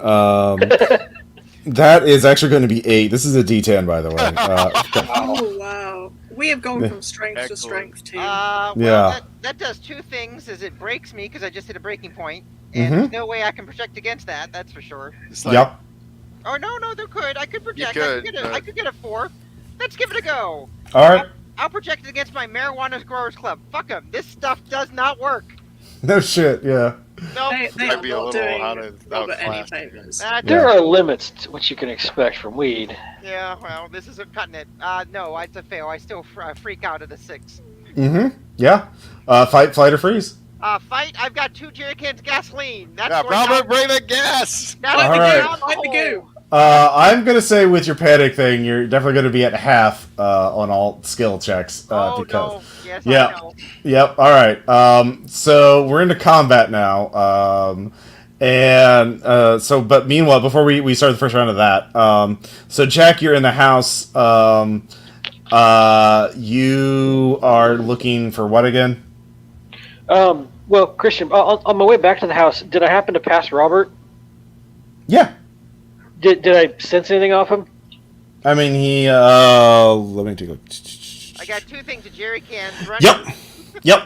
That is actually going to be 8. This is a D10, by the way. Oh wow, we have gone from strength to Excellent. strength, team. Well, Yeah. that does two things: is it breaks me because I just hit a breaking point, and Mhm. there's no way I can project against that. That's for sure. It's like, Yep. Oh no, there could. I could project. could, I could get a 4. Let's give it a go. All right. I'll project it against my marijuana growers club. Fuck them. This stuff does not work. No shit. Yeah. Nope. They might are be a not little doing out of Robert any class. favors. There are limits to what you can expect from weed. Yeah, well, this isn't cutting it. No, it's a fail. I still freak out at a 6. Mm-hmm. Yeah. Fight, flight, or freeze. Fight. I've got 2 jerry cans gasoline. That's yeah, going Robert, down- bring the gas. that's All going right. down the Fight the hole. goo. I'm gonna say with your panic thing, you're definitely gonna be at half on all skill checks Oh because. no. Yes, Yeah. I know. Yep. All right. So we're into combat now. But meanwhile, before we start the first round of that, so Jack, you're in the house. You are looking for what again? Well, Christian, on my way back to the house, did I happen to pass Robert? Yeah. Did I sense anything off him? I mean, he. Let me take a look. I got 2 things of jerry cans. Running. Yep.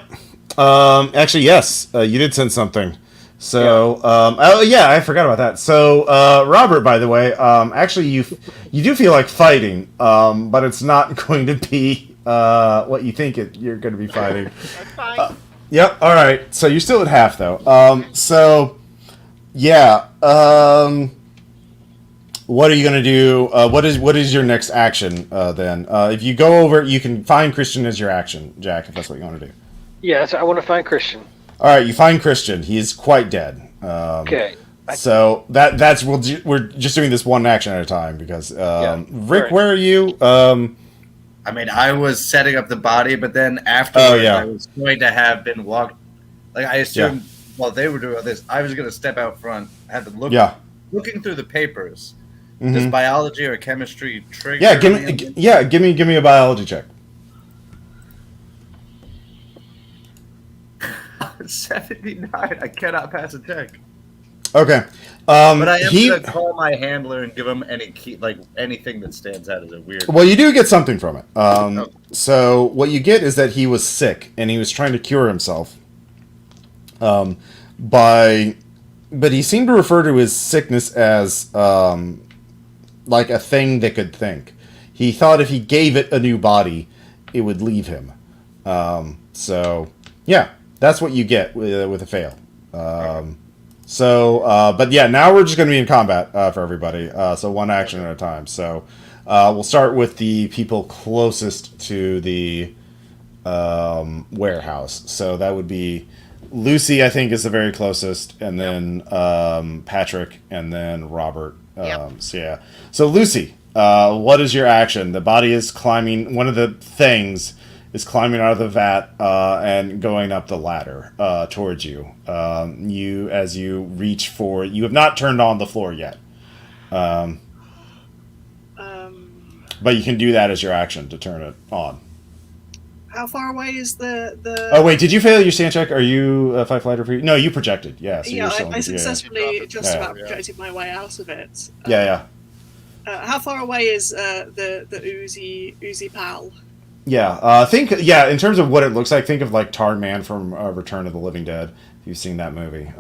Yep. Actually, yes. You did send something. So, oh yeah, I forgot about that. So, Robert, by the way, actually, you do feel like fighting, but it's not going to be what you think you're going to be fighting. That's fine. Yep. All right. So you're still at half, though. So, yeah. What are you going to do? What is your next action then? If you go over, you can find Christian as your action, Jack, if that's what you want to do. Yes, I want to find Christian. All right, you find Christian. He is quite dead. Okay. So we're just doing this one action at a time because Rick, right. where are you? I mean, I was setting up the body, but then afterwards, yeah. I was going to have been walked. Like I assumed, while they were doing all this, I was going to step out front, have to look. Yeah. Looking through the papers. Mhm. Does biology or chemistry trigger? Yeah, give any of me a biology check. them? 79. I cannot pass a check. Okay. But I am he. going to call my handler and give him any key, like anything that stands out as a weird. Well, you do get something from it. So what you get is that he was sick and he was trying to cure himself. But he seemed to refer to his sickness as like a thing that could think. He thought if he gave it a new body, it would leave him. So yeah, that's what you get with a fail. But yeah, now we're just going to be in combat for everybody. So one action at a time. So we'll start with the people closest to the warehouse. So that would be Lucy, I think, is the very closest, and then Patrick, and then Robert. So yeah. So Lucy, what is your action? The body is climbing. One of the things is climbing out of the vat and going up the ladder towards you. As you reach for, you have not turned on the floor yet. But you can do that as your action to turn it on. How far away is the? Oh wait, did you fail your stand check? Are you fight, flight, or free? No, you projected. Yeah, so you're still I successfully just about projected my way out of it. Yeah. How far away is the Uzi pal? Yeah, in terms of what it looks like, think of like Tarman from Return of the Living Dead. If you've seen that movie,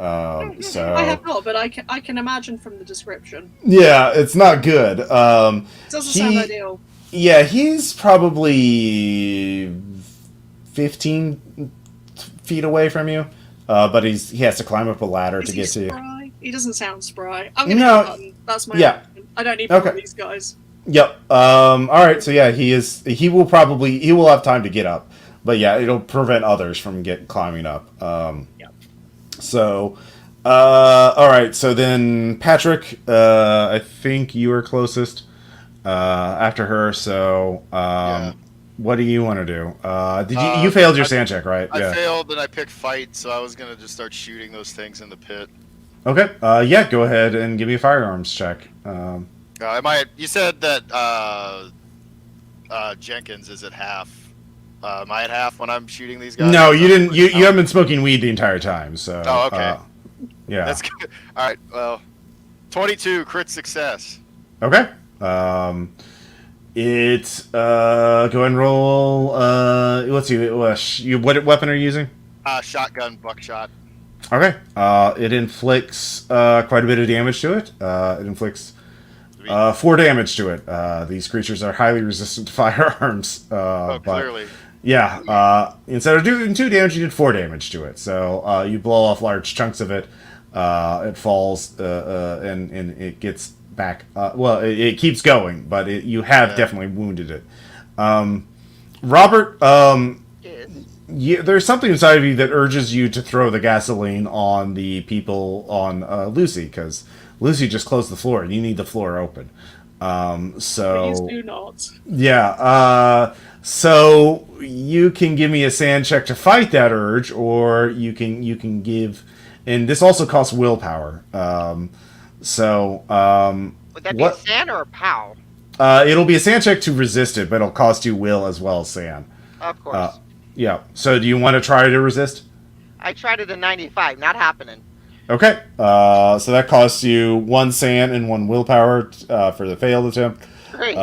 so I have not, but I can imagine from the description. Yeah, it's not good. It doesn't sound ideal. Yeah, he's probably 15 feet away from you, but he has to climb up a ladder to get to you. Spry? He doesn't sound spry. I'm gonna hit a button. That's my opinion. I don't need more of these guys. Yep. All right. So yeah, he will have time to get up, but yeah, it'll prevent others from climbing up. So, all right. So then Patrick, I think you are closest after her. So, what do you want to do? You failed your sand check, right? I failed, and I picked fight, so I was gonna just start shooting those things in the pit. Okay. Yeah. Go ahead and give me a firearms check. You said that Jenkins is at half. Am I at half when I'm shooting these guys? No, you didn't. You haven't been smoking weed the entire time. So. Oh, okay. Yeah. That's good. All right. Well, 22 crit success. Okay. It's go ahead and roll. Let's see. What weapon are you using? Shotgun, buckshot. Okay. It inflicts quite a bit of damage to it. It inflicts 4 damage to it. These creatures are highly resistant to firearms. Clearly. Yeah. Instead of doing 2 damage, you did 4 damage to it. So you blow off large chunks of it. It falls and it gets back. It keeps going, but you have definitely wounded it. Robert, there's something inside of you that urges you to throw the gasoline on the people on Lucy, because Lucy just closed the floor, and you need the floor open. Please do not. Yeah. So you can give me a sand check to fight that urge, or you can give, and this also costs willpower. Would that be a sand or a POW? It'll be a sand check to resist it, but it'll cost you will as well as sand. Of course. Yeah. So do you want to try to resist? I tried it in 95. Not happening. Okay. So that costs you 1 sand and 1 willpower for the failed attempt. Great.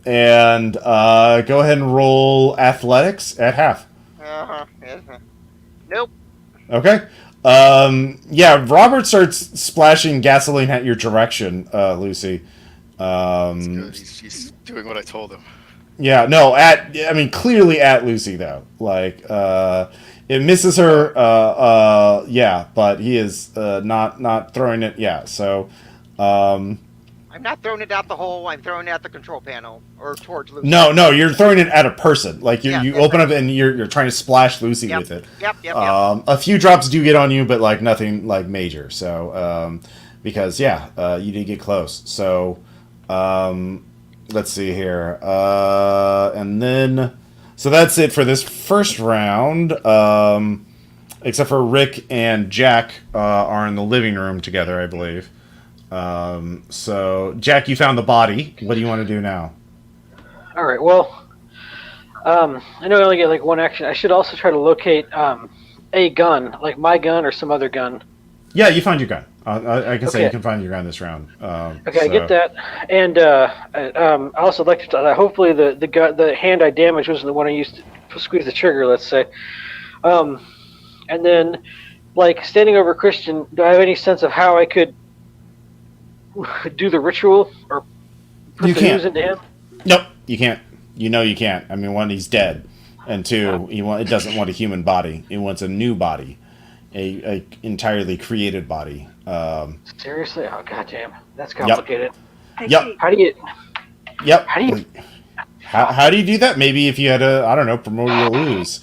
And go ahead and roll athletics at half. Nope. Okay. Yeah, Robert starts splashing gasoline at your direction, Lucy. Good. He's doing what I told him. Yeah, no, clearly at Lucy, though. Like, it misses her, yeah, but he is not throwing it, yeah, so, I'm not throwing it out the hole, I'm throwing it at the control panel, or towards Lucy. No, you're throwing it at a person. Like, you open up and you're trying to splash Lucy with it. Yep. A few drops do get on you, but, like, nothing, like, major, so, because, yeah, you did get close, so, let's see here. And then, so that's it for this first round. Except for Rick and Jack are in the living room together, I believe. So, Jack, you found the body. What do you want to do now? All right. Well, I know I only get like 1 action. I should also try to locate a gun, like my gun or some other gun. Yeah, you find your gun. I can say you can find your gun this round. Okay, I get that, and I also like to. Hopefully, the hand I damaged wasn't the one I used to squeeze the trigger. Let's say, and then, like standing over Christian, do I have any sense of how I could do the ritual or put the news into him? Nope, you can't. You know you can't. I mean, 1, he's dead, and 2, it doesn't want a human body. It wants a new body, a entirely created body. Seriously? Oh, goddamn, that's complicated. Yep. How do you? Yep. How do you? Do you do that? Maybe if you had primordial ooze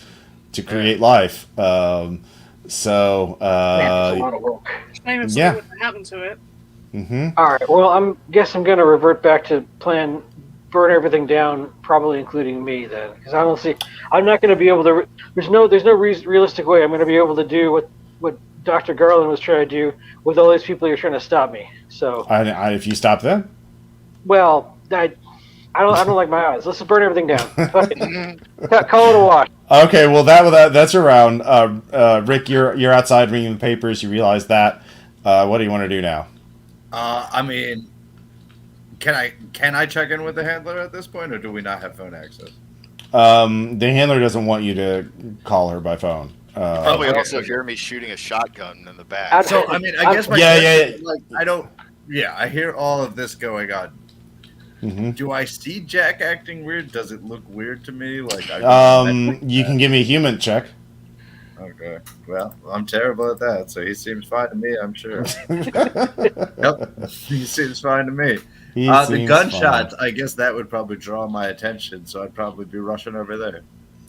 to create life. Man, that's a lot of work. What happened to it. Mm-hmm. All right. Well, guess I'm gonna revert back to plan, burn everything down, probably including me then, because I don't see. I'm not gonna be able to. There's no realistic way I'm gonna be able to do what Dr. Garland was trying to do with all these people you're trying to stop me. So. If you stop them. Well, I don't like my odds. Let's just burn everything down. Fuck it. Call it a wash. Okay, well that's your round. Rick, you're outside reading the papers. You realize that. What do you want to do now? Can I check in with the handler at this point, or do we not have phone access? The handler doesn't want you to call her by phone. Probably also hear me shooting a shotgun in the back. I guess my question is, like, I hear all of this going on. Mm-hmm. Do I see Jack acting weird? Does it look weird to me? Like, you can give me a human check. Okay. Well, I'm terrible at that, so he seems fine to me, I'm sure. Yep. He seems fine to me. The gunshots, I guess that would probably draw my attention, so I'd probably be rushing over there.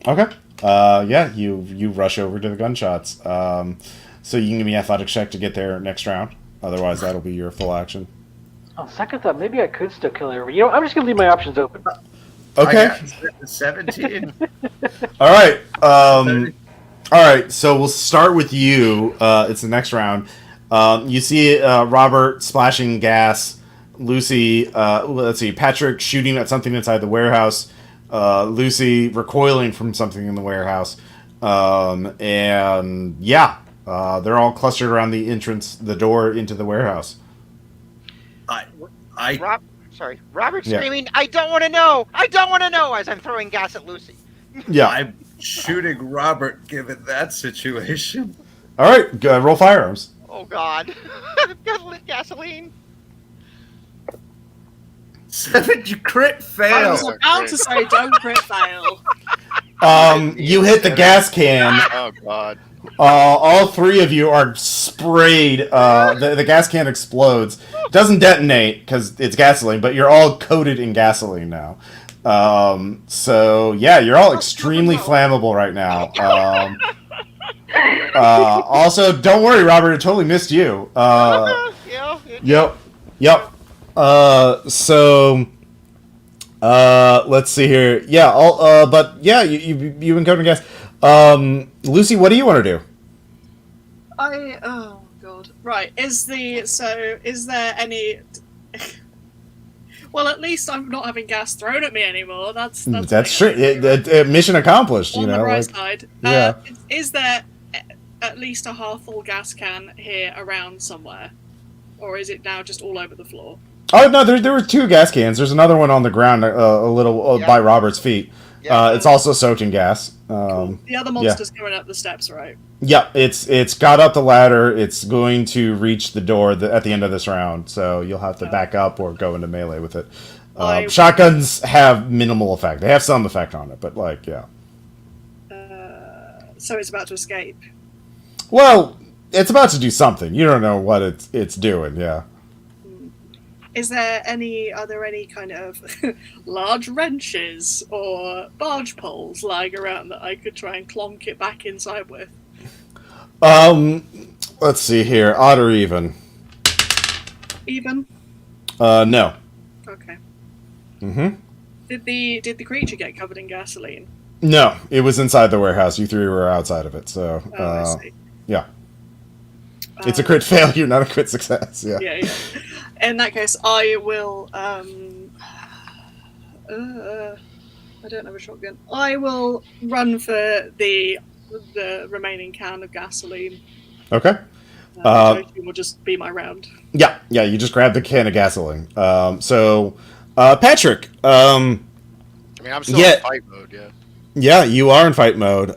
Okay. Yeah, you rush over to the gunshots. So you can give me an athletics check to get there next round. Otherwise, that'll be your full action. On second thought, maybe I could still kill everybody. I'm just gonna leave my options open. Okay. I got 17. All right. All right. So we'll start with you. It's the next round. You see Robert splashing gas. Lucy. Let's see. Patrick shooting at something inside the warehouse. Lucy recoiling from something in the warehouse. And yeah, they're all clustered around the door into the warehouse. sorry, Robert Yeah. screaming, "I don't want to know! I don't want to know!" as I'm throwing gas at Lucy. Yeah. I'm shooting Robert given that situation. All right. Go, roll firearms. Oh God, I've got lit gasoline. 7, you crit I fail. was about to say, don't crit fail. You hit the gas can. Oh God. All three of you are sprayed. The gas can explodes. Doesn't detonate because it's gasoline, but you're all coated in gasoline now. So yeah, you're all extremely flammable right now. Also, don't worry, Robert. It totally missed you. Yeah. Yep. Let's see here. Yeah. But yeah, you've been coated in gas. Lucy, what do you want to do? Oh God. Right. Is there any? Well, at least I'm not having gas thrown at me anymore. That's true. Mission accomplished. on You the know. bright Like, side. yeah. Is there at least a half-full gas can here around somewhere, or is it now just all over the floor? Oh no, there were 2 gas cans. There's another one on the ground, a little Yeah. by Robert's feet. Yeah. It's also soaked in gas. Cool. The other monster's going up the steps, right? Yeah, it's got up the ladder. It's going to reach the door at the end of this round, so you'll have to back up or go into melee with it. Shotguns have minimal effect. They have some effect on it, but like, yeah. So it's about to escape. Well, it's about to do something. You don't know what it's doing. Yeah. Are there any kind of large wrenches or barge poles lying around that I could try and clonk it back inside with? Let's see here. Odd or even? Even? No. Okay. Mm-hmm. Did the creature get covered in gasoline? No, it was inside the warehouse. You 3 were outside of it, so I see. yeah. It's a crit failure, not a crit success. Yeah. Yeah. In that case, I will. I don't have a shotgun. I will run for the remaining can of gasoline. Okay. Will just be my round. Yeah. You just grab the can of gasoline. Patrick. I mean, I'm still in fight mode. Yeah. Yeah, you are in fight mode.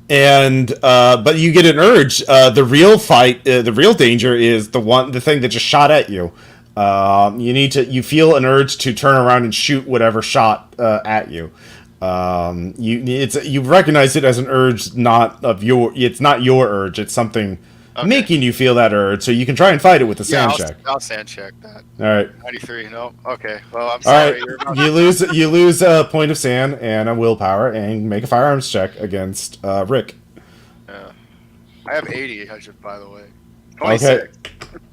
But you get an urge. The real danger is the thing that just shot at you. You feel an urge to turn around and shoot whatever shot at you. You recognize it as an urge, it's not your urge. It's something making you feel that urge. So you can try and fight it with a sand check. I'll sand check that. All right. 93. No. Okay. Well, I'm All sorry. right. You lose a point of sand and a willpower, and make a firearms check against Rick. Yeah. I have 80. By the way. 26. Okay.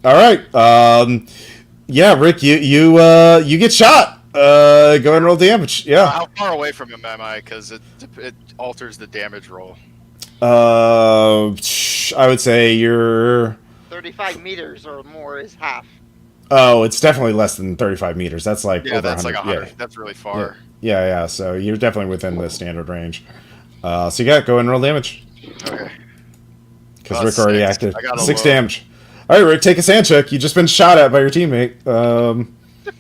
All right. Yeah, Rick, you get shot. Go ahead and roll damage. Yeah. How far away from him am I? Because it alters the damage roll. I would say you're 35 meters or more is half. Oh, it's definitely less than 35 meters. That's like over that's 100. like 100. Yeah. That's really far. Yeah. So you're definitely within the standard range. So you got go ahead and roll damage. Okay. Because Rick already acted. I got 6 damage. All right, Rick, take a sand check. You just been shot at by your teammate,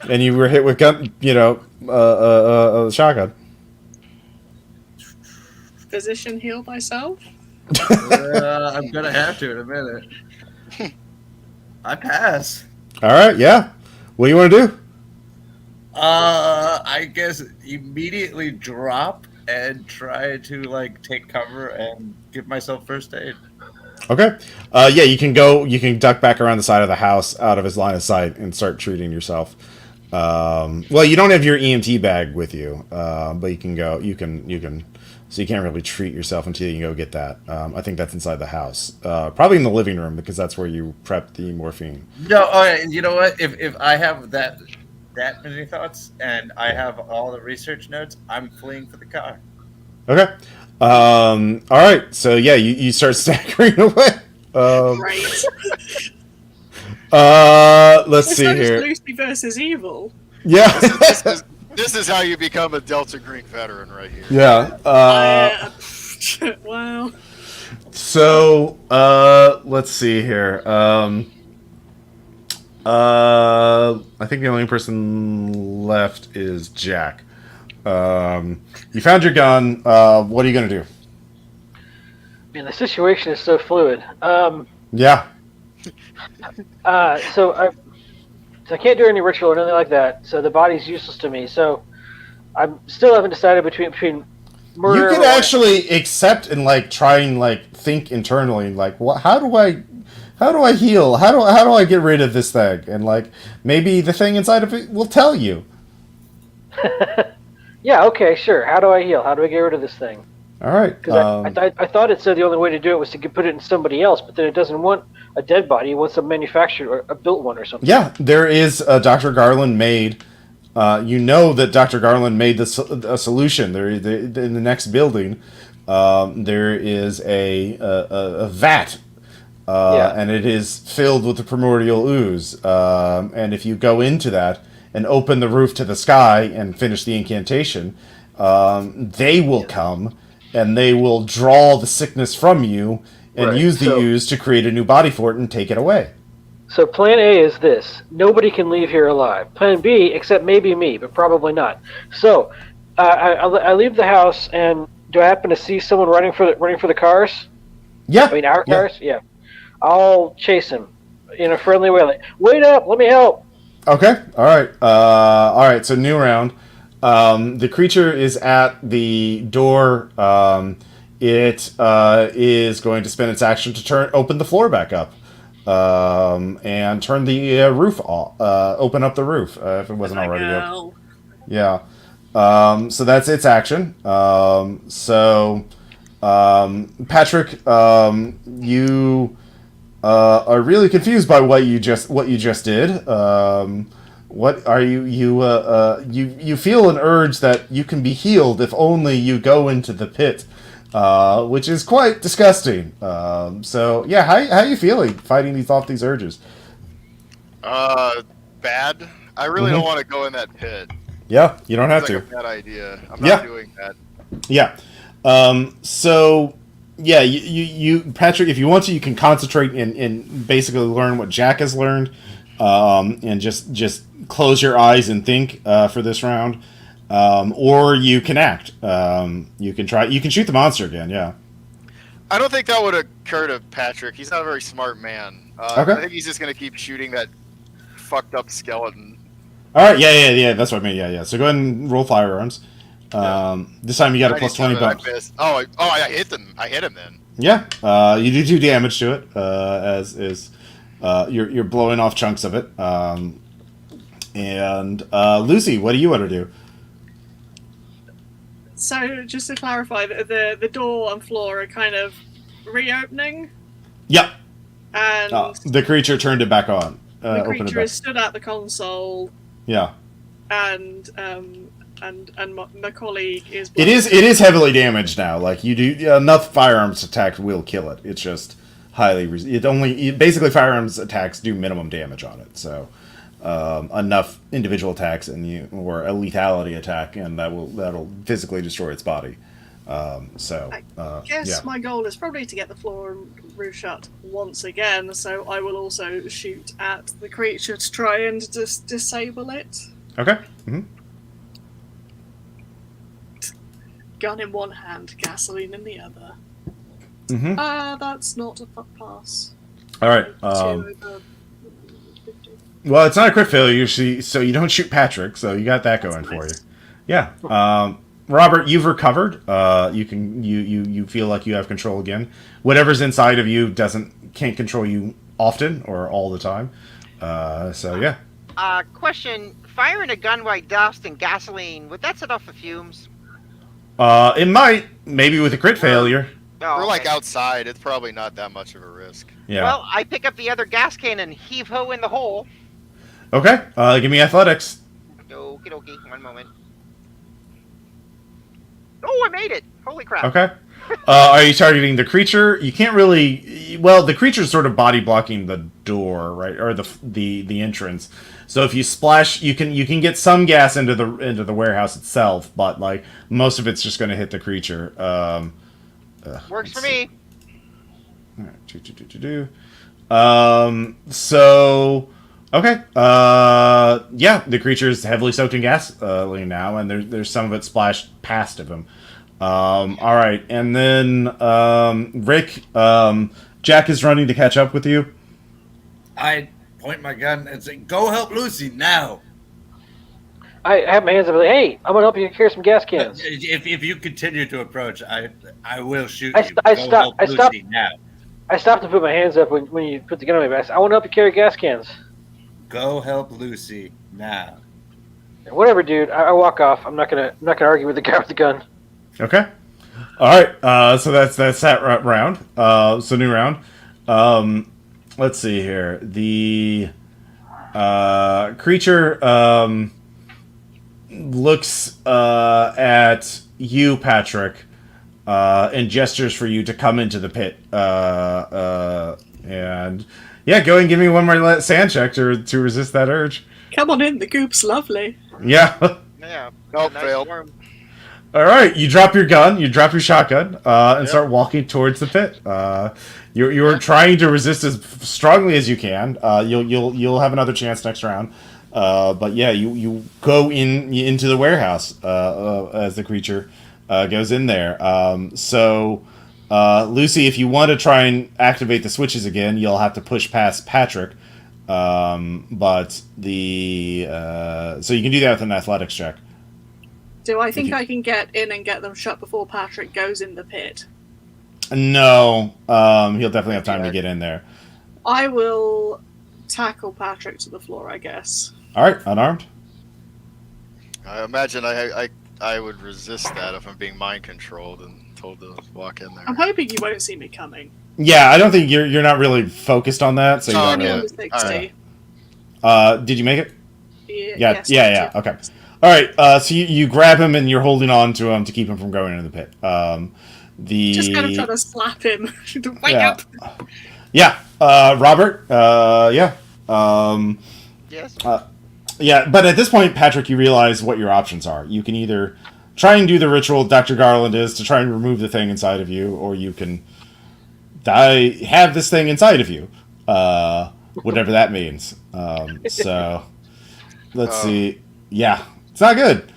and you were hit with a shotgun. Physician heal myself? I'm gonna have to in a minute. I pass. All right, yeah. What do you want to do? I guess immediately drop and try to take cover and give myself first aid. Okay. Yeah, you can duck back around the side of the house out of his line of sight and start treating yourself. Well, you don't have your EMT bag with you, but you can, so you can't really treat yourself until you can go get that. I think that's inside the house. Probably in the living room because that's where you prep the morphine. No, you know what? If I have that many thoughts and I have all the research notes, I'm fleeing for the car. Okay. All right. So yeah, you start staggering away. Right. Let's see here. Lucy versus evil. Yeah. This is how you become a Delta Green veteran right here. Yeah. Wow. So let's see here. I think the only person left is Jack. You found your gun. What are you gonna do? Man, the situation is so fluid. Yeah. So I can't do any ritual or anything like that. So the body's useless to me. So I'm still haven't decided between murder. You could actually accept and like try and like think internally, like, what? How do I heal? How do I get rid of this thing? And like maybe the thing inside of it will tell you. Yeah. Okay. Sure. How do I heal? How do I get rid of this thing? All right. Because I thought it said the only way to do it was to put it in somebody else, but then it doesn't want a dead body. It wants a manufactured or a built one or something. Yeah, there is Dr. Garland made. You know that Dr. Garland made a solution. There, in the next building, there is a vat, and it is filled with the primordial ooze. And if you go into that and open the roof to the sky and finish the incantation, they will come and they will draw the sickness from you and use the ooze to create a new body for it and take it away. So plan A is this. Nobody can leave here alive. Plan B, except maybe me, but probably not. So I leave the house, and do I happen to see someone running for the cars? Yeah. I mean, our cars? Yeah. I'll chase him in a friendly way. Like, wait up, let me help. Okay. All right. All right. So new round. The creature is at the door. It is going to spend its action to open the floor back up, and turn the roof off. Open up the roof if it wasn't already open. Yeah. So that's its action. Patrick, you are really confused by what you just did. What are you? You feel an urge that you can be healed if only you go into the pit, which is quite disgusting. So yeah, how you feeling fighting these urges? Bad. I really don't want to go in that pit. Yeah, you don't have to. Like a bad idea. I'm not doing that. Yeah. So yeah, you Patrick, if you want to, you can concentrate and basically learn what Jack has learned, and just close your eyes and think for this round, or you can act. You can shoot the monster again. Yeah. I don't think that would occur to Patrick. He's not a very smart man. Okay. I think he's just gonna keep shooting that fucked up skeleton. All right. Yeah. That's what I mean. Yeah. So go ahead and roll firearms. This time you got a plus 20 bonus. I hit him. I hit him then. Yeah. You do 2 damage to it, as is you're blowing off chunks of it. And Lucy, what do you want to do? So just to clarify, the door and floor are kind of reopening. Yep. And the creature turned it back on. The creature is stood at the console. Yeah. And my colleague is. It is heavily damaged now. Like you do enough firearms attack will kill it. It's just highly. Basically firearms attacks do minimum damage on it. So enough individual attacks or a lethality attack, and that'll physically destroy its body. I guess my goal is probably to get the floor and roof shut once again. So I will also shoot at the creature to try and just disable it. Okay. Mm-hmm. Gun in one hand, gasoline in the other. Mm-hmm. That's not a pass. All right. Well, it's not a crit failure, so you don't shoot Patrick, so you got that going for you. Yeah. Robert, you've recovered. You feel like you have control again. Whatever's inside of you can't control you often or all the time. So yeah. Question: firing a gun while doused in gasoline, would that set off the fumes? It might, maybe with a crit failure. We're like outside. It's probably not that much of a risk. Yeah. Well, I pick up the other gas can and heave ho in the hole. Okay. Give me athletics. Okie dokie. One moment. Oh, I made it! Holy crap. Okay. Are you targeting the creature? You can't really. Well, the creature's sort of body blocking the door, right, or the entrance. So if you splash, you can get some gas into the warehouse itself, but like most of it's just going to hit the creature. Works for me. All right. So Okay. Yeah, the creature is heavily soaked in gasoline now, and there's some of it splashed past of him. All right, and then Rick, Jack is running to catch up with you. I point my gun and say, "Go help Lucy now." I have my hands up. Like, hey, I'm gonna help you carry some gas cans. If you continue to approach, I will shoot I you. st- I Go stop- help I stop- Lucy now. I stopped to put my hands up when you put the gun on my back. I want to help you carry gas cans. Go help Lucy now. Whatever, dude. I walk off. I'm not gonna argue with the guy with the gun. Okay. All right. So that's that round. So new round. Let's see here. The creature looks at you, Patrick, and gestures for you to come into the pit. And yeah, go and give me one more sand check to resist that urge. Come on in, the goop's lovely. Yeah. Yeah. Nope, Nice failed. warm. All right, you drop your gun, you drop your shotgun, and start walking towards the pit. You're trying to resist as strongly as you can. You'll have another chance next round. But yeah, you go into the warehouse as the creature goes in there. So Lucy, if you want to try and activate the switches again, you'll have to push past Patrick. But the so you can do that with an athletics check. Do I think I can get in and get them shut before Patrick goes in the pit? No, he'll definitely have time to get in there. I will tackle Patrick to the floor, I guess. All right, unarmed. I imagine I would resist that if I'm being mind controlled and told to walk in there. I'm hoping you won't see me coming. Yeah, I don't think you're not really focused on that, so you Oh, don't Only yeah. under really. 60. Did you make it? Yes, Yeah. I did. Okay. All right. So you grab him and you're holding on to him to keep him from going into the pit. Just kind of trying to slap him. Wake Yeah. up! Yeah. Robert. Yeah. Yes. Yeah. But at this point, Patrick, you realize what your options are. You can either try and do the ritual Dr. Garland is to try and remove the thing inside of you, or you can have this thing inside of you. Whatever that means. So let's see. Yeah. It's not good.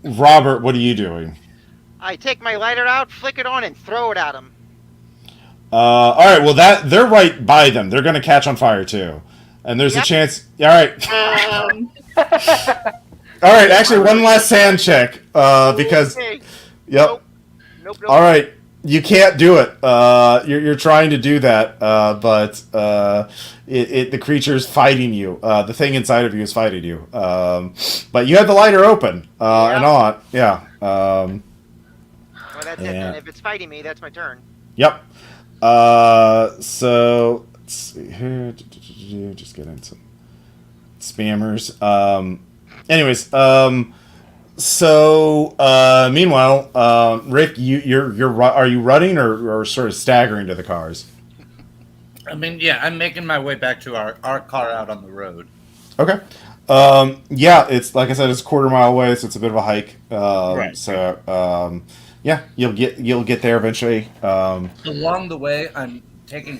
Robert, what are you doing? I take my lighter out, flick it on, and throw it at him. All right. Well, they're right by them. They're going to catch on fire too, and there's a chance. All right. All right. Actually, one last sand check because. Okay. Yep. Nope. All right. You can't do it. You're trying to do that, but the creature's fighting you. The thing inside of you is fighting you. But you had the lighter open and on. Yeah. Well, that's it. Yeah. And if it's fighting me, that's my turn. Yep. So let's see here. Just get in some spammers. Anyways. So meanwhile, Rick, are you running or sort of staggering to the cars? I mean, yeah, I'm making my way back to our car out on the road. Okay. Yeah, it's like I said, it's a quarter mile away, so it's a bit of a hike. Right. So yeah, you'll get there eventually. Along the way, I'm taking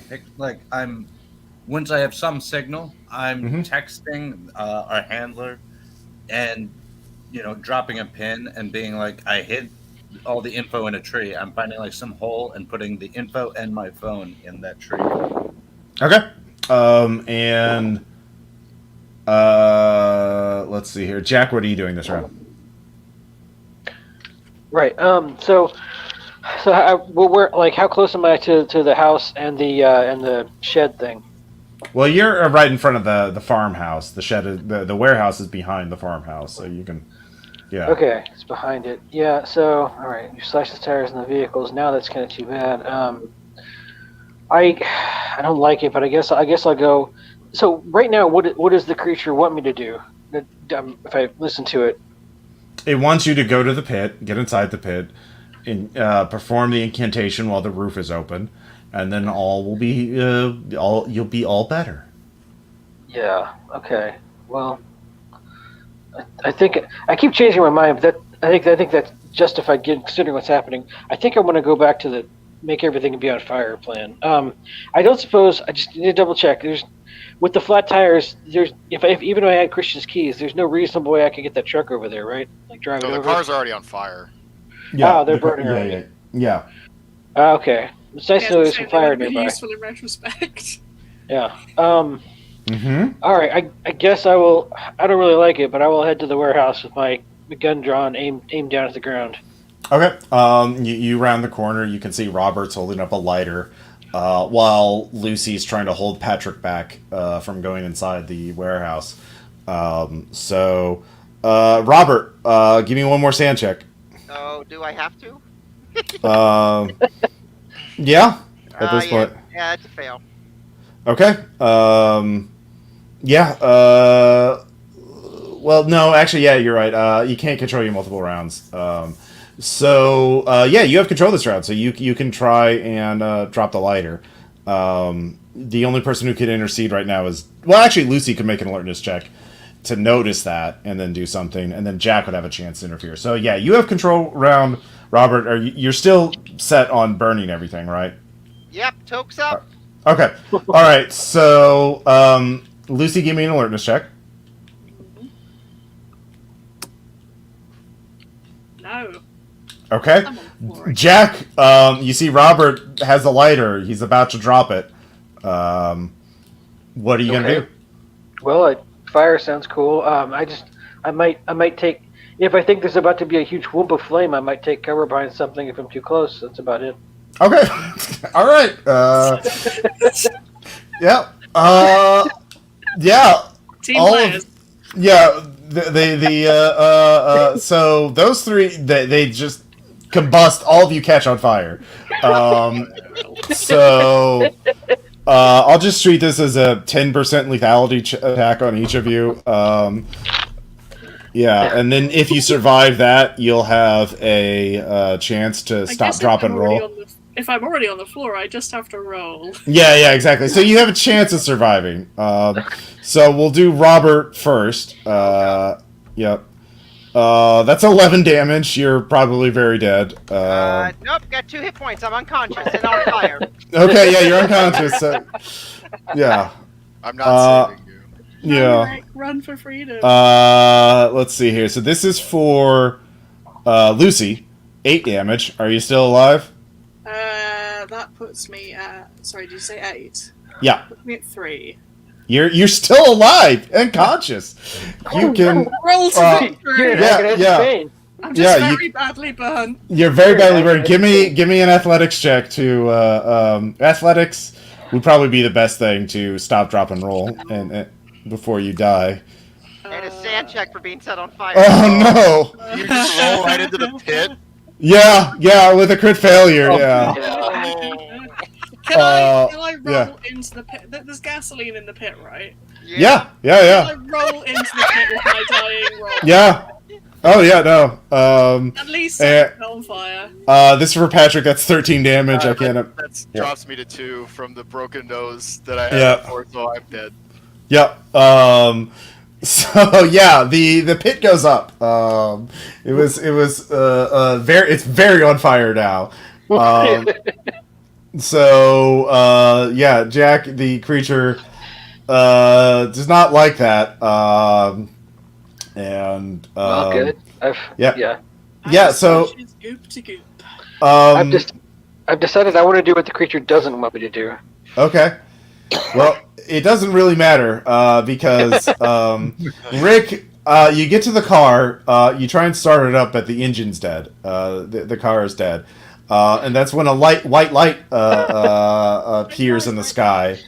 once I have some signal, I'm texting our handler and dropping a pin and being like, I hid all the info in a tree. I'm finding like some hole and putting the info and my phone in that tree. Okay. And let's see here, Jack. What are you doing this round? Right. So how close am I to the house and the shed thing? Well, you're right in front of the farmhouse. The shed, the warehouse is behind the farmhouse, so you can. Yeah. Okay, it's behind it. Yeah. So all right, you slash the tires in the vehicles. Now that's kind of too bad. I don't like it, but I guess I'll go. So right now, what does the creature want me to do? If I listen to it. It wants you to go to the pit, get inside the pit, and perform the incantation while the roof is open, and then you'll be all better. Yeah. Okay. Well, I think I keep changing my mind, but I think that's justified considering what's happening. I think I want to go back to make everything be on fire plan. I don't suppose I just need to double check. There's with the flat tires. There's if even if I had Christian's keys, there's no reasonable way I could get that truck over there, right? Like drive it No, the over. car's already on fire. Oh, they're burning already. Yeah. Okay, it's nice to know there's some fire nearby. Useful in retrospect. Yeah. Mm-hmm. All right. I guess I will. I don't really like it, but I will head to the warehouse with my gun drawn, aimed down at the ground. Okay. You round the corner. You can see Robert's holding up a lighter, while Lucy's trying to hold Patrick back from going inside the warehouse. Robert, give me one more sand check. Oh, do I have to? Yeah. At this point. Yeah, it's a fail. Okay. Yeah. Well, no, actually, yeah, you're right. You can't control your multiple rounds. Yeah, you have control this round, so you can try and drop the lighter. The only person who could intercede right now is... Well, actually, Lucy could make an alertness check to notice that and then do something, and then Jack would have a chance to interfere. So, yeah, you have control round, Robert. You're still set on burning everything, right? Yep, toke's up. Okay. All right, so Lucy, give me an alertness check. No. Okay. I'm on for it. Jack, you see Robert has a lighter. He's about to drop it. What are you going to do? Well, fire sounds cool. I might take, if I think there's about to be a huge whoop of flame, I might take cover behind something if I'm too close. That's about it. Okay. All right. Yeah. Yeah. Team all players. Yeah. So those three, they just combust. All of you catch on fire. I'll just treat this as a 10% lethality attack on each of you. Yeah, and then if you survive that, you'll have a chance to stop, drop, and roll. If I'm already on the floor, I just have to roll. Yeah, exactly. So you have a chance of surviving. So we'll do Robert first. Yep. That's 11 damage. You're probably very dead. Nope, got 2 hit points. I'm unconscious and on fire. Okay, yeah, you're unconscious. So, yeah. I'm not saving you. Yeah. Run for freedom. Let's see here. So this is for Lucy. 8 damage. Are you still alive? That puts me at... Sorry, did you say 8? Yeah. Puts me at 3. You're still alive and conscious. You can... Roll to victory! Yeah. I'm just very badly burnt. You're very badly burned. Give me an athletics check to... athletics would probably be the best thing to stop, drop, and roll and before you die. And a sand check for being set on fire. Oh, no! You just roll right into the pit? Yeah, with a crit failure, yeah. Can I roll into the pit? There's gasoline in the pit, right? Yeah. Can I roll into the pit with my dying roll? Yeah. Oh, yeah, no. At least set on fire. This is for Patrick, that's 13 damage, I can't... That drops me to 2 from the broken nose that I had before, so I'm dead. Yep. So yeah, the pit goes up. It's very on fire now. Yeah, Jack, the creature, does not like that. Good. So Goop to goop. I've decided I want to do what the creature doesn't want me to do. Okay. Well, it doesn't really matter because Rick, you get to the car, you try and start it up, but the engine's dead. The car is dead, and that's when a white light appears in the sky,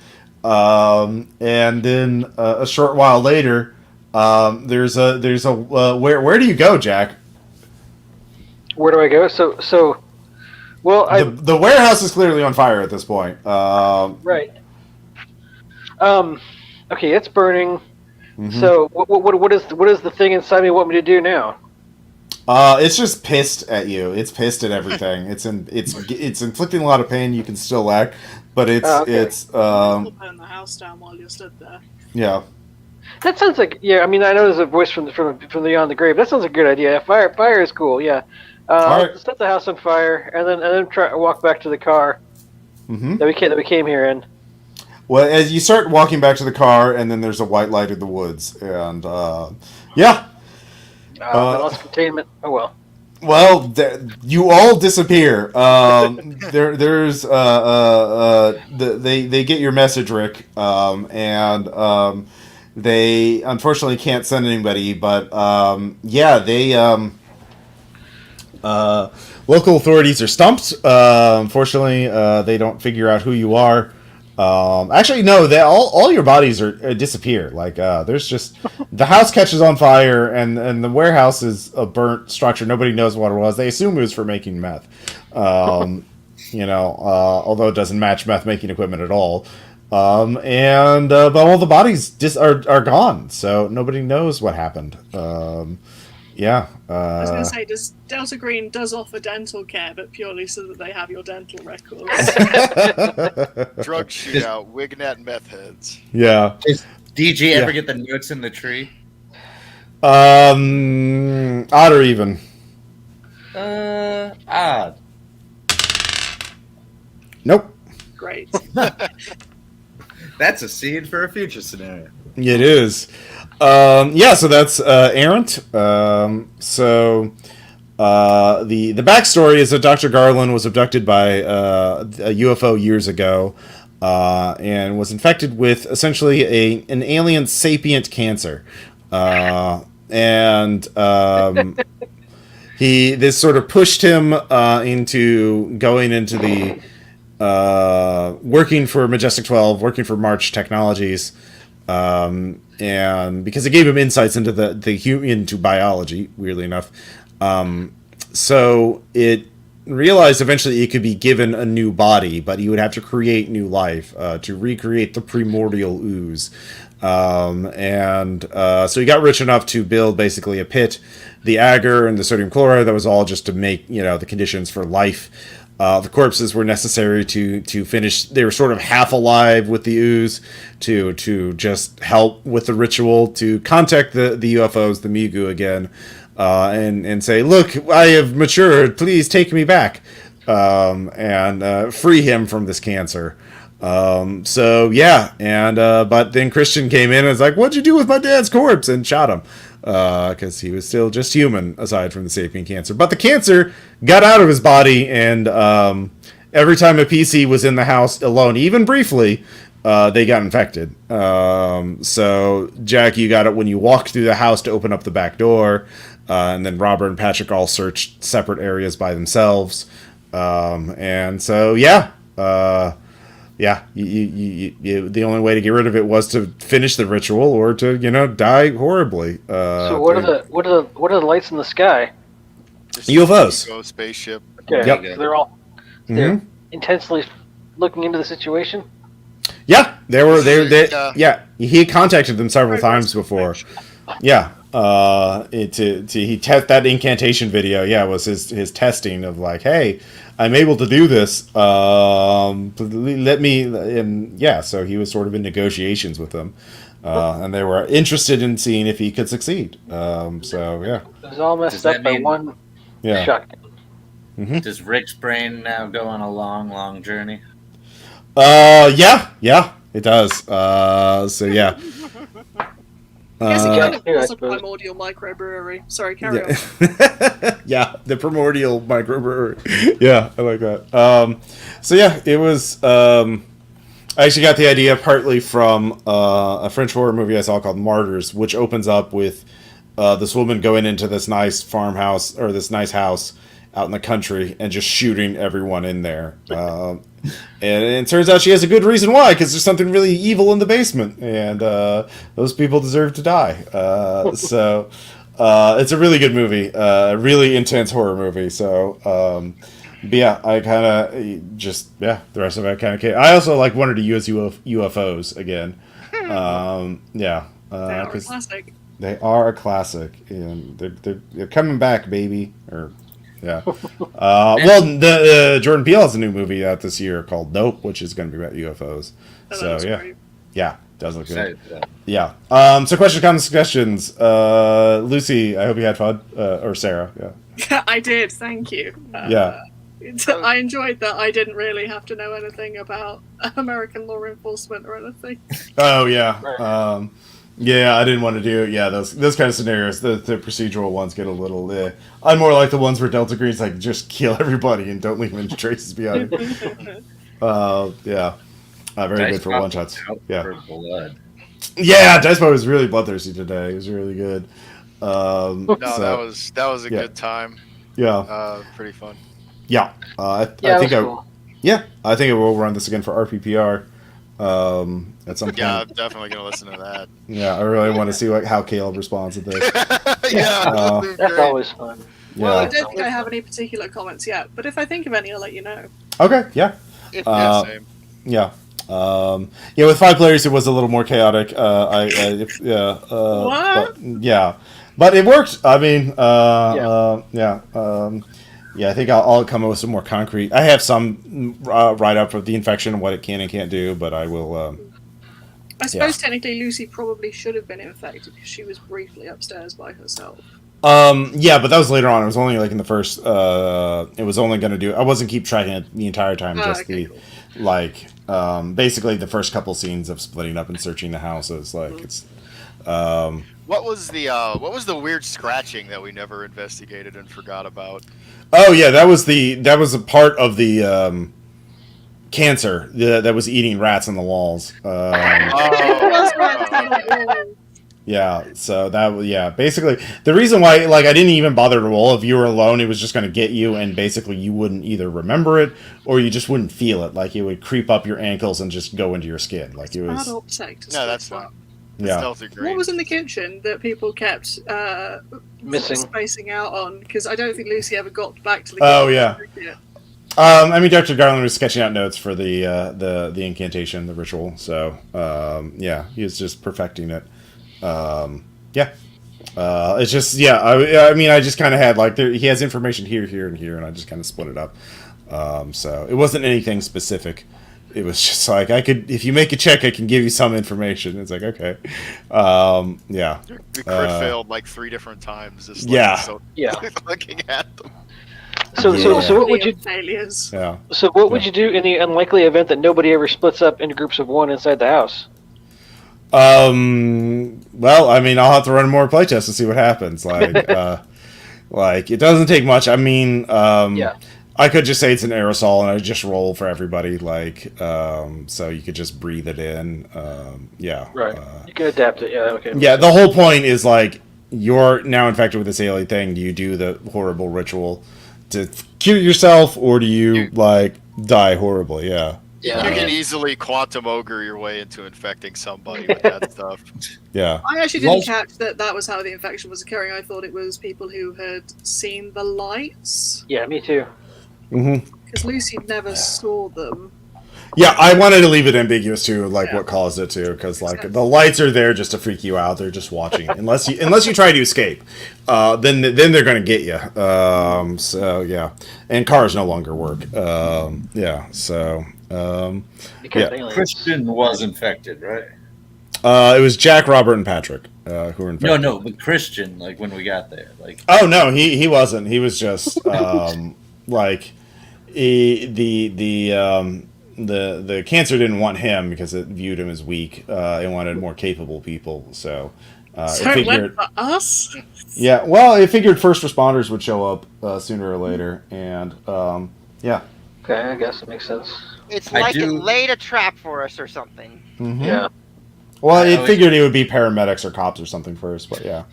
and then a short while later, there's a where do you go, Jack? Where do I go? Well, the warehouse is clearly on fire at this point. Right. Okay, it's burning. Mm-hmm. So what is the thing inside me want me to do now? It's just pissed at you. It's pissed at everything. it's inflicting a lot of pain. You can still act, but it's Burn the house down while you're stood there. Yeah. That sounds like I mean I know there's a voice from the beyond the grave. That sounds like a good idea. Fire is cool. Yeah. Alright. Set the house on fire, and then try to walk back to the car Mm-hmm. that we came here in. Well, as you start walking back to the car, and then there's a white light in the woods, and yeah. Lost containment. Oh well. Well, you all disappear. There's they get your message, Rick, and they unfortunately can't send anybody. But yeah, they local authorities are stumped. Unfortunately, they don't figure out who you are. Actually, no. They all your bodies are disappear. Like there's just the house catches on fire, and the warehouse is a burnt structure. Nobody knows what it was. They assume it was for making meth. Although it doesn't match meth making equipment at all. But all the bodies are gone, so nobody knows what happened. Yeah. I was going to say, Delta Green does offer dental care, but purely so that they have your dental records. Drug shootout, Wignet meth heads. Yeah. Does DG ever get the notes in the tree? Odd or even? Odd. Great. That's a seed for a future scenario. It is. So that's Errant. The backstory is that Dr. Garland was abducted by a UFO years ago and was infected with essentially an alien sapient cancer. This sort of pushed him into going into the working for Majestic 12, working for March Technologies. And because it gave him insights into into biology, weirdly enough. So it realized eventually it could be given a new body, but he would have to create new life to recreate the primordial ooze. So he got rich enough to build basically a pit, the agar and the sodium chloride that was all just to make the conditions for life. The corpses were necessary to finish. They were sort of half alive with the ooze to just help with the ritual, to contact the UFOs, the Migu again, and say, "Look, I have matured. Please take me back and free him from this cancer." But then Christian came in and was like, "What'd you do with my dad's corpse?" and shot him. Because he was still just human, aside from the sapient cancer. But the cancer got out of his body, and every time a PC was in the house alone, even briefly, they got infected. So, Jack, you got it when you walked through the house to open up the back door, and then Robert and Patrick all searched separate areas by themselves. The only way to get rid of it was to finish the ritual or to die horribly. So what are the lights in the sky? Just UFOs. UFO spaceship. Okay, Yep. so they're intensely looking into the situation. Yeah, he had contacted them several times before. Yeah, he test that incantation video. Yeah, was his testing of like, hey, I'm able to do this. Let me. And yeah, so he was sort of in negotiations with them, and they were interested in seeing if he could succeed. So yeah, It was all messed up by one shotgun. Mm-hmm. Does Rick's brain now go on a long, long journey? Yeah, it does. So yeah. Yes, it kind of Yeah, was I a suppose. primordial microbrewery. Sorry, carry on. Yeah, the primordial microbrewery. Yeah, I like that. So yeah, it was. I actually got the idea partly from a French horror movie I saw called Martyrs, which opens up with this woman going into this nice farmhouse or this nice house out in the country and just shooting everyone in there. And it turns out she has a good reason why, because there's something really evil in the basement, and those people deserve to die. So it's a really good movie, a really intense horror movie. So, but yeah, I kind of the rest of it kind of came. I also wanted to use UFOs again. They are a classic. They are a classic, and they're coming back, baby. Yeah. The Jordan Peele has a new movie out this year called Nope, which is going to be about UFOs. So yeah, great. yeah, does look good. Excited. Yeah. So questions, comments, suggestions. Lucy, I hope you had fun. Or Sarah. Yeah. I did, thank you. Yeah. I enjoyed that I didn't really have to know anything about American law enforcement or anything. Oh yeah. Right. Yeah, I didn't want to do. Yeah, those kind of scenarios. The procedural ones get a little. I'm more like the ones where Delta Green's like just kill everybody and don't leave any traces behind him. Yeah. Very Dice good for Pop one shots. out Yeah. for blood. Yeah, Dice Boy was really bloodthirsty today. It was really good. No, So, that was a yeah. good time. Yeah. Pretty fun. Yeah. I Yeah, think that was cool. I think I will run this again for RPPR. At some point. Yeah, I'm definitely gonna listen to that. Yeah, I really want to see how Caleb responds to this. Yeah, Uh, That's always fun. Well, I Yeah. don't think I have any particular comments yet, but if I think of any, I'll let you know. Okay. Yeah. If Uh, same. Yeah. Yeah, with 5 players, it was a little more chaotic. What? But it worked. I mean, Yeah. yeah. I think I'll come up with some more concrete. I have some write up of the infection and what it can and can't do, but I will. I suppose technically Lucy probably should have been infected because she was briefly upstairs by herself. Yeah, but that was later on. It was only like in the first. It was only going to do. I wasn't keep tracking it the entire time. Oh, Just okay, the cool. basically the first couple scenes of splitting up and searching the houses. Like it's. What was the weird scratching that we never investigated and forgot about? Oh yeah, that was a part of the cancer that was eating rats on the walls. Yeah, so that was basically the reason why I didn't even bother to roll. If you were alone, it was just going to get you, and basically you wouldn't either remember it or you just wouldn't feel it. Like it would creep up your ankles and just go into your skin. Like it was. Adult sector No, that's stuff. fine. Yeah. Delta Green. What was in the kitchen that people kept Missing. spacing out on? Because I don't think Lucy ever got back to the Oh, kitchen. yeah. I mean, Dr. Garland was sketching out notes for the incantation, the ritual. So yeah, he was just perfecting it. It's just I mean, I just kind of had he has information here, here, and here, and I just kind of split it up. So it wasn't anything specific. It was just like if you make a check, I can give you some information. It's like okay, yeah. The crit failed like 3 different times. Just Yeah. looking at them. So what would you? Failures. Yeah. So what would you do in the unlikely event that nobody ever splits up into groups of 1 inside the house? Well, I mean, I'll have to run more playtests to see what happens. Like it doesn't take much. I mean, Yeah. I could just say it's an aerosol and I just roll for everybody. So you could just breathe it in. Yeah. Right. You can adapt it. Yeah. Okay. Yeah. The whole point is you're now infected with this alien thing. Do you do the horrible ritual to cure yourself, or do you die horribly? Yeah. Yeah. You can easily quantum ogre your way into infecting somebody with that stuff. Yeah. I actually didn't catch that was how the infection was occurring. I thought it was people who had seen the lights. Yeah. Me too. Mm-hmm. Because Lucy never saw them. Yeah, I wanted to leave it ambiguous too, Yeah. what caused it to, because the lights are there just to freak you out. They're just watching, unless you try to escape, then they're going to get you. So yeah, and cars no longer work. Yeah, so Because yeah. Christian was infected, right? It was Jack, Robert, and Patrick who were infected. No, but Christian, when we got there, Oh no, he wasn't. He was just the cancer didn't want him because it viewed him as weak. It wanted more capable people. So So it it went figured. for us? Yeah, well, it figured first responders would show up sooner or later, and yeah. Okay, I guess it makes sense. It's I like it do- laid a trap for us or something. Mhm. Yeah. Well, I it always- figured it would be paramedics or cops or something first, but yeah.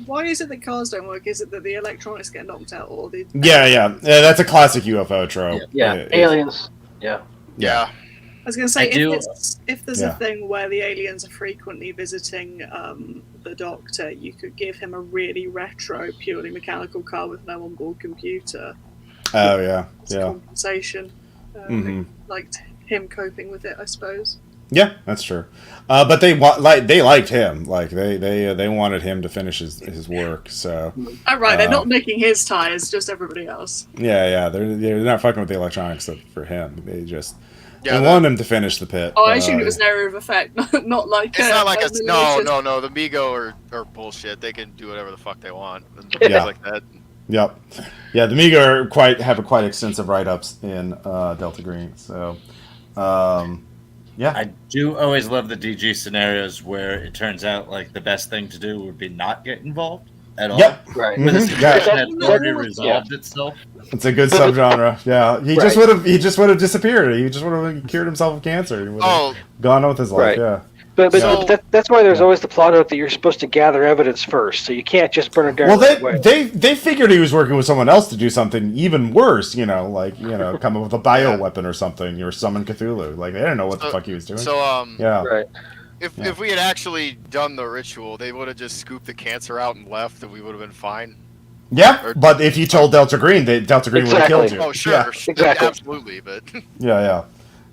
Why is it that cars don't work? Is it that the electronics get knocked out, or the Yeah, that's a classic UFO trope. Yeah. It- Aliens. Yeah. Yeah. I was going to say, I do- if there's Yeah. a thing where the aliens are frequently visiting the Doctor, you could give him a really retro, purely mechanical car with no onboard computer. Oh yeah, As yeah, compensation. Mhm. Liked him coping with it, I suppose. yeah. That's true. But they liked him. They wanted him to finish his work. So Oh, right, they're Uh, not nicking his tires, just everybody else. yeah. They're not fucking with the electronics for him. They just Yeah, they want him to finish the pit. Oh, I assumed it was an area of effect, not like... It's not like a it's no. malicious- The Migo are bullshit. They can do whatever the fuck they want and Yeah. things like that. Yep. Yeah, the Miga are have quite extensive write-ups in Delta Green. So, yeah. I do always love the DG scenarios where it turns out like the best thing to do would be not get involved at all. Yep. Right. When the Mhm. situation Yeah. had already resolved itself. It's a good subgenre. Yeah, he just would have disappeared. He just would have cured himself of cancer. He would have gone on with his life. Right. Yeah. But So- that's why there's always the plot out that you're supposed to gather evidence first, so you can't just burn it down. Well, right away. they figured he was working with someone else to do something even worse. You know, like come up with a bioweapon or something, or summon Cthulhu. Like they didn't know what the fuck he was doing. So yeah. Right. if we had actually done the ritual, they would have just scooped the cancer out and left, and we would have been fine. Yeah, but if you told Delta Green, Delta Green would have killed you. Oh, sure, Yeah. Exactly. absolutely, but Yeah.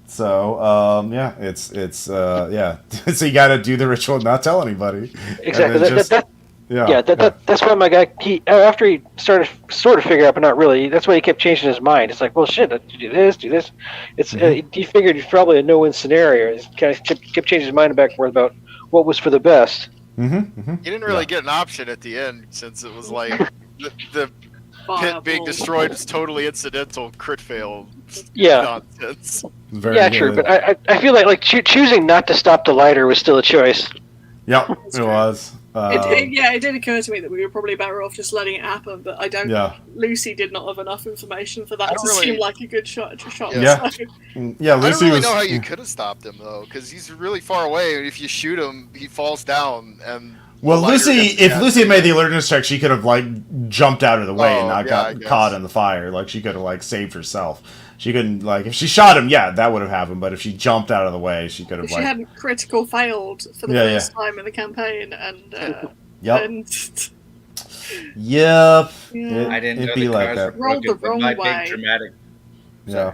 So, yeah, it's yeah. So you got to do the ritual and not tell anybody. Exactly. And then That's why my guy, after he started sort of figure out, but not really. That's why he kept changing his mind. It's like, well, shit, do this. It's he figured it's probably a no-win scenario. He kind of kept changing his mind back and forth about what was for the best. he didn't really get an option at the end, since it was like the pit being destroyed was totally incidental crit fail nonsense. Yeah, true. But I feel like choosing not to stop the lighter was still a choice. Yep, it was. It did occur to me that we were probably better off just letting it happen, but I don't. Yeah. Lucy did not have enough information for that to really- seem like a good shot. Yeah. So. Yeah, I don't Lucy really was. know how you could have stopped him though, because he's really far away. And if you shoot him, he falls down. And Well, the lighter Lucy, gets if the Lucy had gas. made the alertness check, she could have like jumped out of the way and not I got guess. caught in the fire. Like she could have like saved herself. She couldn't if she shot him, yeah, that would have happened. But if she jumped out of the way, she could have If she hadn't critical failed for the first time in the campaign, and Yep. and Yep. Yeah. I didn't It'd know be the like cars that. were Rolled the broken, but wrong my way. big dramatic. Yeah.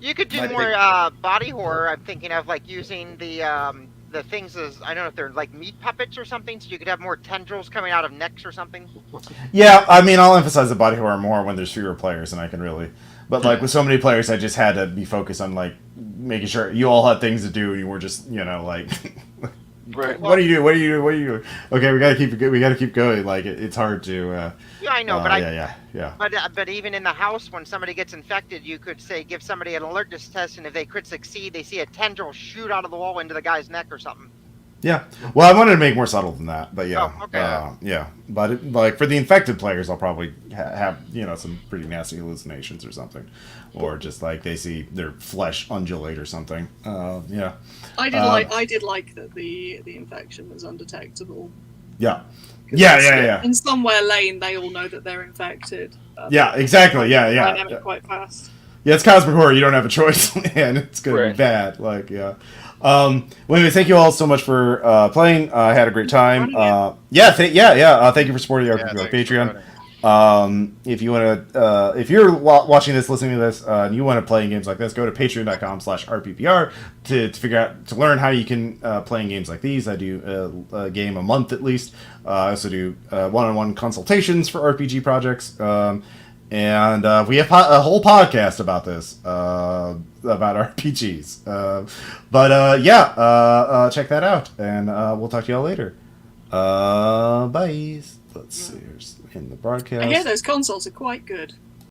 You could do My more big- body horror. I'm thinking of like using the things as, I don't know if they're like meat puppets or something, so you could have more tendrils coming out of necks or something. Yeah, I mean, I'll emphasize the body horror more when there's fewer players, and I can really. But like with so many players, I just had to be focused on like making sure you all had things to do, and you were just like. Right. What do you do? What do you do? What do you do? Okay, we gotta keep it. We gotta keep going. Like it's hard to. Yeah, I know, but yeah. But even in the house, when somebody gets infected, you could say give somebody an alertness test, and if they crit succeed, they see a tendril shoot out of the wall into the guy's neck or something. Yeah. Well, I wanted to make more subtle than that, but yeah. Oh, okay. Yeah. But like for the infected players, I'll probably have some pretty nasty hallucinations or something, or just like they see their flesh undulate or something. Yeah. I did like that the infection was undetectable. Yeah. Yeah. In somewhere lane, they all know that they're infected. Yeah. Exactly. Yeah. Dynamic quite fast. Yeah, it's cosmic horror. You don't have a choice, and it's gonna be Right. bad. Like, yeah. Well, anyway, thank you all so much for playing. I had a great time. Thank you for supporting our Patreon. If you want to, if you're watching this, listening to this, and you want to play games like this, go to patreon.com/rppr to learn how you can play in games like these. I do a game a month at least. I also do one-on-one consultations for RPG projects. And we have a whole podcast about this, about RPGs. Check that out, and we'll talk to y'all later. Bye. Let's see. Here's in the broadcast. I hear those consoles are quite good.